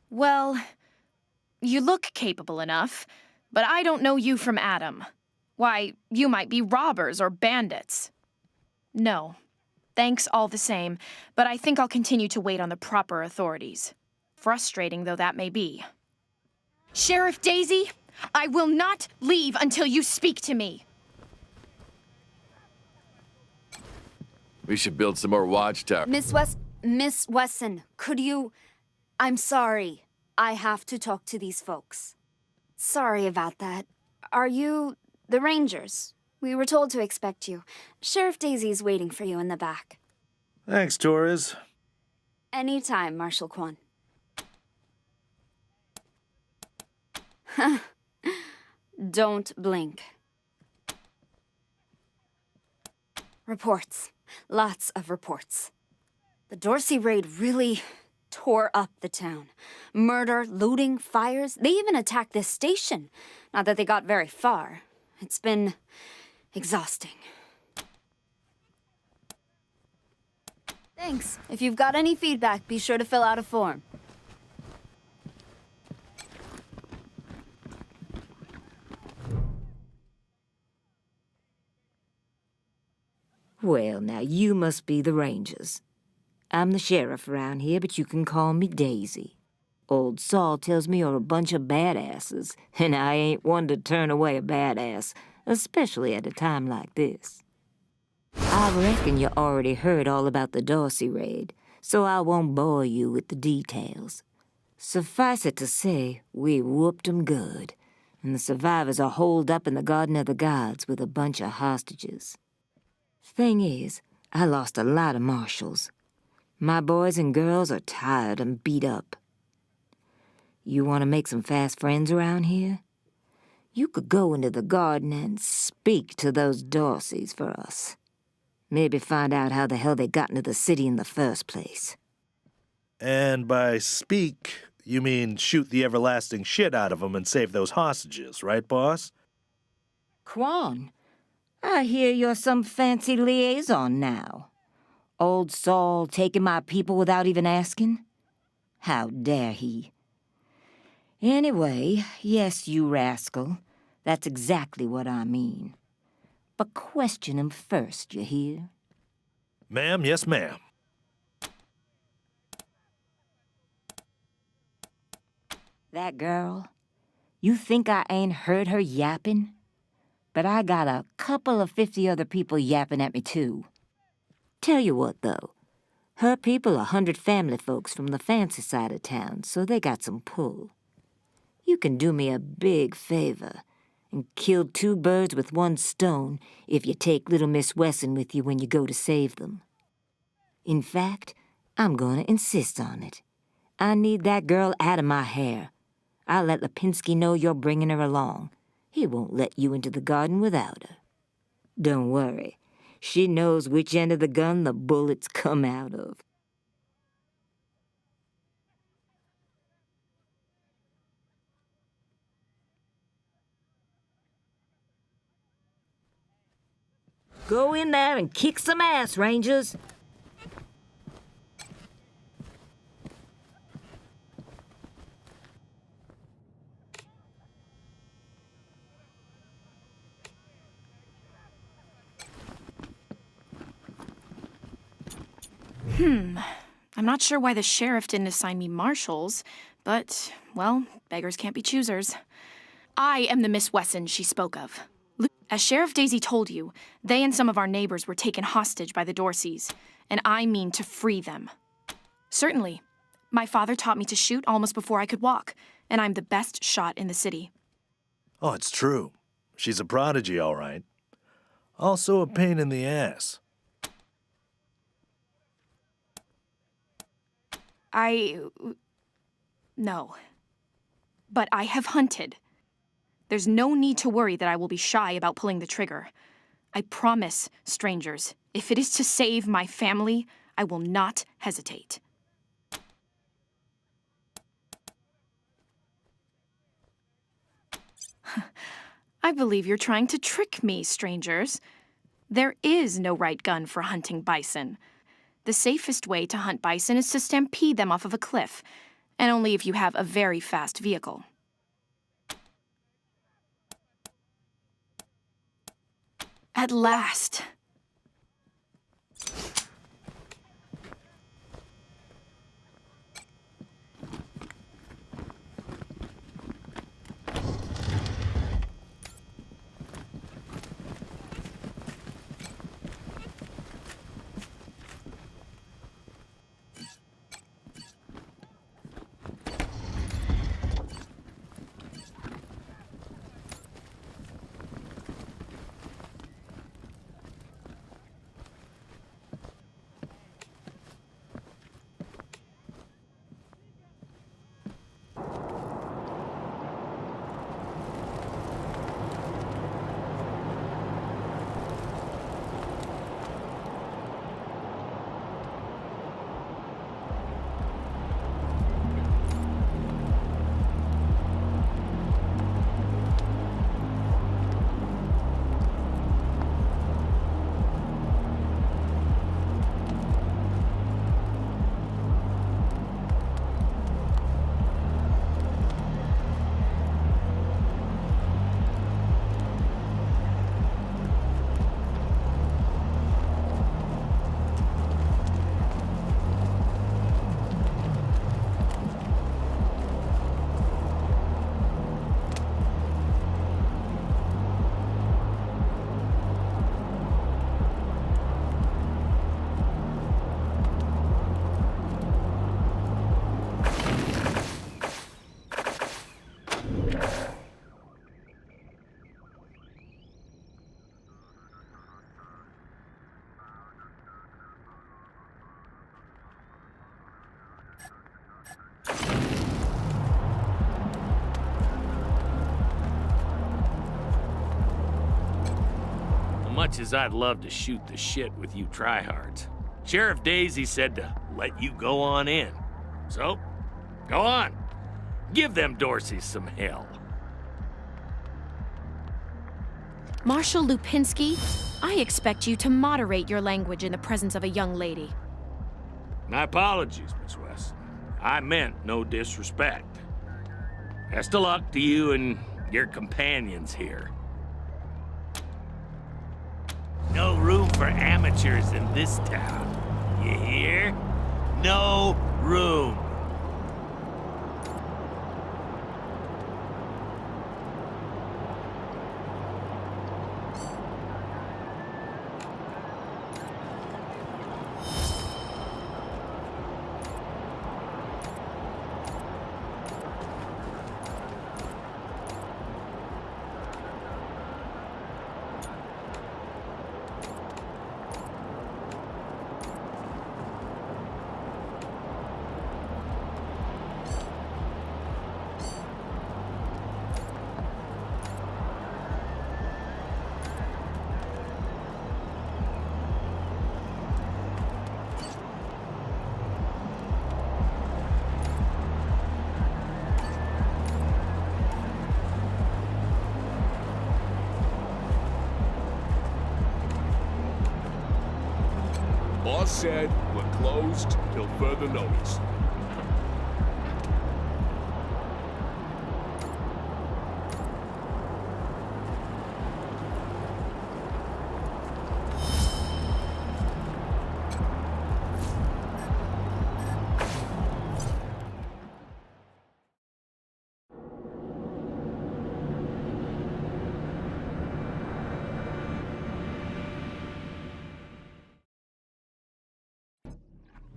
Well, you look capable enough, but I don't know you from Adam. Why, you might be robbers or bandits. No. Thanks all the same, but I think I'll continue to wait on the proper authorities. Frustrating though that may be. Sheriff Daisy, I will not leave until you speak to me. We should build some more watchtowers. Miss Wesson, could you... I'm sorry. I have to talk to these folks. Sorry about that. Are you the Rangers? We were told to expect you. Sheriff Daisy's waiting for you in the back. Thanks, Torres. Anytime, Marshal Quan. Don't blink. Reports. Lots of reports. The Dorsey raid really tore up the town. Murder, looting, fires. They even attacked this station. Not that they got very far. It's been exhausting. Thanks. If you've got any feedback, be sure to fill out a form. Well, now, you must be the Rangers. I'm the sheriff around here, but you can call me Daisy. Old Saul tells me you're a bunch of badasses, and I ain't one to turn away a badass, especially at a time like this. I reckon you already heard all about the Dorsey raid, so I won't bore you with the details. Suffice it to say, we whooped 'em good, and the survivors are holed up in the Garden of the Gods with a bunch of hostages. Thing is, I lost a lot of marshals. My boys and girls are tired and beat up. You want to make some fast friends around here? You could go into the garden and speak to those Dorseys for us. Maybe find out how the hell they got into the city in the first place. And by speak, you mean shoot the everlasting shit out of them and save those hostages, right, boss? Quan, I hear you're some fancy liaison now. Old Saul taking my people without even asking? How dare he? Anyway, yes, you rascal. That's exactly what I mean. But question him first, you hear? Ma'am, yes, ma'am. That girl, you think I ain't heard her yapping? But I got a couple of 50 other people yapping at me, too. Tell you what, though. Her people are 100 family folks from the fancy side of town, so they got some pull. You can do me a big favor and kill 2 birds with 1 stone if you take little Miss Wesson with you when you go to save them. In fact, I'm gonna insist on it. I need that girl out of my hair. I'll let Lipinski know you're bringing her along. He won't let you into the garden without her. Don't worry. She knows which end of the gun the bullets come out of. Go in there and kick some ass, Rangers. I'm not sure why the sheriff didn't assign me marshals, but, well, beggars can't be choosers. I am the Miss Wesson she spoke of. As Sheriff Daisy told you, they and some of our neighbors were taken hostage by the Dorseys, and I mean to free them. Certainly. My father taught me to shoot almost before I could walk, and I'm the best shot in the city. Oh, it's true. She's a prodigy, all right. Also a pain in the ass. No. But I have hunted. There's no need to worry that I will be shy about pulling the trigger. I promise, strangers, if it is to save my family, I will not hesitate. I believe you're trying to trick me, strangers. There is no right gun for hunting bison. The safest way to hunt bison is to stampede them off of a cliff, and only if you have a very fast vehicle. At last. Much as I'd love to shoot the shit with you tryhards, Sheriff Daisy said to let you go on in. So, go on. Give them Dorseys some hell. Marshal Lipinski, I expect you to moderate your language in the presence of a young lady. My apologies, Miss Wesson. I meant no disrespect. Best of luck to you and your companions here. No room for amateurs in this town. You hear? No room. Boss said we're closed till further notice.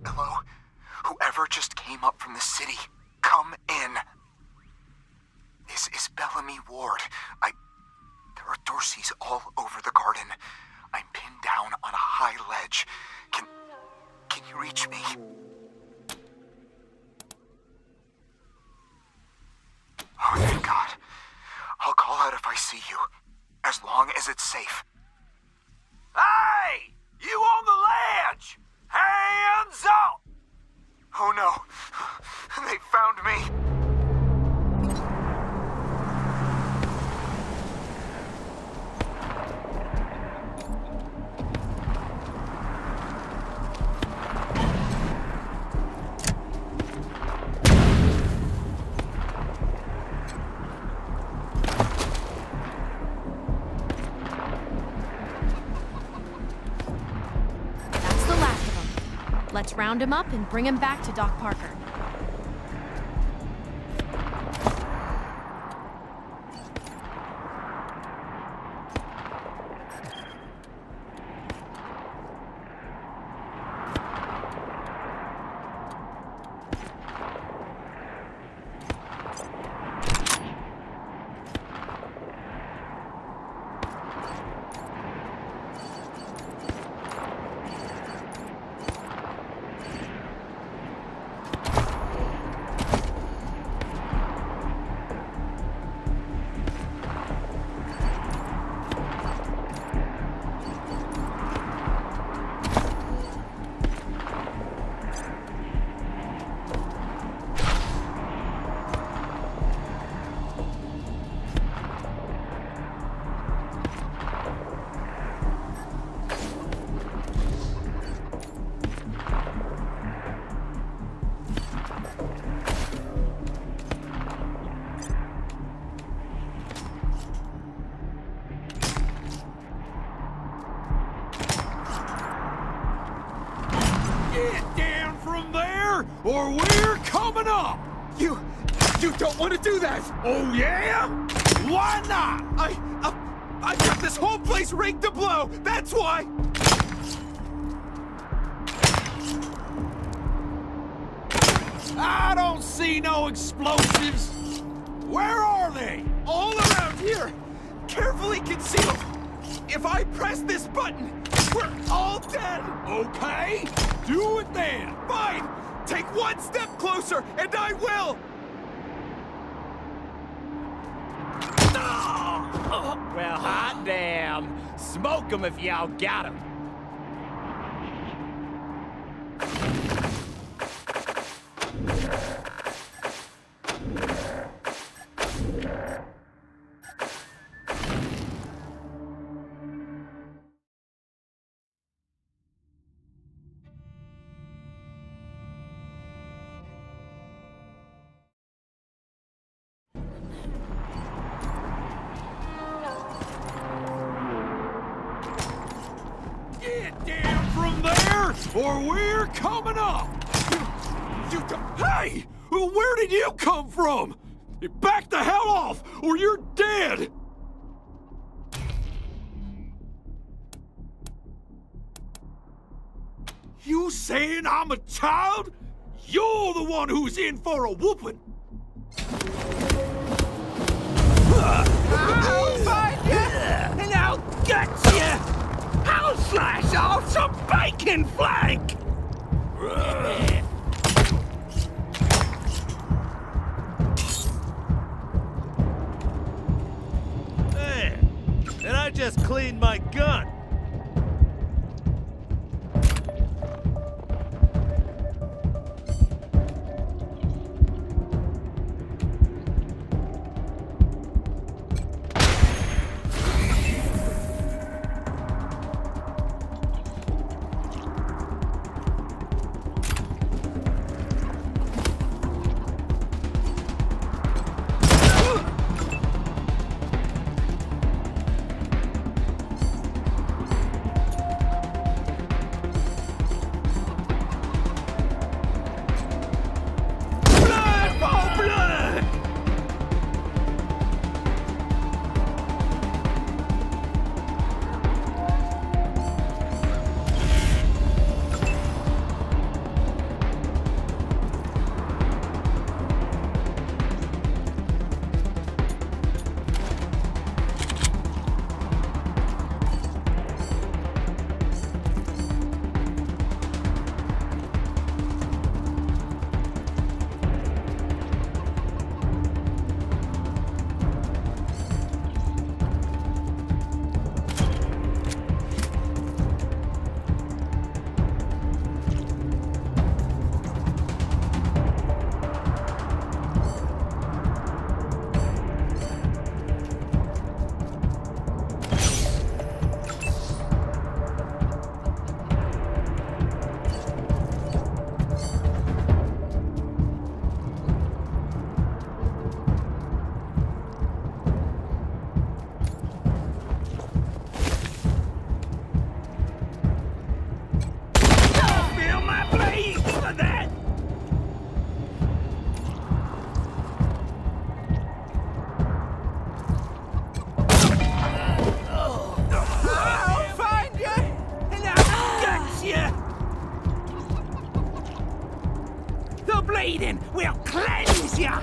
Hello? Whoever just came up from the city, come in. This is Bellamy Ward. There are Dorseys all over the garden. I'm pinned down on a high ledge. Can you reach me? Oh, thank God. I'll call out if I see you, as long as it's safe. Hey! You on the ledge! Hands up! Oh no, they found me. That's the last of them. Let's round him up and bring him back to Doc Parker. Get down from there, or we're coming up! You don't want to do that! Oh, yeah? Why not? I got this whole place rigged to blow! That's why! I don't see no explosives. Where are they? All around here! Carefully concealed! If I press this button, we're all dead! Okay, do it then. Fine! Take one step closer, and I will! Well, hot damn. Smoke 'em if y'all got 'em. Get down from there, or we're coming up! You don't... Hey! Where did you come from? Back the hell off, or you're dead! You saying I'm a child? You're the one who's in for a whooping! I'll find you, and I'll gut you! I'll slice off some bacon flank! Hey, and I just cleaned my gun. raiding will cleanse ya!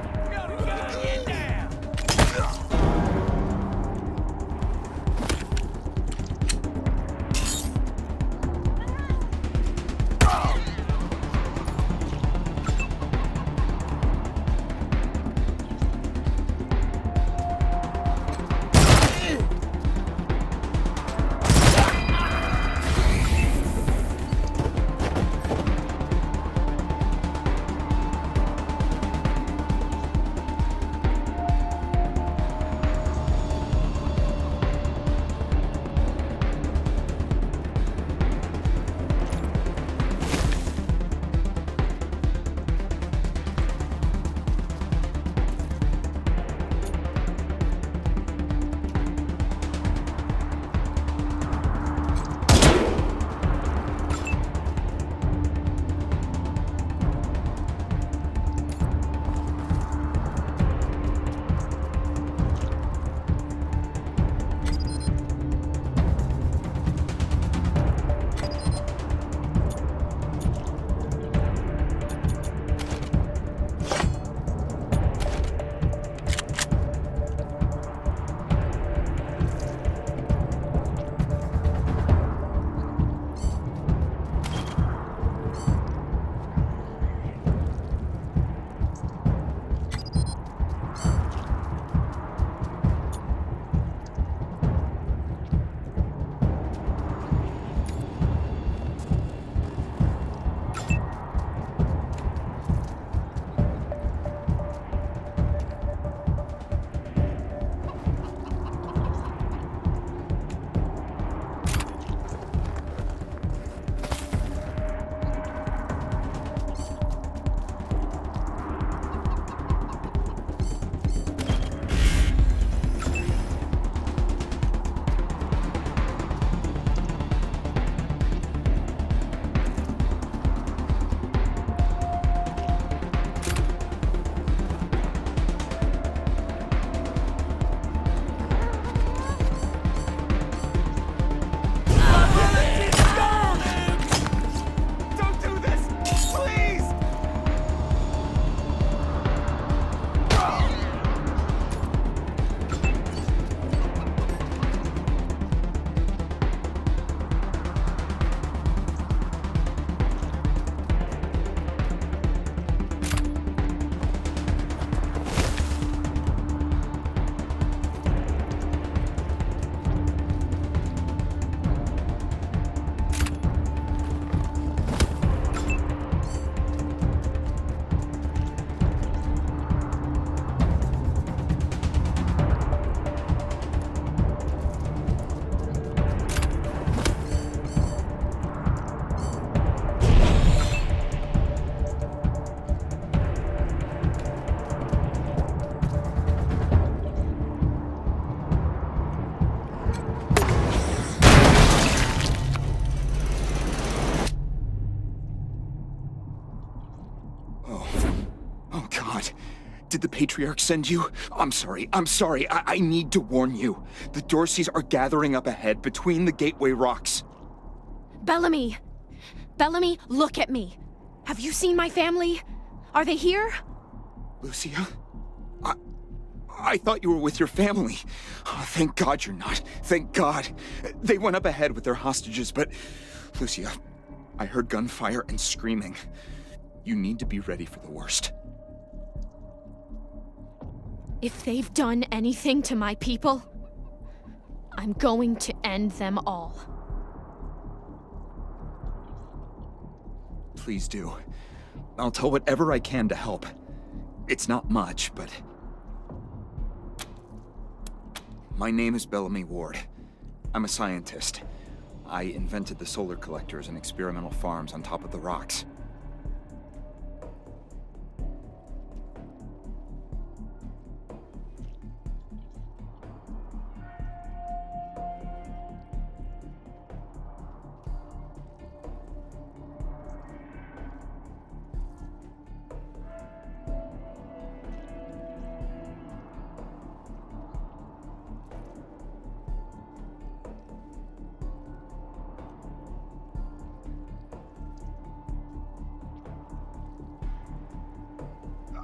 Did the Patriarch send you? I'm sorry. I need to warn you. The Dorseys are gathering up ahead between the Gateway Rocks. Bellamy! Bellamy, look at me. Have you seen my family? Are they here? Lucia? I thought you were with your family. Oh, thank God you're not. Thank God. They went up ahead with their hostages, but... Lucia, I heard gunfire and screaming. You need to be ready for the worst. If they've done anything to my people, I'm going to end them all. Please do. I'll tell whatever I can to help. It's not much, but... My name is Bellamy Ward. I'm a scientist. I invented the solar collectors and experimental farms on top of the rocks.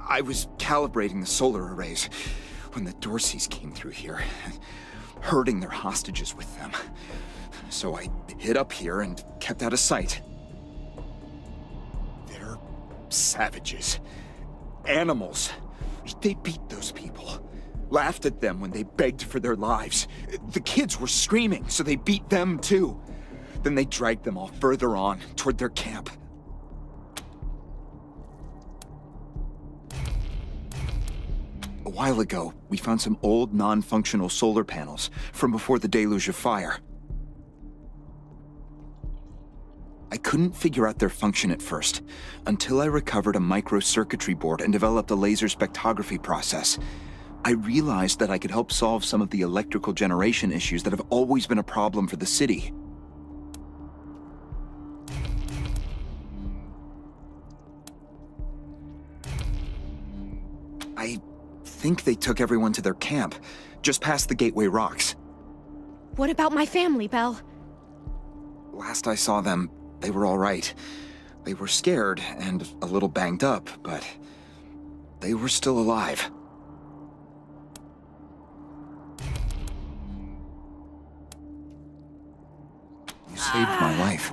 I was calibrating the solar arrays when the Dorseys came through here, herding their hostages with them. So I hid up here and kept out of sight. They're savages. Animals. They beat those people. Laughed at them when they begged for their lives. The kids were screaming, so they beat them too. Then they dragged them all further on, toward their camp. A while ago, we found some old, non-functional solar panels from before the deluge of fire. I couldn't figure out their function at first, until I recovered a microcircuitry board and developed a laser spectrography process. I realized that I could help solve some of the electrical generation issues that have always been a problem for the city. I think they took everyone to their camp, just past the Gateway Rocks. What about my family, Belle? Last I saw them, they were all right. They were scared and a little banged up, but they were still alive. You saved my life.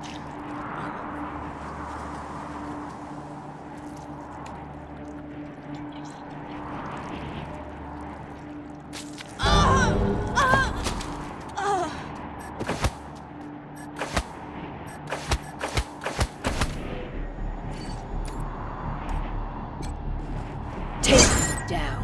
Take him down.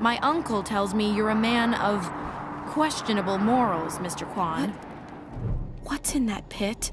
My uncle tells me you're a man of questionable morals, Mr. Kwan. What's in that pit?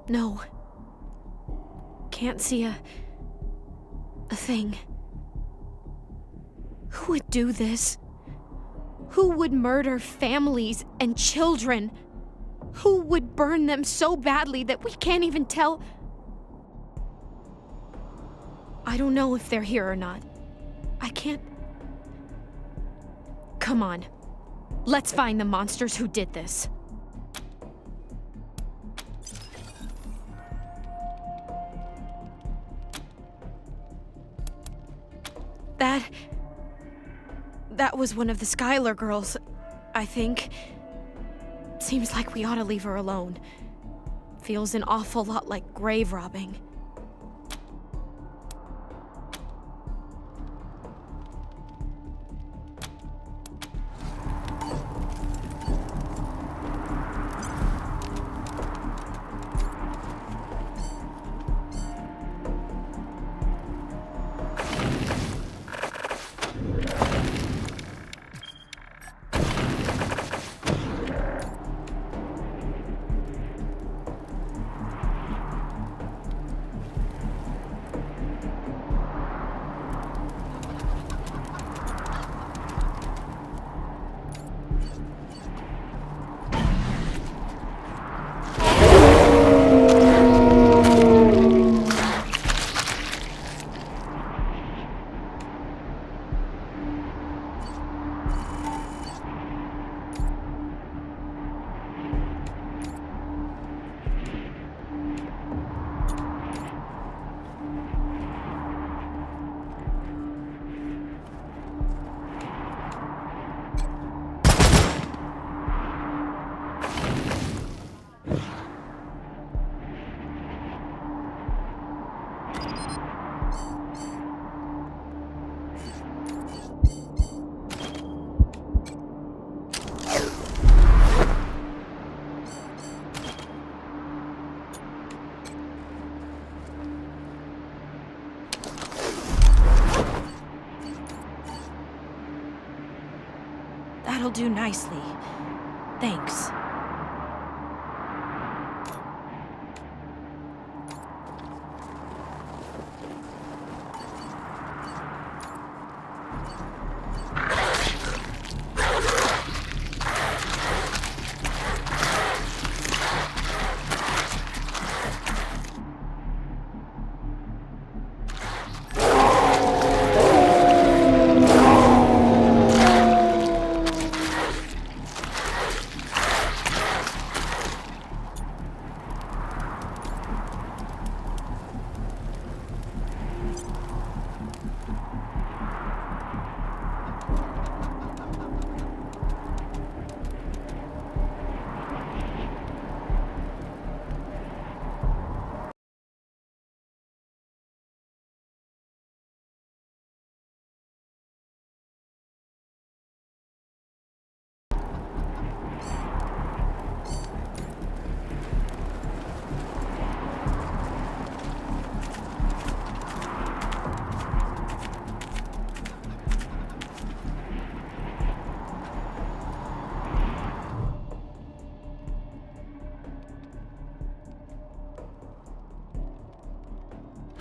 No. Can't see a thing. Who would do this? Who would murder families and children? Who would burn them so badly that we can't even tell? I don't know if they're here or not. I can't... Come on. Let's find the monsters who did this. That was one of the Schuyler girls, I think. Seems like we ought to leave her alone. Feels an awful lot like grave robbing. That'll do nicely. Thanks.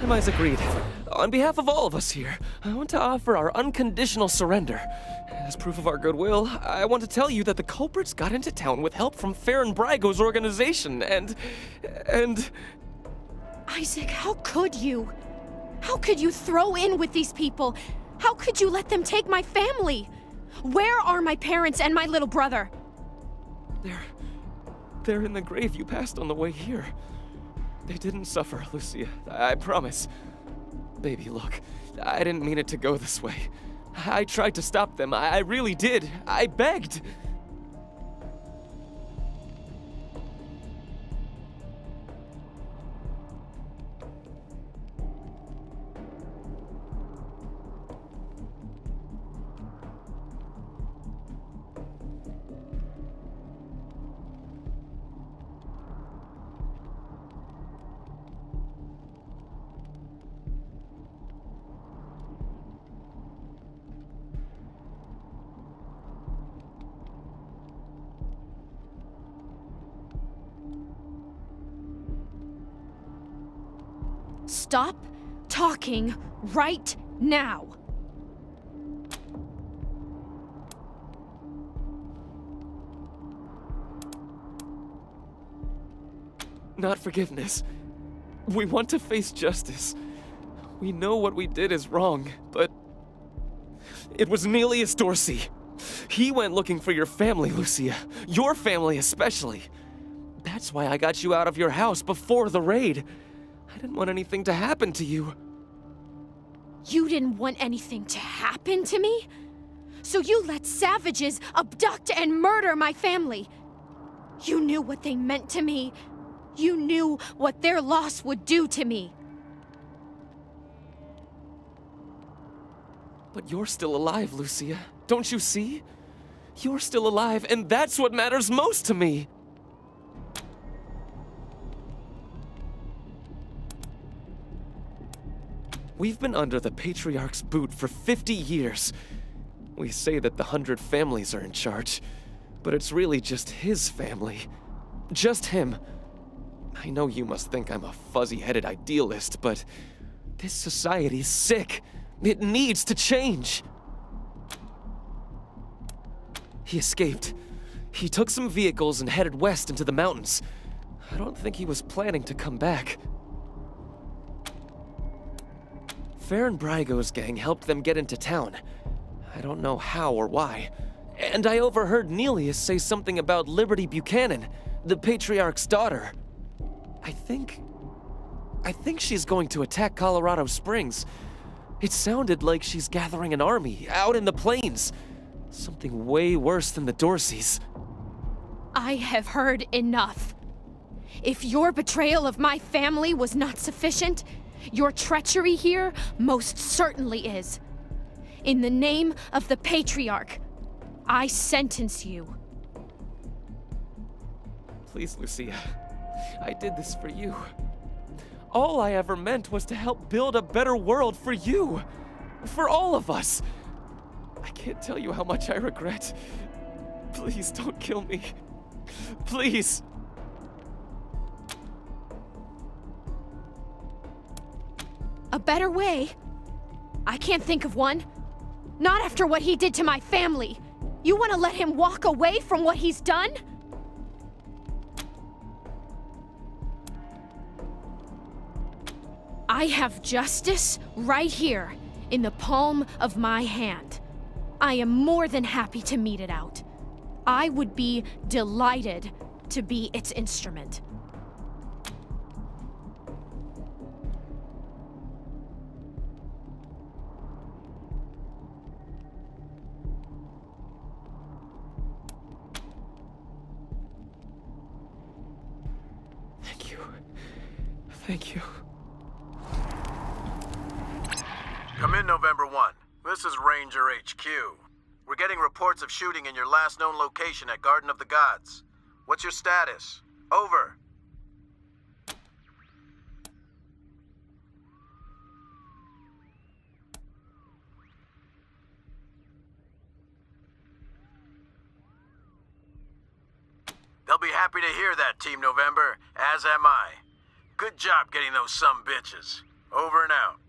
Mize agreed. On behalf of all of us here, I want to offer our unconditional surrender. As proof of our goodwill, I want to tell you that the culprits got into town with help from Farron Brago's organization, and... Isaac, how could you? How could you throw in with these people? How could you let them take my family? Where are my parents and my little brother? They're in the grave you passed on the way here. They didn't suffer, Lucia. I promise. Baby, look. I didn't mean it to go this way. I tried to stop them. I really did. I begged. Stop talking right now. Not forgiveness. We want to face justice. We know what we did is wrong, but it was Nelius Dorsey. He went looking for your family, Lucia. Your family especially. That's why I got you out of your house before the raid. I didn't want anything to happen to you. You didn't want anything to happen to me? So you let savages abduct and murder my family. You knew what they meant to me. You knew what their loss would do to me. But you're still alive, Lucia. Don't you see? You're still alive, and that's what matters most to me. We've been under the Patriarch's boot for 50 years. We say that the 100 families are in charge, but it's really just his family. Just him. I know you must think I'm a fuzzy-headed idealist, but this society's sick. It needs to change. He escaped. He took some vehicles and headed west into the mountains. I don't think he was planning to come back. Farron Brygo's gang helped them get into town. I don't know how or why. And I overheard Nelius say something about Liberty Buchanan, the Patriarch's daughter. I think she's going to attack Colorado Springs. It sounded like she's gathering an army out in the plains. Something way worse than the Dorseys. I have heard enough. If your betrayal of my family was not sufficient, your treachery here most certainly is. In the name of the Patriarch, I sentence you. Please, Lucia. I did this for you. All I ever meant was to help build a better world for you. For all of us. I can't tell you how much I regret. Please don't kill me. Please. A better way? I can't think of one. Not after what he did to my family. You want to let him walk away from what he's done? I have justice right here, in the palm of my hand. I am more than happy to mete it out. I would be delighted to be its instrument. Thank you. Thank you. Come in, November 1. This is Ranger HQ. We're getting reports of shooting in your last known location at Garden of the Gods. What's your status? Over. They'll be happy to hear that, Team November, as am I. Good job getting those sumbitches. Over and out.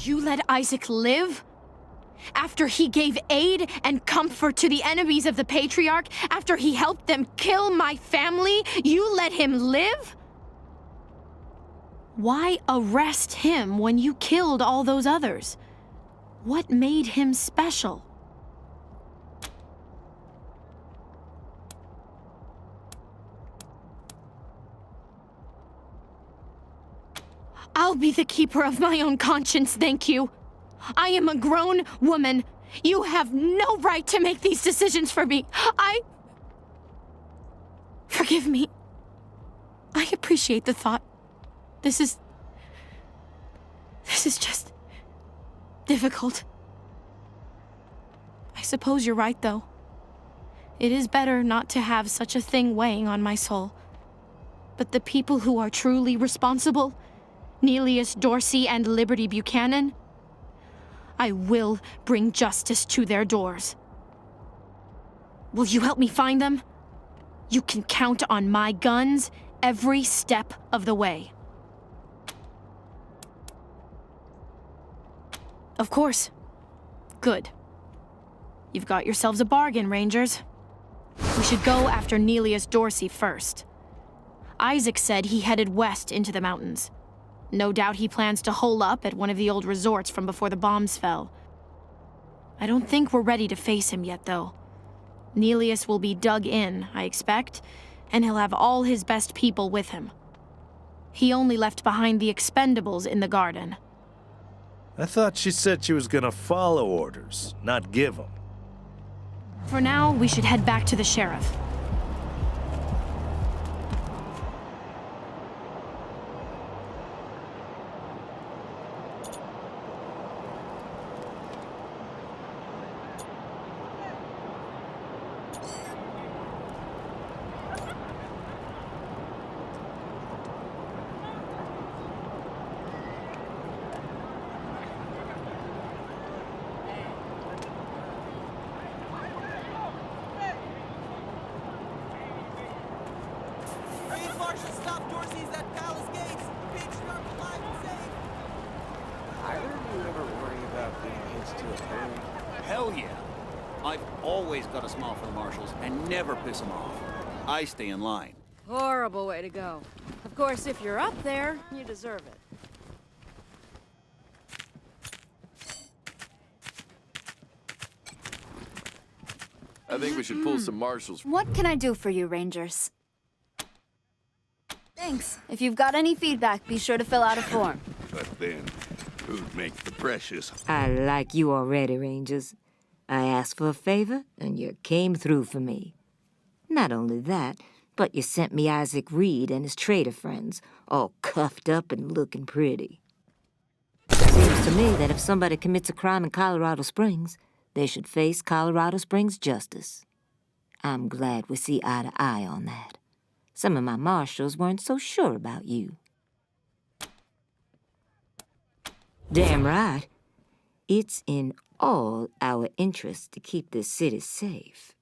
You let Isaac live? After he gave aid and comfort to the enemies of the Patriarch? After he helped them kill my family? You let him live? Why arrest him when you killed all those others? What made him special? I'll be the keeper of my own conscience, thank you. I am a grown woman. You have no right to make these decisions for me. Forgive me. I appreciate the thought. This is just difficult. I suppose you're right, though. It is better not to have such a thing weighing on my soul. But the people who are truly responsible, Nelius Dorsey and Liberty Buchanan, I will bring justice to their doors. Will you help me find them? You can count on my guns every step of the way. Of course. Good. You've got yourselves a bargain, Rangers. We should go after Nelius Dorsey first. Isaac said he headed west into the mountains. No doubt he plans to hole up at one of the old resorts from before the bombs fell. I don't think we're ready to face him yet, though. Nelius will be dug in, I expect, and he'll have all his best people with him. He only left behind the expendables in the garden. I thought she said she was gonna follow orders, not give them. For now, we should head back to the sheriff. Hell yeah. I've always got a smile for the marshals and never piss them off. I stay in line. Horrible way to go. Of course, if you're up there, you deserve it. I think we should pull some marshals. What can I do for you, Rangers? Thanks. If you've got any feedback, be sure to fill out a form. But then, who'd make the precious? I like you already, Rangers. I asked for a favor, and you came through for me. Not only that, but you sent me Isaac Reed and his trader friends, all cuffed up and looking pretty. Seems to me that if somebody commits a crime in Colorado Springs, they should face Colorado Springs justice. I'm glad we see eye to eye on that. Some of my marshals weren't so sure about you. Damn right. It's in all our interests to keep this city safe.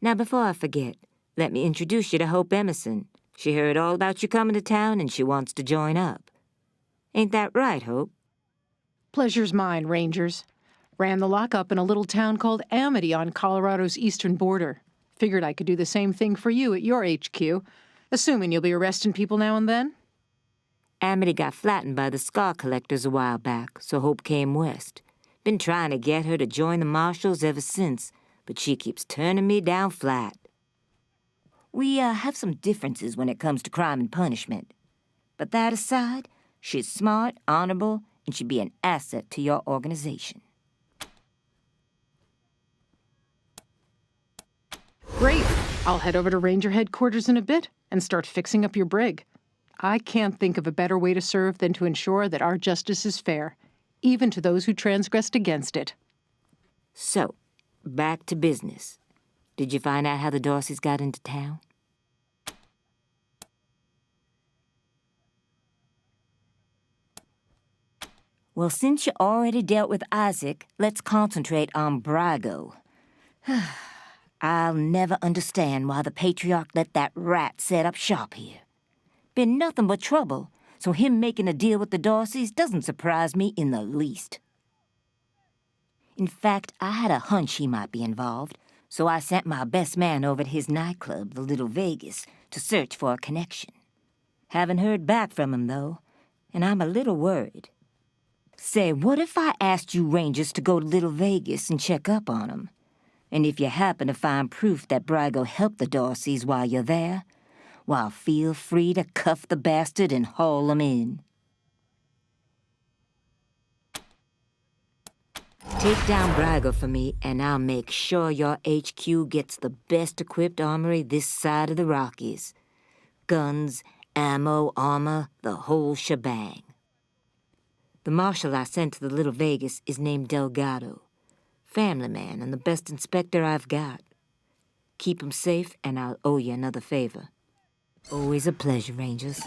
Now, before I forget, let me introduce you to Hope Emerson. She heard all about you coming to town and she wants to join up. Ain't that right, Hope? Pleasure's mine, Rangers. Ran the lockup in a little town called Amity on Colorado's eastern border. Figured I could do the same thing for you at your HQ, assuming you'll be arresting people now and then. Amity got flattened by the scar collectors a while back, so Hope came west. Been trying to get her to join the marshals ever since, but she keeps turning me down flat. We have some differences when it comes to crime and punishment. But that aside, she's smart, honorable, and she'd be an asset to your organization. Great. I'll head over to Ranger headquarters in a bit and start fixing up your brig. I can't think of a better way to serve than to ensure that our justice is fair, even to those who transgressed against it. So, back to business. Did you find out how the Dorseys got into town? Well, since you already dealt with Isaac, let's concentrate on Brago. I'll never understand why the Patriarch let that rat set up shop here. Been nothing but trouble, so him making a deal with the Dorseys doesn't surprise me in the least. In fact, I had a hunch he might be involved, so I sent my best man over to his nightclub, the Little Vegas, to search for a connection. Haven't heard back from him, though, and I'm a little worried. Say, what if I asked you Rangers to go to Little Vegas and check up on him? And if you happen to find proof that Brago helped the Dorseys while you're there, well, feel free to cuff the bastard and haul him in. Take down Brago for me, and I'll make sure your HQ gets the best-equipped armory this side of the Rockies. Guns, ammo, armor, the whole shebang. The marshal I sent to the Little Vegas is named Delgado. Family man and the best inspector I've got. Keep him safe, and I'll owe you another favor. Always a pleasure, Rangers.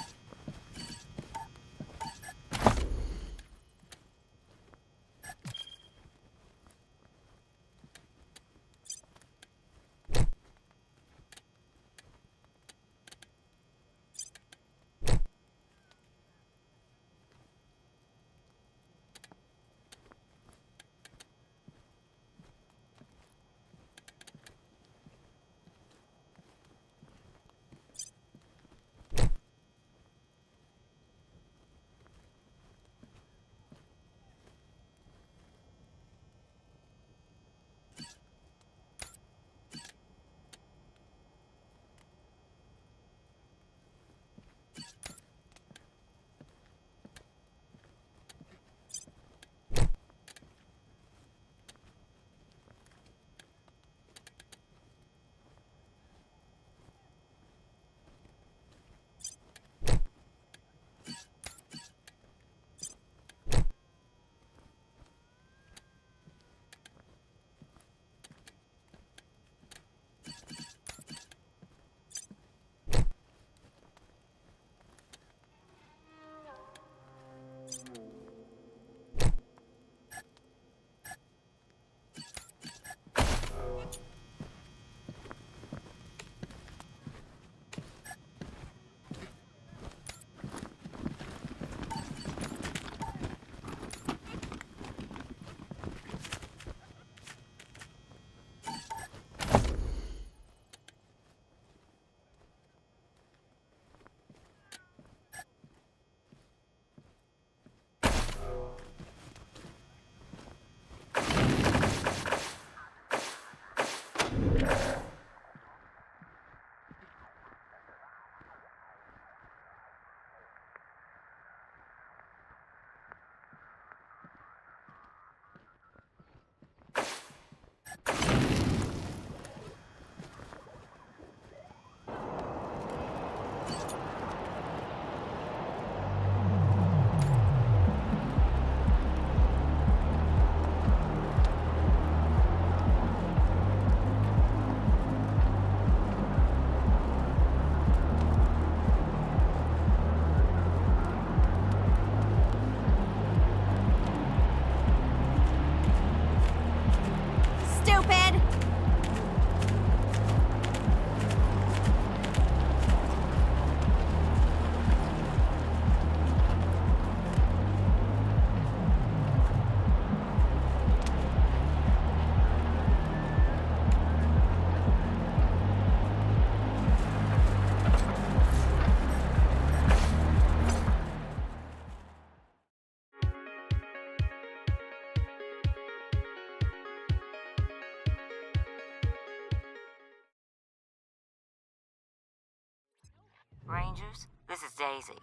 Rangers, this is Daisy.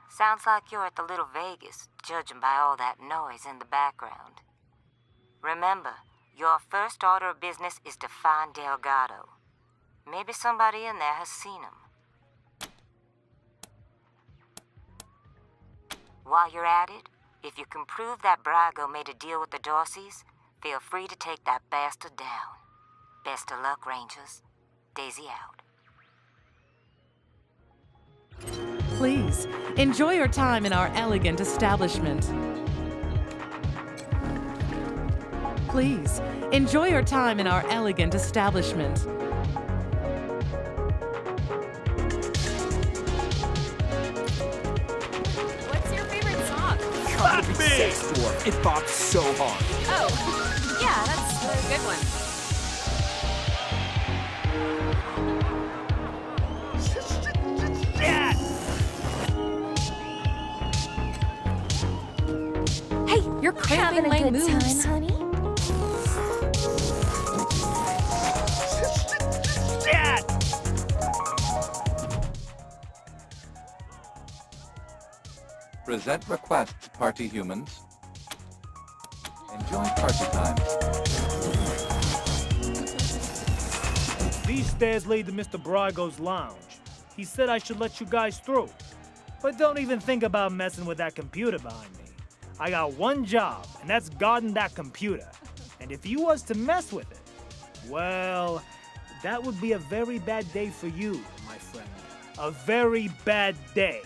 Sounds like you're at the Little Vegas, judging by all that noise in the background. Remember, your first order of business is to find Delgado. Maybe somebody in there has seen him. While you're at it, if you can prove that Brago made a deal with the Dorseys, feel free to take that bastard down. Best of luck, Rangers. Daisy out. Please, enjoy your time in our elegant establishment. Please, enjoy your time in our elegant establishment. me! Sex dwarf. It bopped so hard. Oh, yeah, that's a good one. Hey, you're cramping my moves, honey. Present request, party humans. Enjoy party time. These stairs lead to Mr. Brago's lounge. He said I should let you guys through. But don't even think about messing with that computer behind me. I got one job, and that's guarding that computer. And if you was to mess with it, well, that would be a very bad day for you, my friend. A very bad day.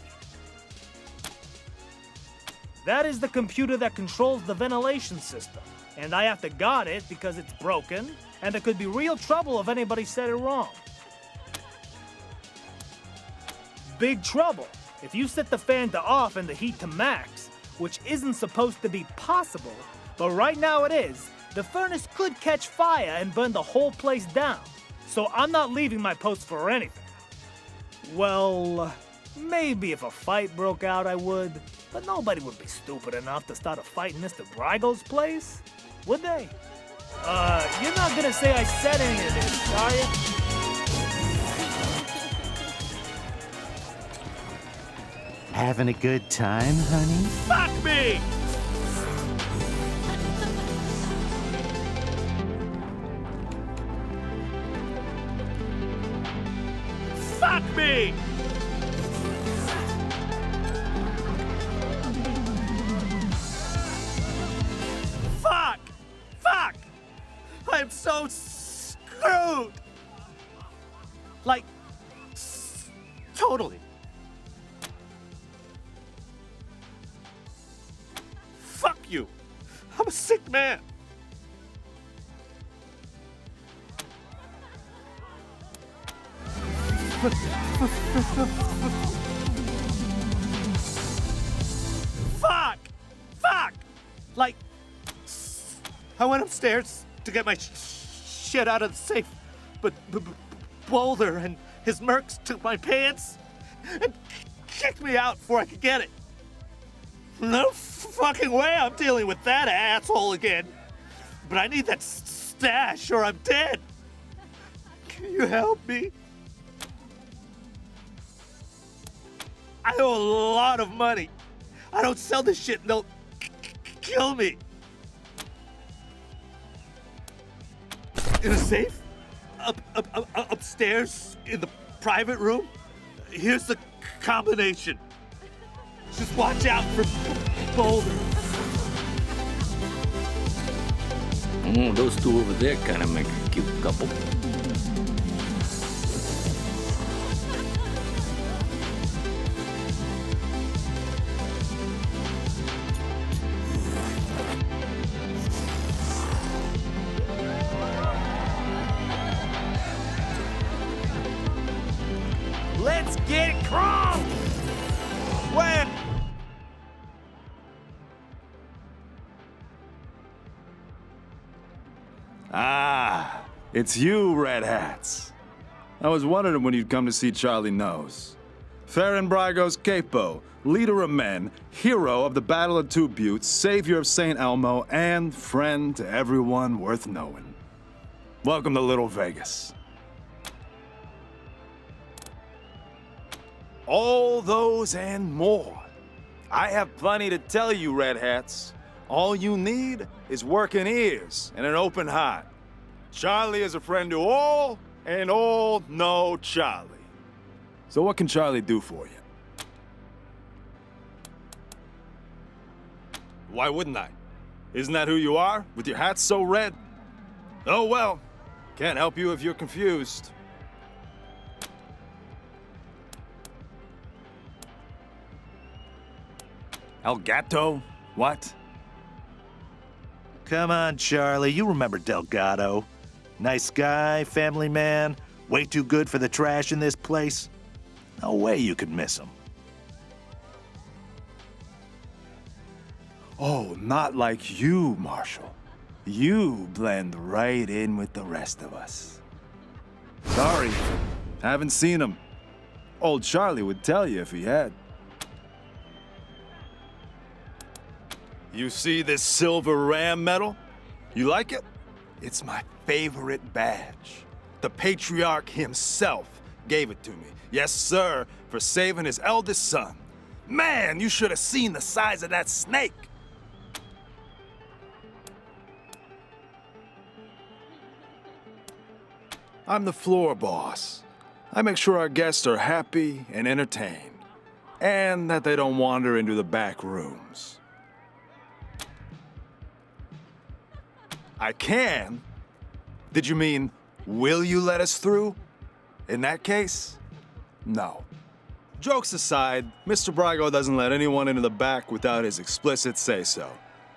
That is the computer that controls the ventilation system. And I have to guard it because it's broken, and there could be real trouble if anybody said it wrong. Big trouble if you set the fan to off and the heat to max, which isn't supposed to be possible, but right now it is. The furnace could catch fire and burn the whole place down, so I'm not leaving my post for anything. Well, maybe if a fight broke out I would, but nobody would be stupid enough to start a fight in Mr. Brygo's place, would they? You're not gonna say I said any of this, are you? Having a good time, honey? Fuck me! Fuck me! Fuck! Fuck! I'm so screwed! Like, totally. Fuck you! I'm a sick man! Fuck! Fuck! Like, I went upstairs to get my shit out of the safe, but Boulder and his mercs took my pants and kicked me out before I could get it. No fucking way I'm dealing with that asshole again. But I need that stash or I'm dead. Can you help me? I owe a lot of money. I don't sell this shit and they'll kill me. In a safe? Upstairs in the private room? Here's the combination. Just watch out for Boulder. Those two over there kind of make a cute couple. Let's get it crunk! When? Ah, it's you, Red Hats. I was wondering when you'd come to see Charlie Nose. Farron Brygo's capo, leader of men, hero of the Battle of Two Buttes, savior of St. Elmo, and friend to everyone worth knowing. Welcome to Little Vegas. All those and more. I have plenty to tell you, Red Hats. All you need is working ears and an open heart. Charlie is a friend to all, and all know Charlie. So what can Charlie do for you? Why wouldn't I? Isn't that who you are, with your hat so red? Oh well, can't help you if you're confused. El Gato? What? Come on, Charlie. You remember Delgado. Nice guy, family man, way too good for the trash in this place. No way you could miss him. Oh, not like you, Marshal. You blend right in with the rest of us. Sorry, haven't seen him. Old Charlie would tell you if he had. You see this silver ram medal? You like it? It's my favorite badge. The patriarch himself gave it to me. Yes, sir, for saving his eldest son. Man, you should have seen the size of that snake. I'm the floor boss. I make sure our guests are happy and entertained, and that they don't wander into the back rooms. I can? Did you mean, will you let us through? In that case, no. Jokes aside, Mr. Brago doesn't let anyone into the back without his explicit say-so.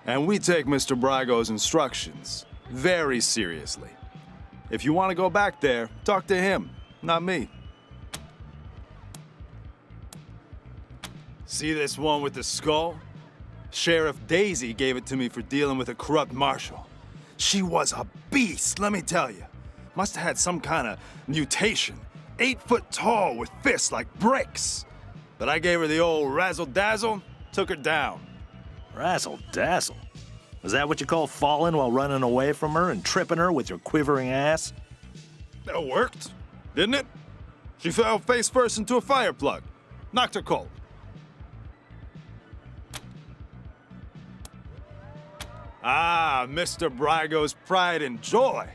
And we take Mr. Brago's instructions very seriously. If you want to go back there, talk to him, not me. See this one with the skull? Sheriff Daisy gave it to me for dealing with a corrupt marshal. She was a beast, let me tell you. Must have had some kind of mutation. 8 foot tall with fists like bricks. But I gave her the old razzle-dazzle, took her down. Razzle-dazzle? Is that what you call falling while running away from her and tripping her with your quivering ass? That worked, didn't it? She fell face first into a fire plug. Knocked her cold. Ah, Mr. Brago's pride and joy.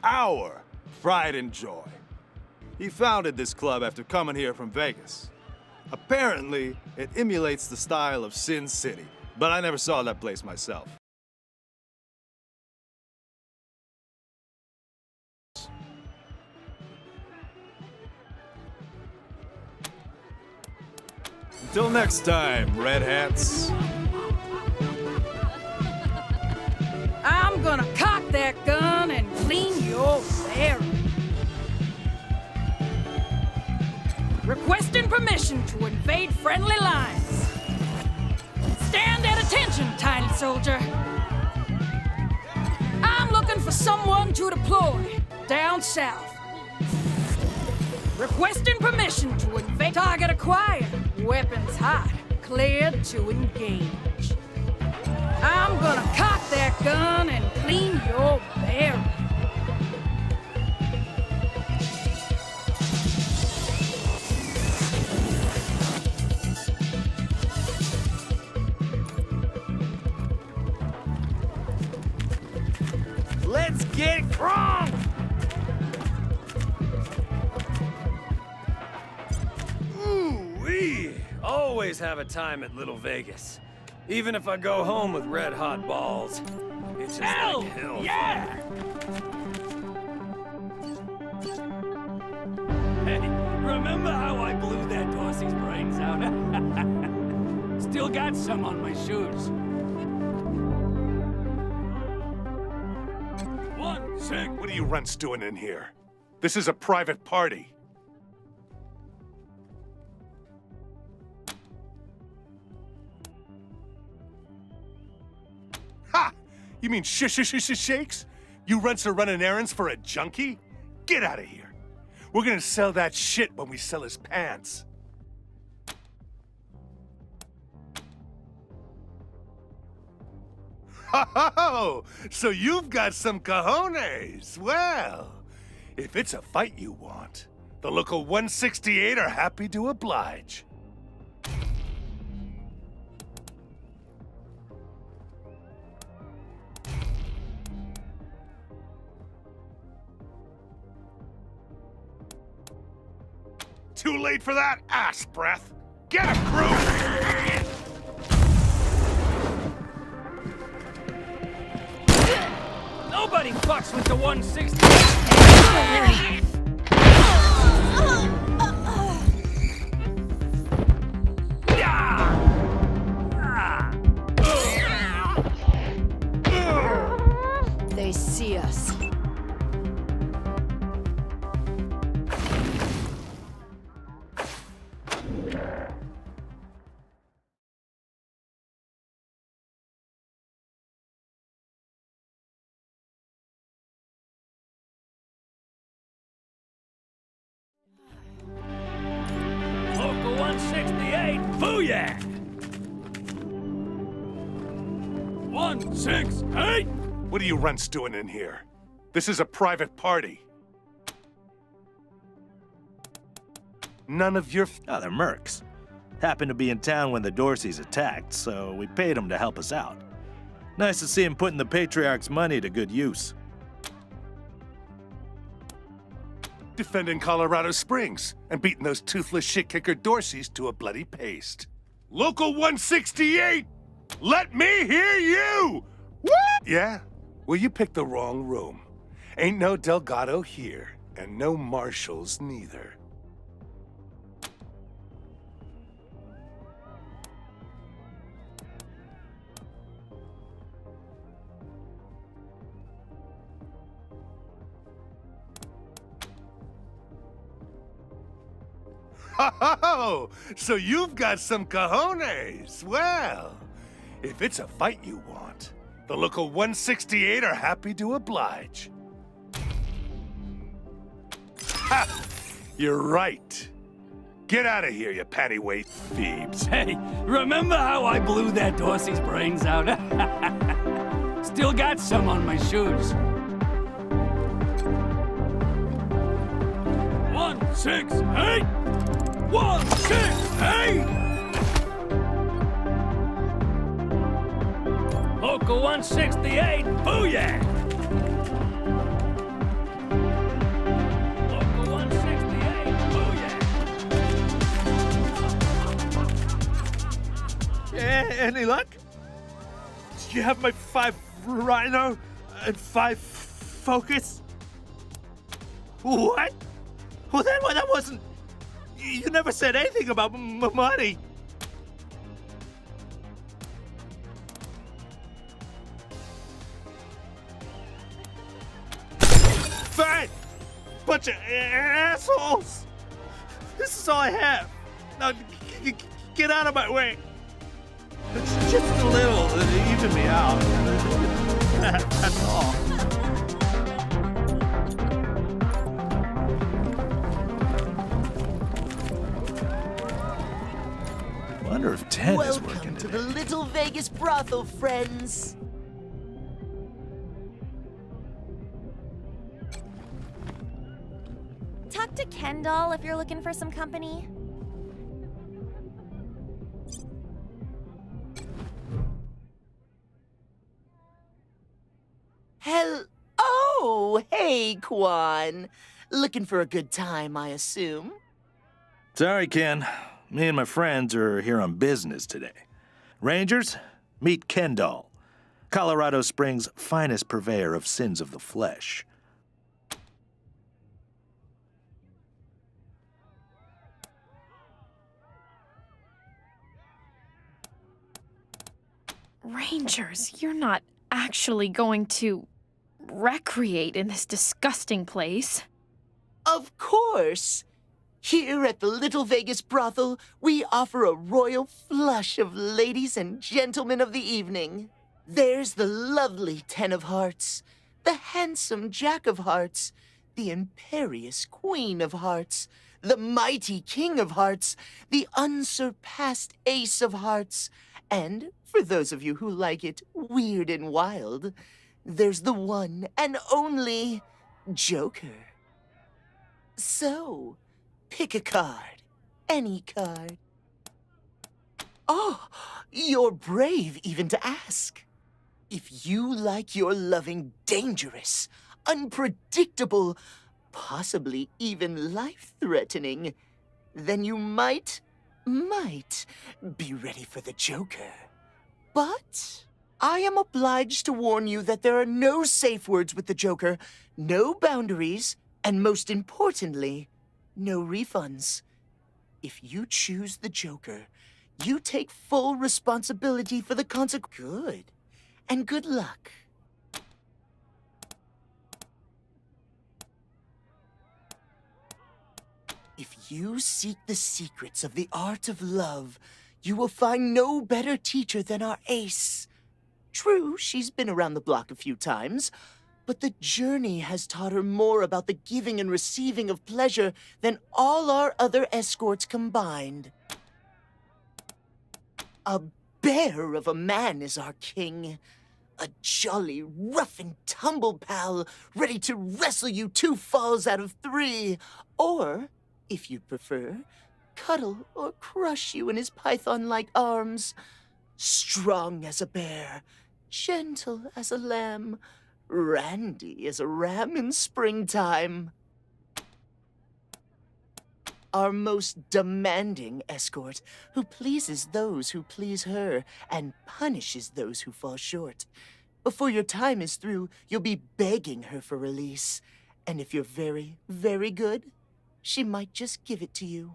Our pride and joy. He founded this club after coming here from Vegas. Apparently, it emulates the style of Sin City, but I never saw that place myself. Until next time, Red Hats. I'm gonna cock that gun and clean your barrel. Requesting permission to invade friendly lines. Stand at attention, tiny soldier. I'm looking for someone to deploy down south. Requesting permission to invade. Target acquired. Weapons hot. Cleared to engage. I'm gonna cock that gun and clean your barrel. Let's get crunk! Ooh-wee! Always have a time at Little Vegas. Even if I go home with red-hot balls. It's just Hell, like hell. yeah! Hey, remember how I blew that Dorsey's brains out? Still got some on my shoes. One sec. What are you runts doing in here? This is a private party. Ha! You mean shakes? You runts are running errands for a junkie? Get out of here. We're gonna sell that shit when we sell his pants. Oh, so you've got some cojones. Well, if it's a fight you want, the local 168 are happy to oblige. Too late for that ass breath. Get him, crew! Nobody fucks with the 160. They see us. Booyah! 168! What are you runts doing in here? This is a private party. None of your... Oh, they're mercs. Happened to be in town when the Dorseys attacked, so we paid them to help us out. Nice to see him putting the Patriarch's money to good use. Defending Colorado Springs and beating those toothless shit-kicker Dorseys to a bloody paste. Local 168! Let me hear you! What? Yeah? Well, you picked the wrong room. Ain't no Delgado here, and no marshals neither. Oh, so you've got some cojones. Well, if it's a fight you want, the local 168 are happy to oblige. Ha! You're right. Get out of here, you paddyweight thieves. Hey, remember how I blew that Dorsey's brains out? Still got some on my shoes. 168! 168! Local 168, booyah! Local 168, booyah! Yeah, any luck? Did you have my 5 Rhino and 5 Focus? What? Well, that wasn't... You never said anything about money. Fine! Bunch of assholes! This is all I have. Now, get out of my way. It's just a little to even me out. That's all. I wonder if 10 is working Welcome to today. the Little Vegas brothel, friends. Talk to Kendall if you're looking for some company. Oh, hey, Quan. Looking for a good time, I assume? Sorry, Ken. Me and my friends are here on business today. Rangers, meet Kendall, Colorado Springs' finest purveyor of sins of the flesh. Rangers, you're not actually going to recreate in this disgusting place. Of course. Here at the Little Vegas brothel, we offer a royal flush of ladies and gentlemen of the evening. There's the lovely 10 of hearts, the handsome Jack of hearts, the imperious Queen of hearts, the mighty King of hearts, the unsurpassed Ace of hearts, and, for those of you who like it weird and wild, there's the one and only Joker. So, pick a card. Any card. Oh, you're brave even to ask. If you like your loving dangerous, unpredictable, possibly even life-threatening, then you might be ready for the Joker. But I am obliged to warn you that there are no safe words with the Joker, no boundaries, and most importantly, no refunds. If you choose the Joker, you take full responsibility for the consequences. Good. And good luck. If you seek the secrets of the art of love, you will find no better teacher than our ace. True, she's been around the block a few times, but the journey has taught her more about the giving and receiving of pleasure than all our other escorts combined. A bear of a man is our king. A jolly, rough and tumble pal, ready to wrestle you 2 falls out of 3. Or, if you prefer, cuddle or crush you in his python-like arms. Strong as a bear, gentle as a lamb, randy as a ram in springtime. Our most demanding escort, who pleases those who please her and punishes those who fall short. Before your time is through, you'll be begging her for release. And if you're very, very good, she might just give it to you.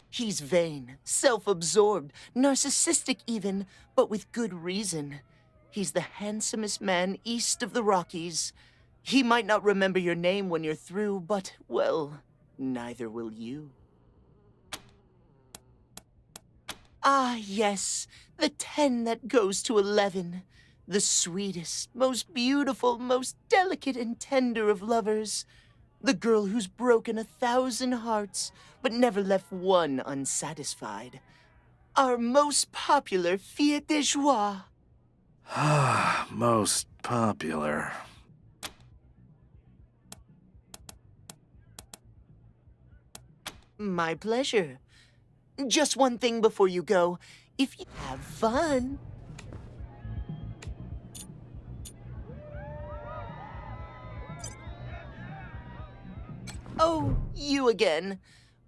He's vain, self-absorbed, narcissistic even, but with good reason. He's the handsomest man east of the Rockies. He might not remember your name when you're through, but, well, neither will you. Ah, yes, the 10 that goes to 11. The sweetest, most beautiful, most delicate and tender of lovers. The girl who's broken 1,000 hearts, but never left one unsatisfied. Our most popular fille de joie. Most popular. My pleasure. Just one thing before you go. If you have fun. Oh, you again.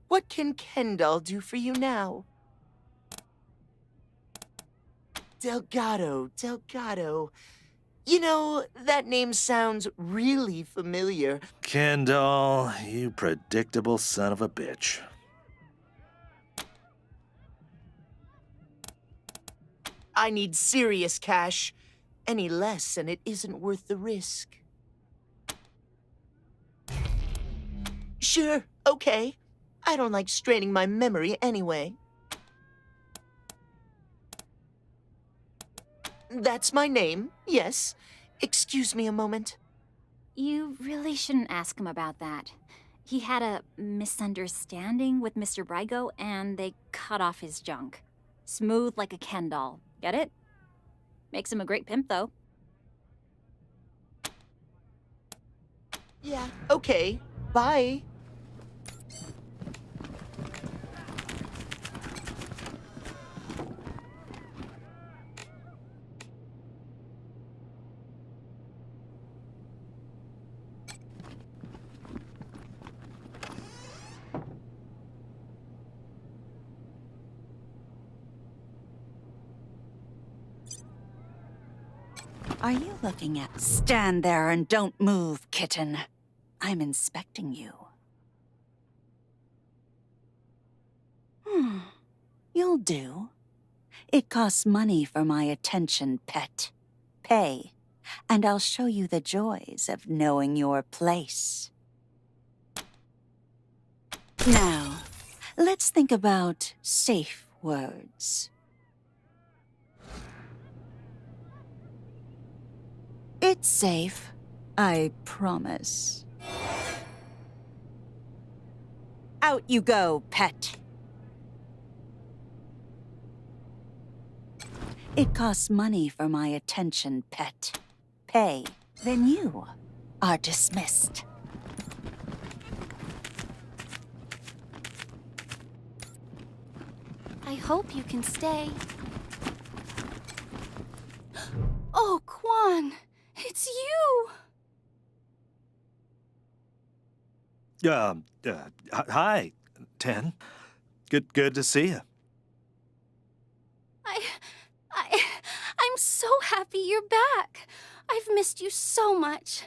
What can Kendall do for you now? Delgado, Delgado. You know, that name sounds really familiar. Kendall, you predictable son of a bitch. I need serious cash. Any less, and it isn't worth the risk. Sure, okay. I don't like straining my memory anyway. That's my name, yes. Excuse me a moment. You really shouldn't ask him about that. He had a misunderstanding with Mr. Brygo, and they cut off his junk. Smooth like a Ken doll. Get it? Makes him a great pimp, though. Yeah, okay. Bye. Are you looking at... Stand there and don't move, kitten. I'm inspecting you. You'll do. It costs money for my attention, pet. Pay, and I'll show you the joys of knowing your place. Now, let's think about safe words. It's safe, I promise. Out you go, pet. It costs money for my attention, pet. Pay, then you are dismissed. I hope you can stay. Oh, Quan, it's you! Hi, Ten. Good to see you. I'm so happy you're back. I've missed you so much.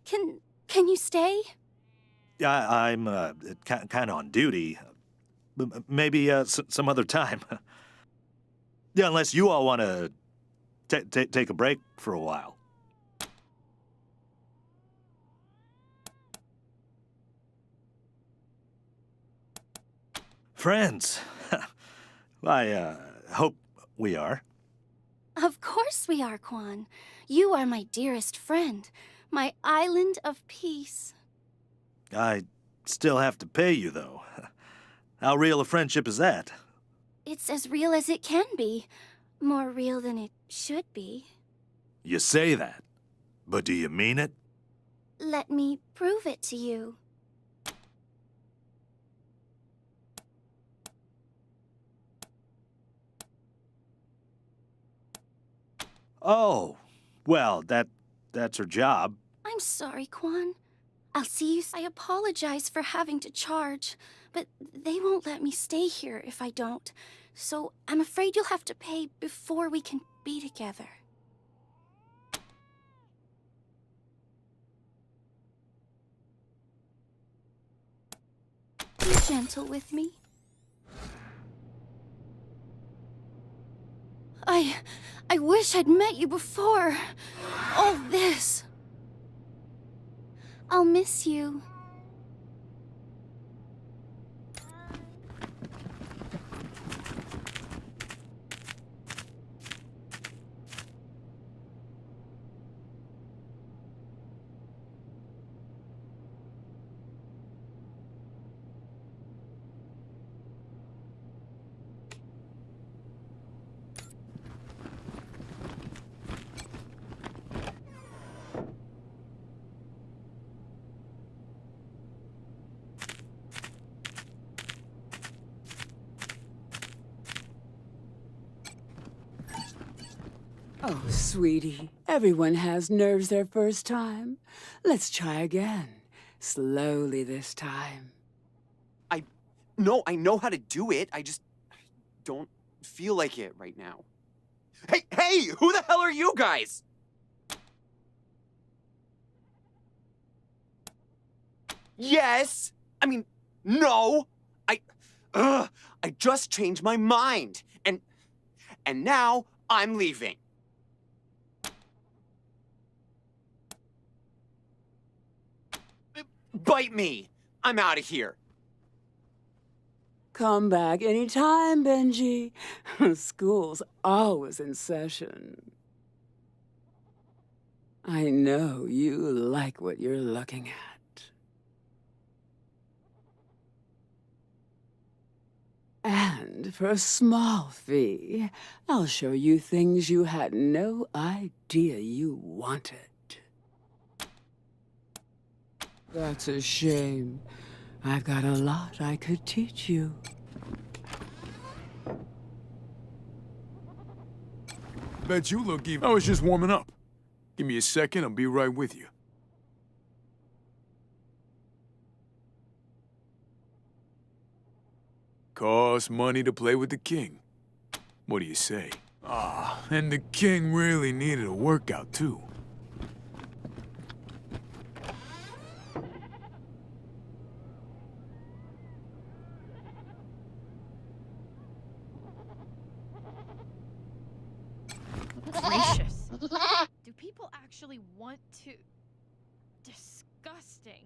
Can you stay? I'm kind of on duty. Maybe some other time. Yeah, unless you all want to take a break for a while. Friends. I hope we are. Of course we are, Quan. You are my dearest friend, my island of peace. I still have to pay you, though. How real a friendship is that? It's as real as it can be. More real than it should be. You say that, but do you mean it? Let me prove it to you. Oh, well, that's her job. I'm sorry, Quan. I'll see you. I apologize for having to charge, but they won't let me stay here if I don't. So I'm afraid you'll have to pay before we can be together. Be gentle with me. I wish I'd met you before. All this. I'll miss you. Oh, sweetie, everyone has nerves their first time. Let's try again. Slowly this time. No, I know how to do it. I just don't feel like it right now. Hey, who the hell are you guys? Yes. I mean, no. I just changed my mind. And now I'm leaving. Bite me. I'm out of here. Come back anytime, Benji. School's always in session. I know you like what you're looking at. And for a small fee, I'll show you things you had no idea you wanted. That's a shame. I've got a lot I could teach you. Bet you look even. I was just warming up. Give me a second, I'll be right with you. Costs money to play with the king. What do you say? Ah, and the king really needed a workout, too. Gracious. Do people actually want to... Disgusting.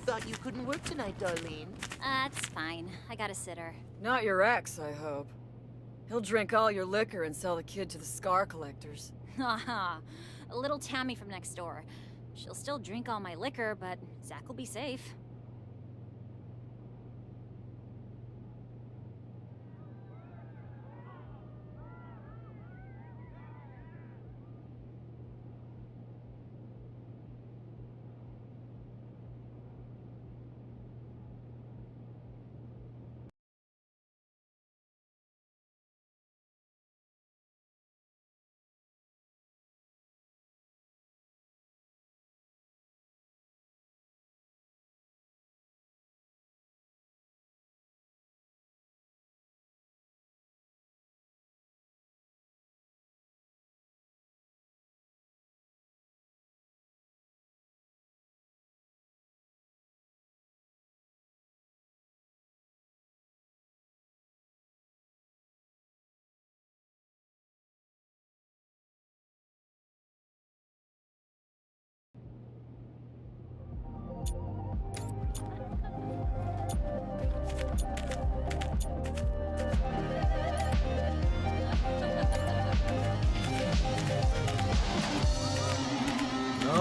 Thought you couldn't work tonight, Darlene. That's fine. I got a sitter. Not your ex, I hope. He'll drink all your liquor and sell the kid to the scar collectors. Haha. A little Tammy from next door. She'll still drink all my liquor, but Zach will be safe.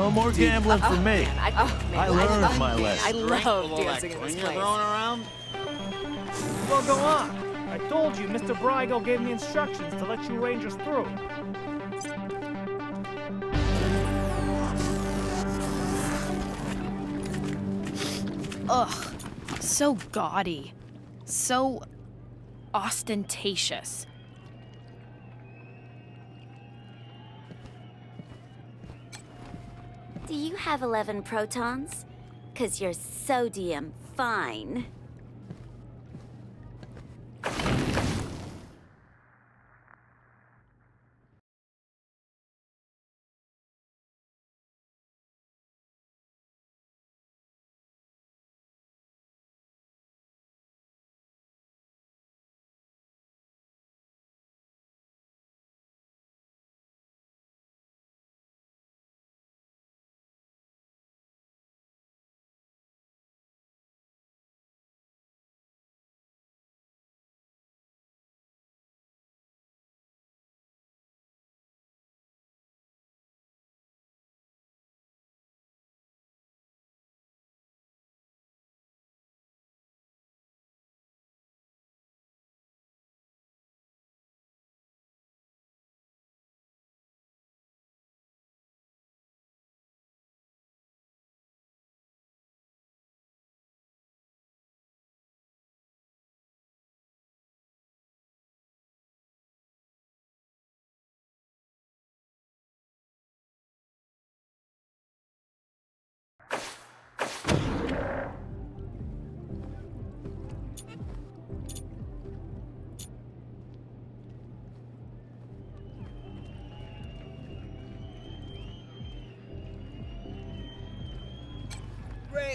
No more gambling for me. I learned my lesson. I love dancing in this place. Well, go on. I told you, Mr. Brygo gave me instructions to let you Rangers through. Ugh, so gaudy. So ostentatious. Do you have 11 protons? 'Cause you're sodium fine.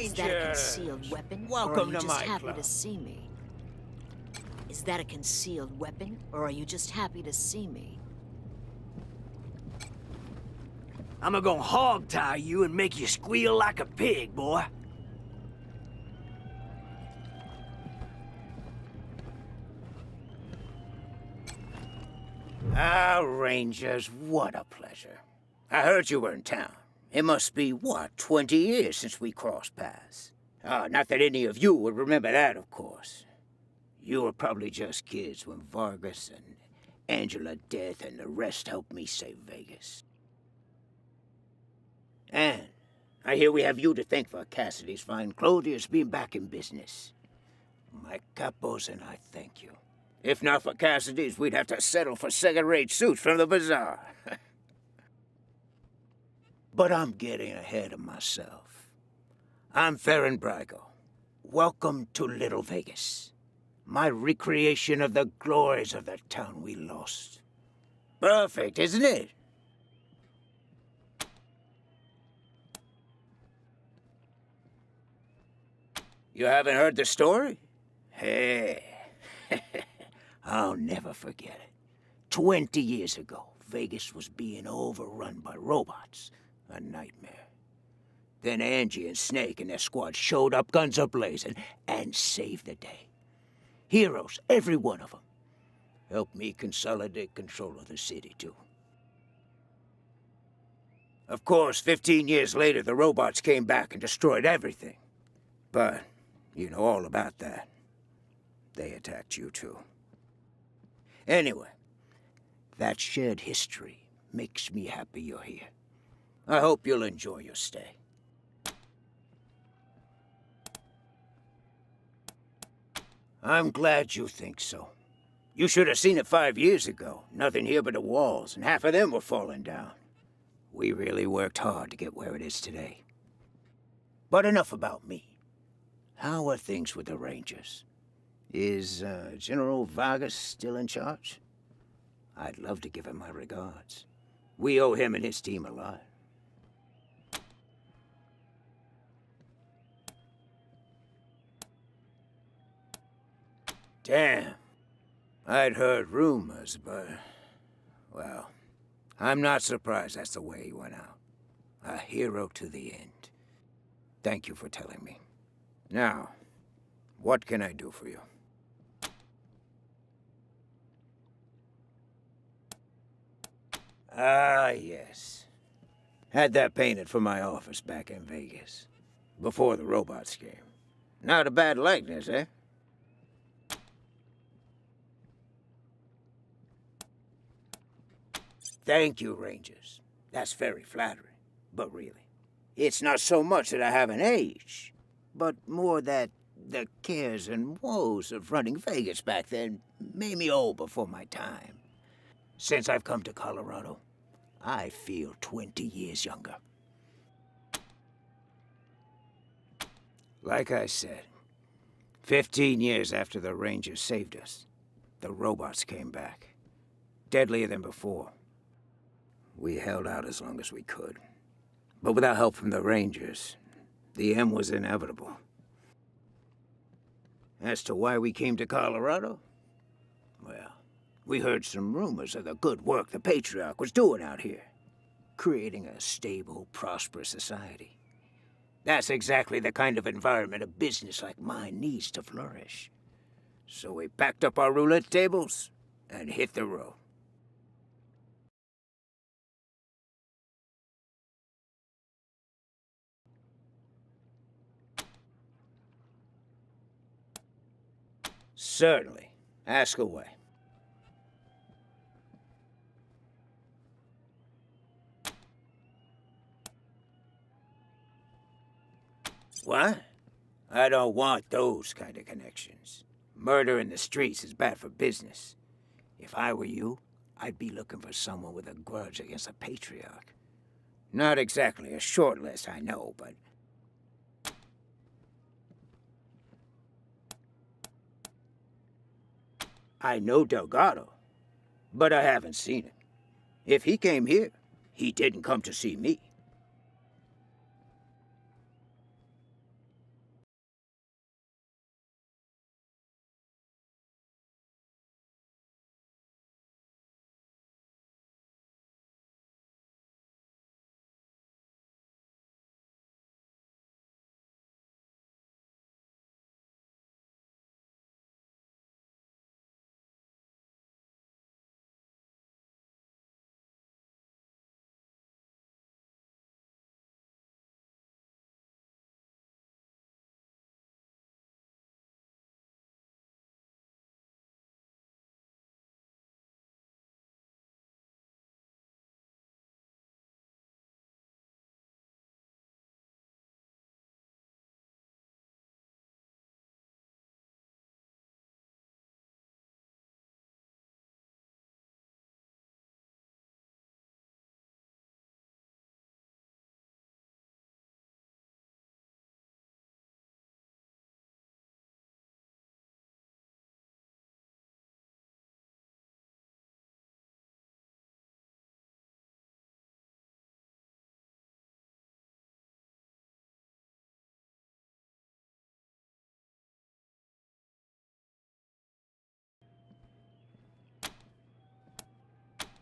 Is that a concealed weapon? Welcome or are you to just my happy club. to see me? Is that a concealed weapon, or are you just happy to see me? I'm gonna hog tie you and make you squeal like a pig, boy. Ah, Rangers, what a pleasure. I heard you were in town. It must be, what, 20 years since we crossed paths. Not that any of you would remember that, of course. You were probably just kids when Vargas and Angela Death and the rest helped me save Vegas. And I hear we have you to thank for Cassidy's fine clothiers being back in business. My capos and I thank you. If not for Cassidy's, we'd have to settle for second-rate suits from the bazaar. But I'm getting ahead of myself. I'm Farron Brygo. Welcome to Little Vegas. My recreation of the glories of the town we lost. Perfect, isn't it? You haven't heard the story? Hey, I'll never forget it. 20 years ago, Vegas was being overrun by robots. A nightmare. Then Angie and Snake and their squad showed up, guns a-blazing, and saved the day. Heroes, every one of them. Helped me consolidate control of the city, too. Of course, 15 years later, the robots came back and destroyed everything. But you know all about that. They attacked you, too. Anyway, that shared history makes me happy you're here. I hope you'll enjoy your stay. I'm glad you think so. You should have seen it 5 years ago. Nothing here but the walls, and half of them were falling down. We really worked hard to get where it is today. But enough about me. How are things with the Rangers? Is General Vargas still in charge? I'd love to give him my regards. We owe him and his team a lot. Damn. I'd heard rumors, but... well, I'm not surprised that's the way he went out. A hero to the end. Thank you for telling me. Now, what can I do for you? Ah, yes. Had that painted for my office back in Vegas. Before the robots came. Not a bad likeness, eh? Thank you, Rangers. That's very flattering. But really, it's not so much that I haven't aged, but more that the cares and woes of running Vegas back then made me old before my time. Since I've come to Colorado, I feel 20 years younger. Like I said, 15 years after the Rangers saved us, the robots came back. Deadlier than before. We held out as long as we could. But without help from the Rangers, the end was inevitable. As to why we came to Colorado, well, we heard some rumors of the good work the Patriarch was doing out here, creating a stable, prosperous society. That's exactly the kind of environment a business like mine needs to flourish. So we packed up our roulette tables and hit the road. Certainly. Ask away. What? I don't want those kind of connections. Murder in the streets is bad for business. If I were you, I'd be looking for someone with a grudge against the Patriarch. Not exactly a short list, I know, but... I know Delgado, but I haven't seen him. If he came here, he didn't come to see me.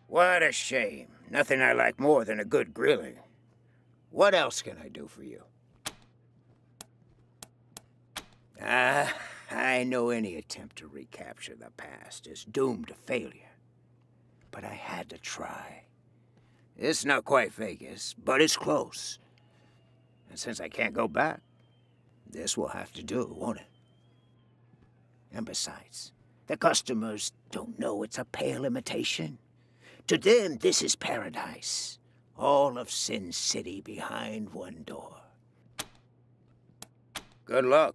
What a shame. Nothing I like more than a good grilling. What else can I do for you? I know any attempt to recapture the past is doomed to failure. But I had to try. It's not quite Vegas, but it's close. And since I can't go back, this will have to do, won't it? And besides, the customers don't know it's a pale imitation. To them, this is paradise. All of Sin City behind one door. Good luck.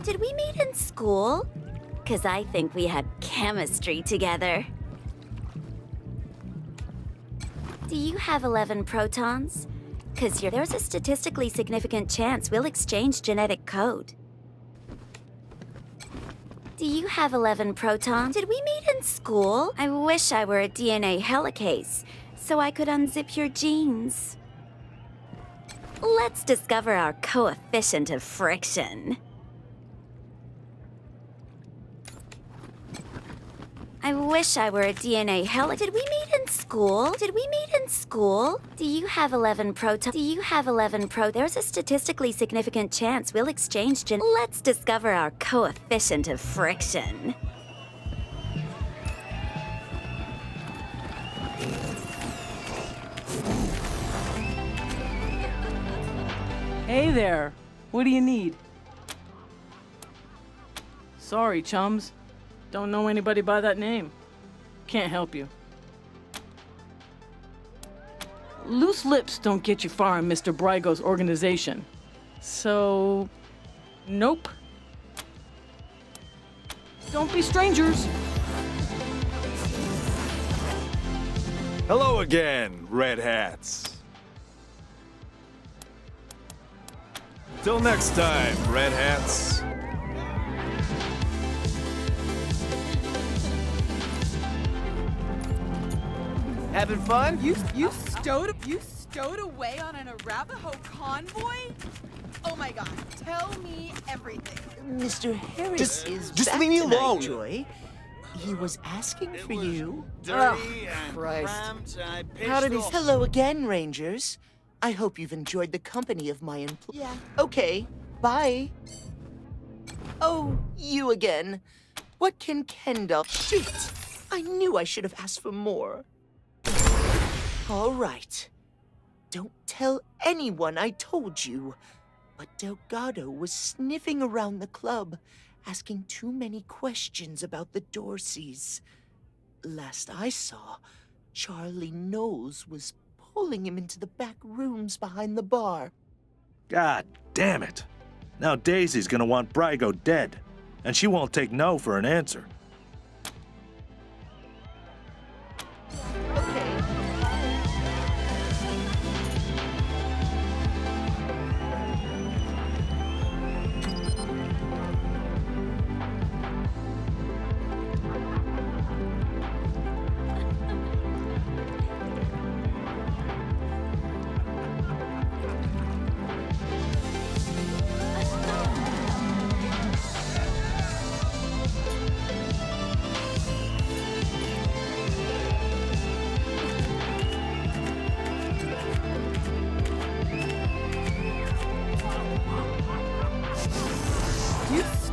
Did we meet in school? 'Cause I think we had chemistry together. Do you have 11 protons? 'Cause there's a statistically significant chance we'll exchange genetic code. Do you have 11 protons? Did we meet in school? I wish I were a DNA helicase, so I could unzip your genes. Let's discover our coefficient of friction. I wish I were a DNA helicase. Did we meet in school? Did we meet in school? Do you have 11 protons? Do you have 11 There's a statistically significant chance we'll exchange Let's discover our coefficient of friction. Hey there. What do you need? Sorry, chums. Don't know anybody by that name. Can't help you. Loose lips don't get you far in Mr. Brygo's organization. So, nope. Don't be strangers. Hello again, Red Hats. Till next time, Red Hats. Having fun? You stowed away on an Arapaho convoy? Oh my god, tell me everything. Mr. Harris is just back leave me tonight, alone. Joy. He was asking for you. Dirty and Christ. cramped, and I pissed How did he... off. Hello again, Rangers. I hope you've enjoyed the company of my employees. Yeah. Okay, bye. Oh, you again. What can Kendall... Shoot! I knew I should have asked for more. All right. Don't tell anyone I told you. But Delgado was sniffing around the club, asking too many questions about the Dorseys. Last I saw, Charlie Knowles was pulling him into the back rooms behind the bar. God damn it. Now Daisy's gonna want Brygo dead, and she won't take no for an answer.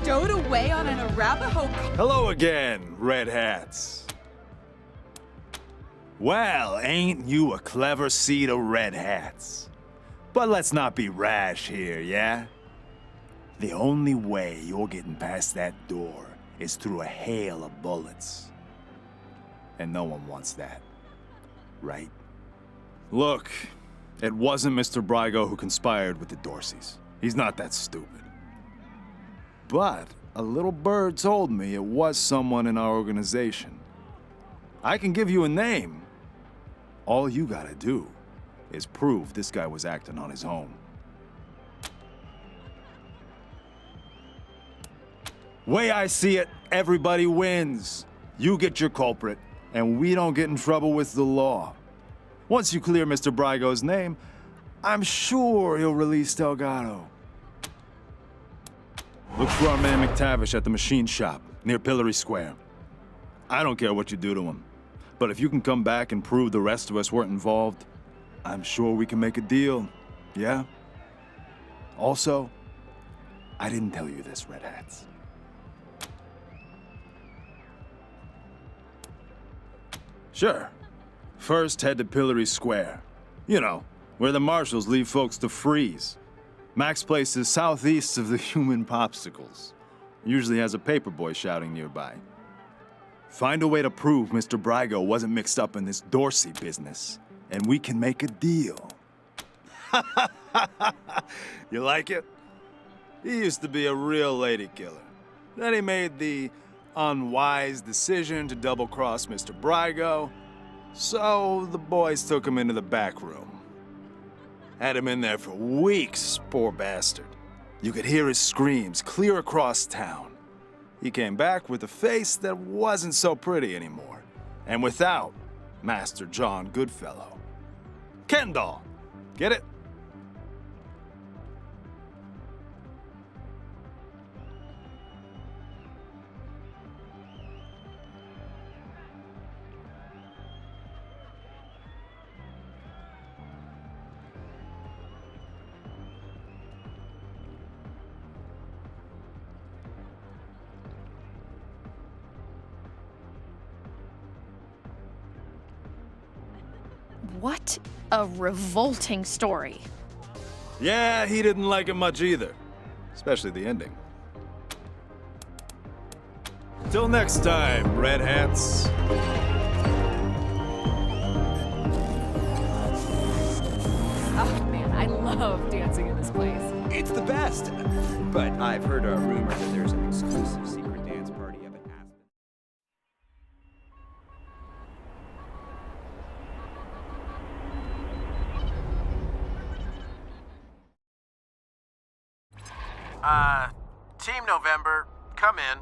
Stowed away on an Arapaho Hello again, Red Hats. Well, ain't you a clever seed of Red Hats? But let's not be rash here, yeah? The only way you're getting past that door is through a hail of bullets. And no one wants that, right? Look, it wasn't Mr. Brygo who conspired with the Dorseys. He's not that stupid. But a little bird told me it was someone in our organization. I can give you a name. All you gotta do is prove this guy was acting on his own. Way I see it, everybody wins. You get your culprit, and we don't get in trouble with the law. Once you clear Mr. Brygo's name, I'm sure he'll release Delgado. Look for our man McTavish at the machine shop, near Pillory Square. I don't care what you do to him, but if you can come back and prove the rest of us weren't involved, I'm sure we can make a deal, yeah? Also, I didn't tell you this, Red Hats. Sure. First, head to Pillory Square. You know, where the marshals leave folks to freeze. Mac's place is southeast of the human popsicles. Usually has a paperboy shouting nearby. Find a way to prove Mr. Brygo wasn't mixed up in this Dorsey business, and we can make a deal. You like it? He used to be a real lady killer. Then he made the unwise decision to double-cross Mr. Brygo, so the boys took him into the back room. Had him in there for weeks, poor bastard. You could hear his screams clear across town. He came back with a face that wasn't so pretty anymore, and without Master John Goodfellow. Kendall! Get it? What a revolting story. Yeah, he didn't like it much either. Especially the ending. Till next time, Red Hats. Oh man, I love dancing in this place. It's the best! But I've heard a rumor that there's an exclusive secret dance party up at Aspen. Team November, come in.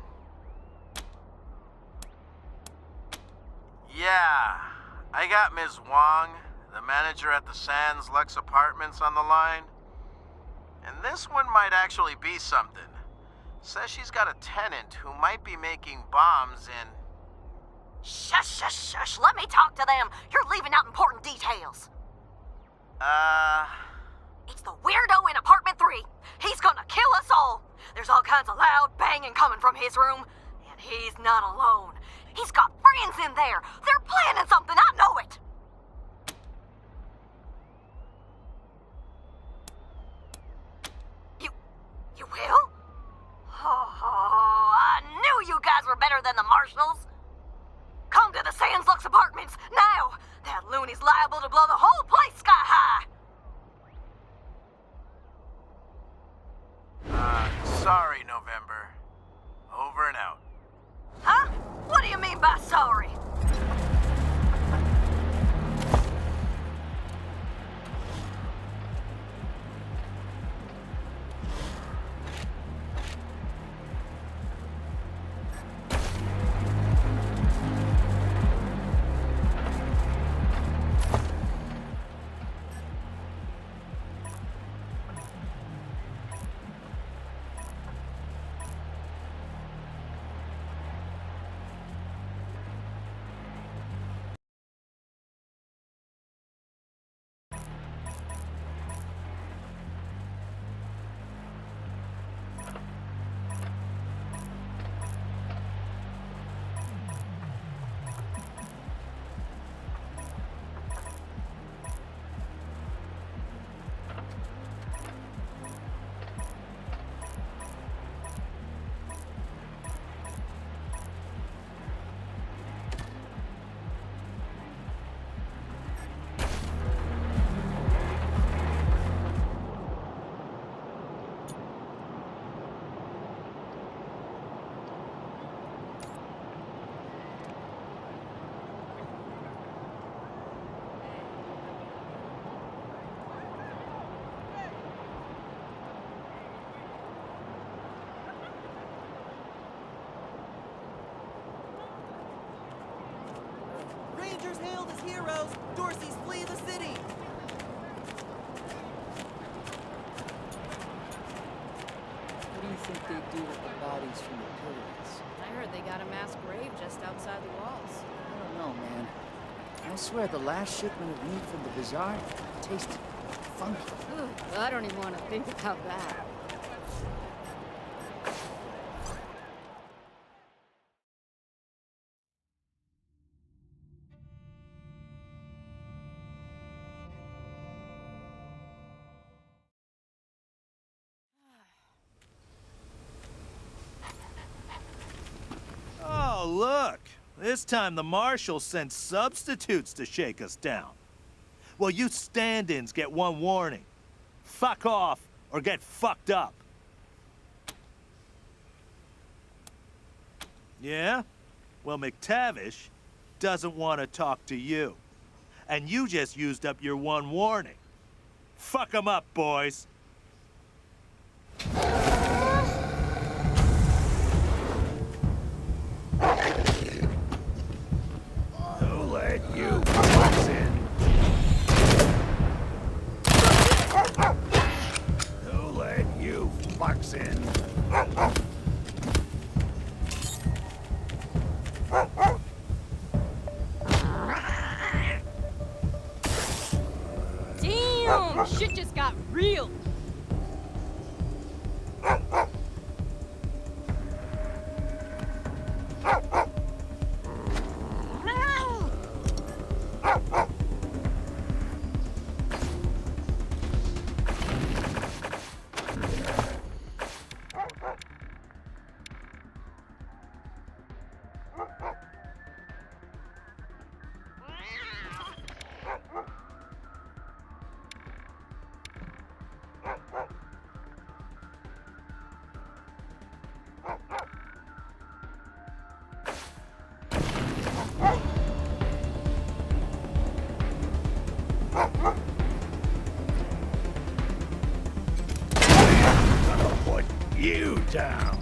Yeah, I got Ms. Wong, the manager at the Sands Lux Apartments, on the line. And this one might actually be something. Says she's got a tenant who might be making bombs in... Shush, shush, shush. Let me talk to them. You're leaving out important details. It's the weirdo in apartment 3. He's gonna kill us all. There's all kinds of loud banging coming from his room. And he's not alone. He's got friends in there. They're planning something. I know it. You will? Oh, I knew you guys were better than the Marshals. Come to the Sands Lux Apartments, now! That loony's liable to blow the whole place sky high! Sorry, November. Over and out. Huh? What do you mean by sorry? Rangers hailed as heroes. Dorsey's flee the city. What do you think they do with the bodies from the pyramids? I heard they got a mass grave just outside the walls. I don't know, man. I swear the last shipment of meat from the bazaar tasted funky. Ooh, well, I don't even want to think about that. Oh, look! This time the Marshals sent substitutes to shake us down. Well, you stand-ins get one warning. Fuck off, or get fucked up. Yeah? Well, McTavish doesn't want to talk to you. And you just used up your one warning. Fuck 'em up, boys. Who let you box in? Who let you box in? Damn! Shit just got real. You down.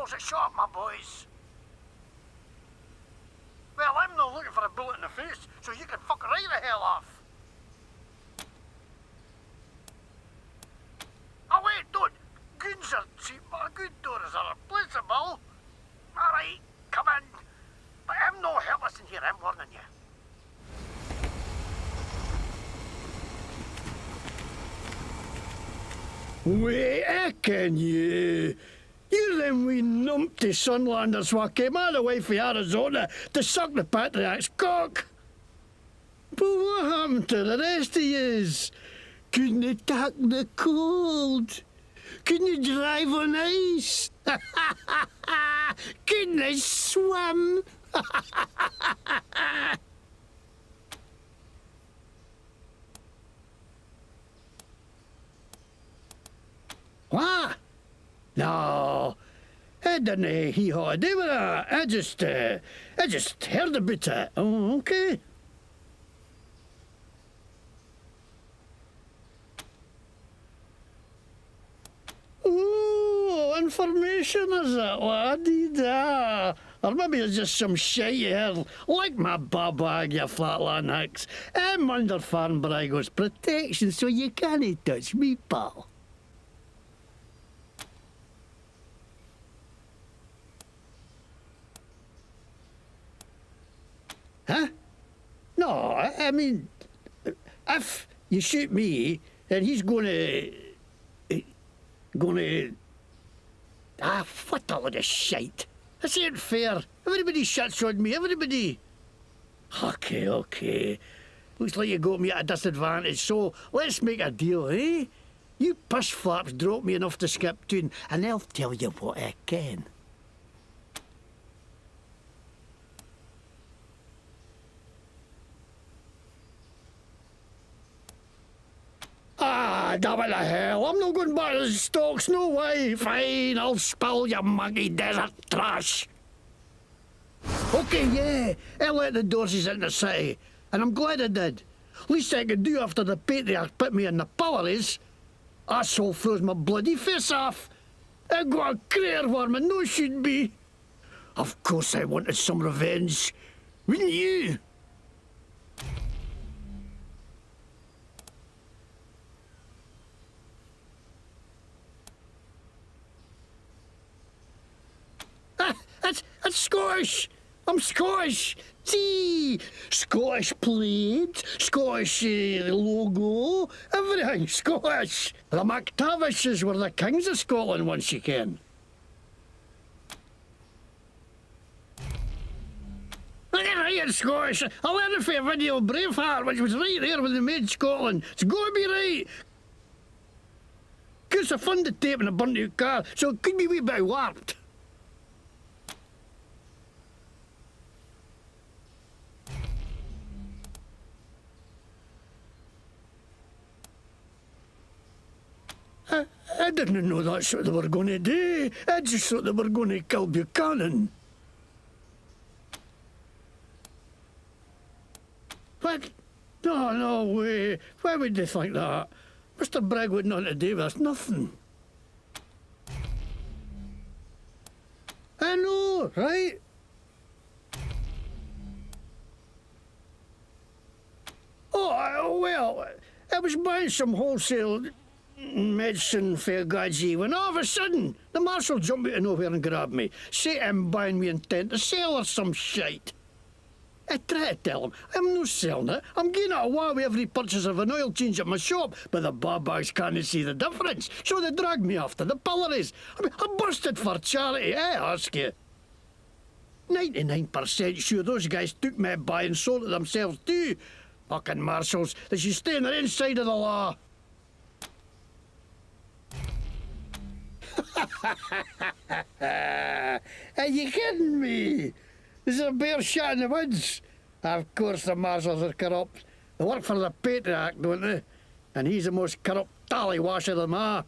calls it short, my boys. Well, I'm not looking for a bullet in the face, so you can fuck right the hell off. Oh wait, don't. Goons are cheap, but good doors are replaceable. Alright, come in. But I'm no helpless in here, I'm warning you. Wait, can you? You're them wee numpty Sunlanders what came all the way from Arizona to suck the Patriarch's cock. But what happened to the rest of yous? Couldn't you tack the cold? Couldn't you drive on ice? Couldn't you swim? What? No, I didn't hee-haw a day with that. I just heard about it. Oh, okay. Oh, information is it, laddie? Da. Or maybe it's just some shite you heard, like my bag, you flatland hicks. I'm under Farnbrago's protection, so you can't touch me, pal. Huh? No, I mean, if you shoot me, then he's gonna... what a load of shite. This ain't fair. Everybody shuts on me, everybody. Okay. Looks like you got me at a disadvantage, so let's make a deal, eh? You push flaps drop me enough to skip tune, and I'll tell you what I can. Ah, damn it the hell, I'm not going back to the stocks, no way. Fine, I'll spill your muggy desert trash. Okay, yeah, I let the Dorseys in the city, and I'm glad I did. Least I could do after the Patriarch put me in the pillories. Asshole froze my bloody face off. I got a crater worm and no should be. Of course I wanted some revenge. Wouldn't you? That's Scottish. I'm Scottish. See, Scottish plaid, Scottish logo, everything Scottish. The MacTavishes were the kings of Scotland once you can. I get right, it's Scottish. I learned it from a video of Braveheart, which was right there when they made Scotland. It's got to be right. Cause I funded tape in a burnt out car, so it could be a wee bit warped. I didn't know that's what they were going to do. I just thought they were going to kill Buchanan. What? No way. Why would they think that? Mr. Bragg wouldn't want to do with us nothing. I know, right? Oh, well, I was buying some wholesale medicine for Gaji when all of a sudden the marshal jumped out of nowhere and grabbed me. Say I'm buying me intent to sell or some shite. I try to tell him I'm no selling it. I'm getting it away with every purchase of an oil change at my shop, but the babags can't see the difference, so they dragged me off to the pillories. I mean, I busted for charity, I ask you. 99% sure those guys took me by and sold it themselves too. Fucking marshals, they should stay on their inside of the law. Are you kidding me? There's a bear shot in the woods. Of course the marshals are corrupt. They work for the Patriarch, don't they? And he's the most corrupt tallywasher of them all.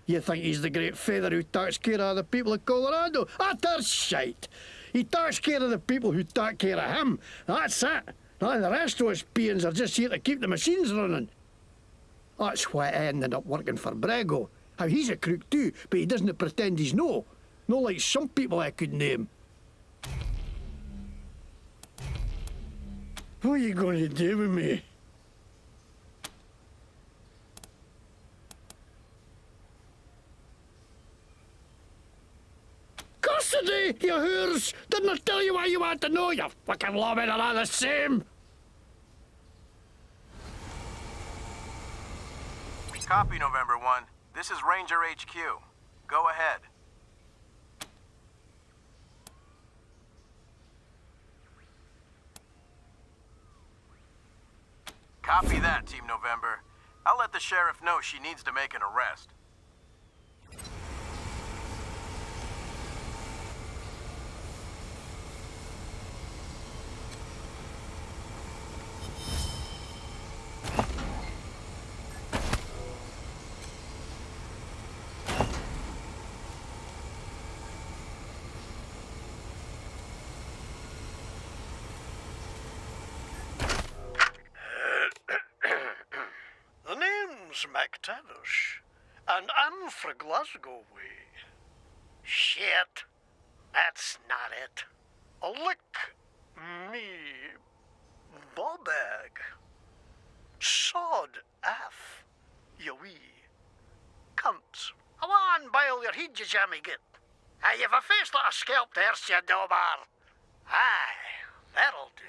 You think he's the great feather who takes care of the people of Colorado? Utter shite. He takes care of the people who take care of him. That's it. Now the rest of us peons are just here to keep the machines running. That's why I ended up working for Brago. How he's a crook too, but he doesn't pretend he's no. No like some people I could name. What are you going to do with me? Custody, you whores! Didn't I tell you what you want to know, you fucking lawmen are all the same? Copy, November 1. This is Ranger HQ. Go ahead. Copy that, Team November. I'll let the sheriff know she needs to make an arrest. The name's McTavish, and I'm fra Glasgow way. Shit, that's not it. A lick me ball bag. Sod af, you wee cunts. Come on, bile your head, you jammy git. You've a face like a scalped horse, you dobar. Aye, that'll do.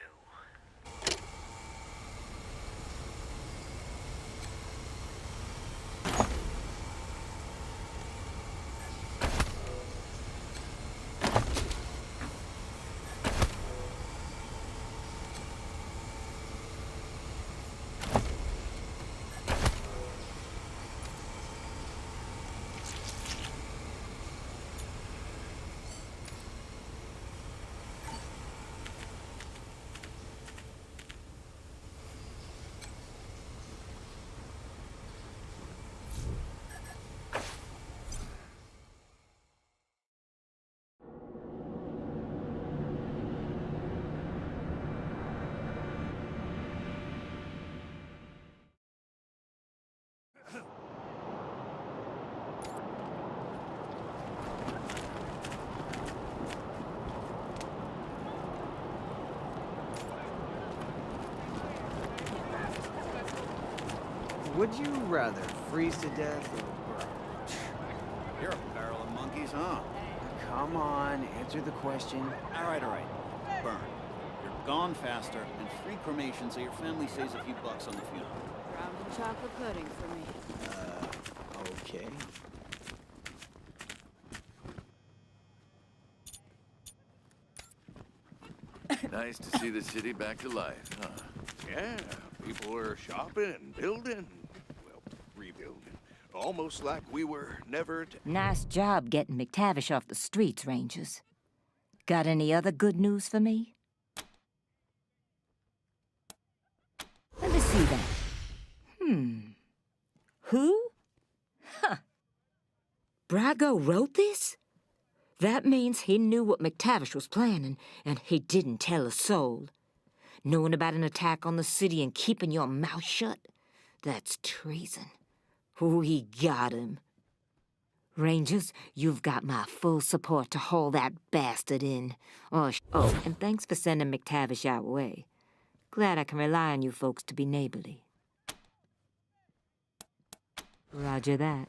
Would you rather freeze to death or burn? You're a barrel of monkeys, huh? Come on, answer the question. All right. Burn. You're gone faster, and free cremation so your family saves a few bucks on the funeral. Round of chocolate pudding for me. Okay. Nice to see the city back to life, huh? Yeah, people were shopping and building, well, rebuilding. Almost like we were never to... Nice job getting McTavish off the streets, Rangers. Got any other good news for me? Let me see that. Who? Huh. Brago wrote this? That means he knew what McTavish was planning, and he didn't tell a soul. Knowing about an attack on the city and keeping your mouth shut? That's treason. We got him. Rangers, you've got my full support to haul that bastard in. Oh, and thanks for sending McTavish our way. Glad I can rely on you folks to be neighborly. Roger that.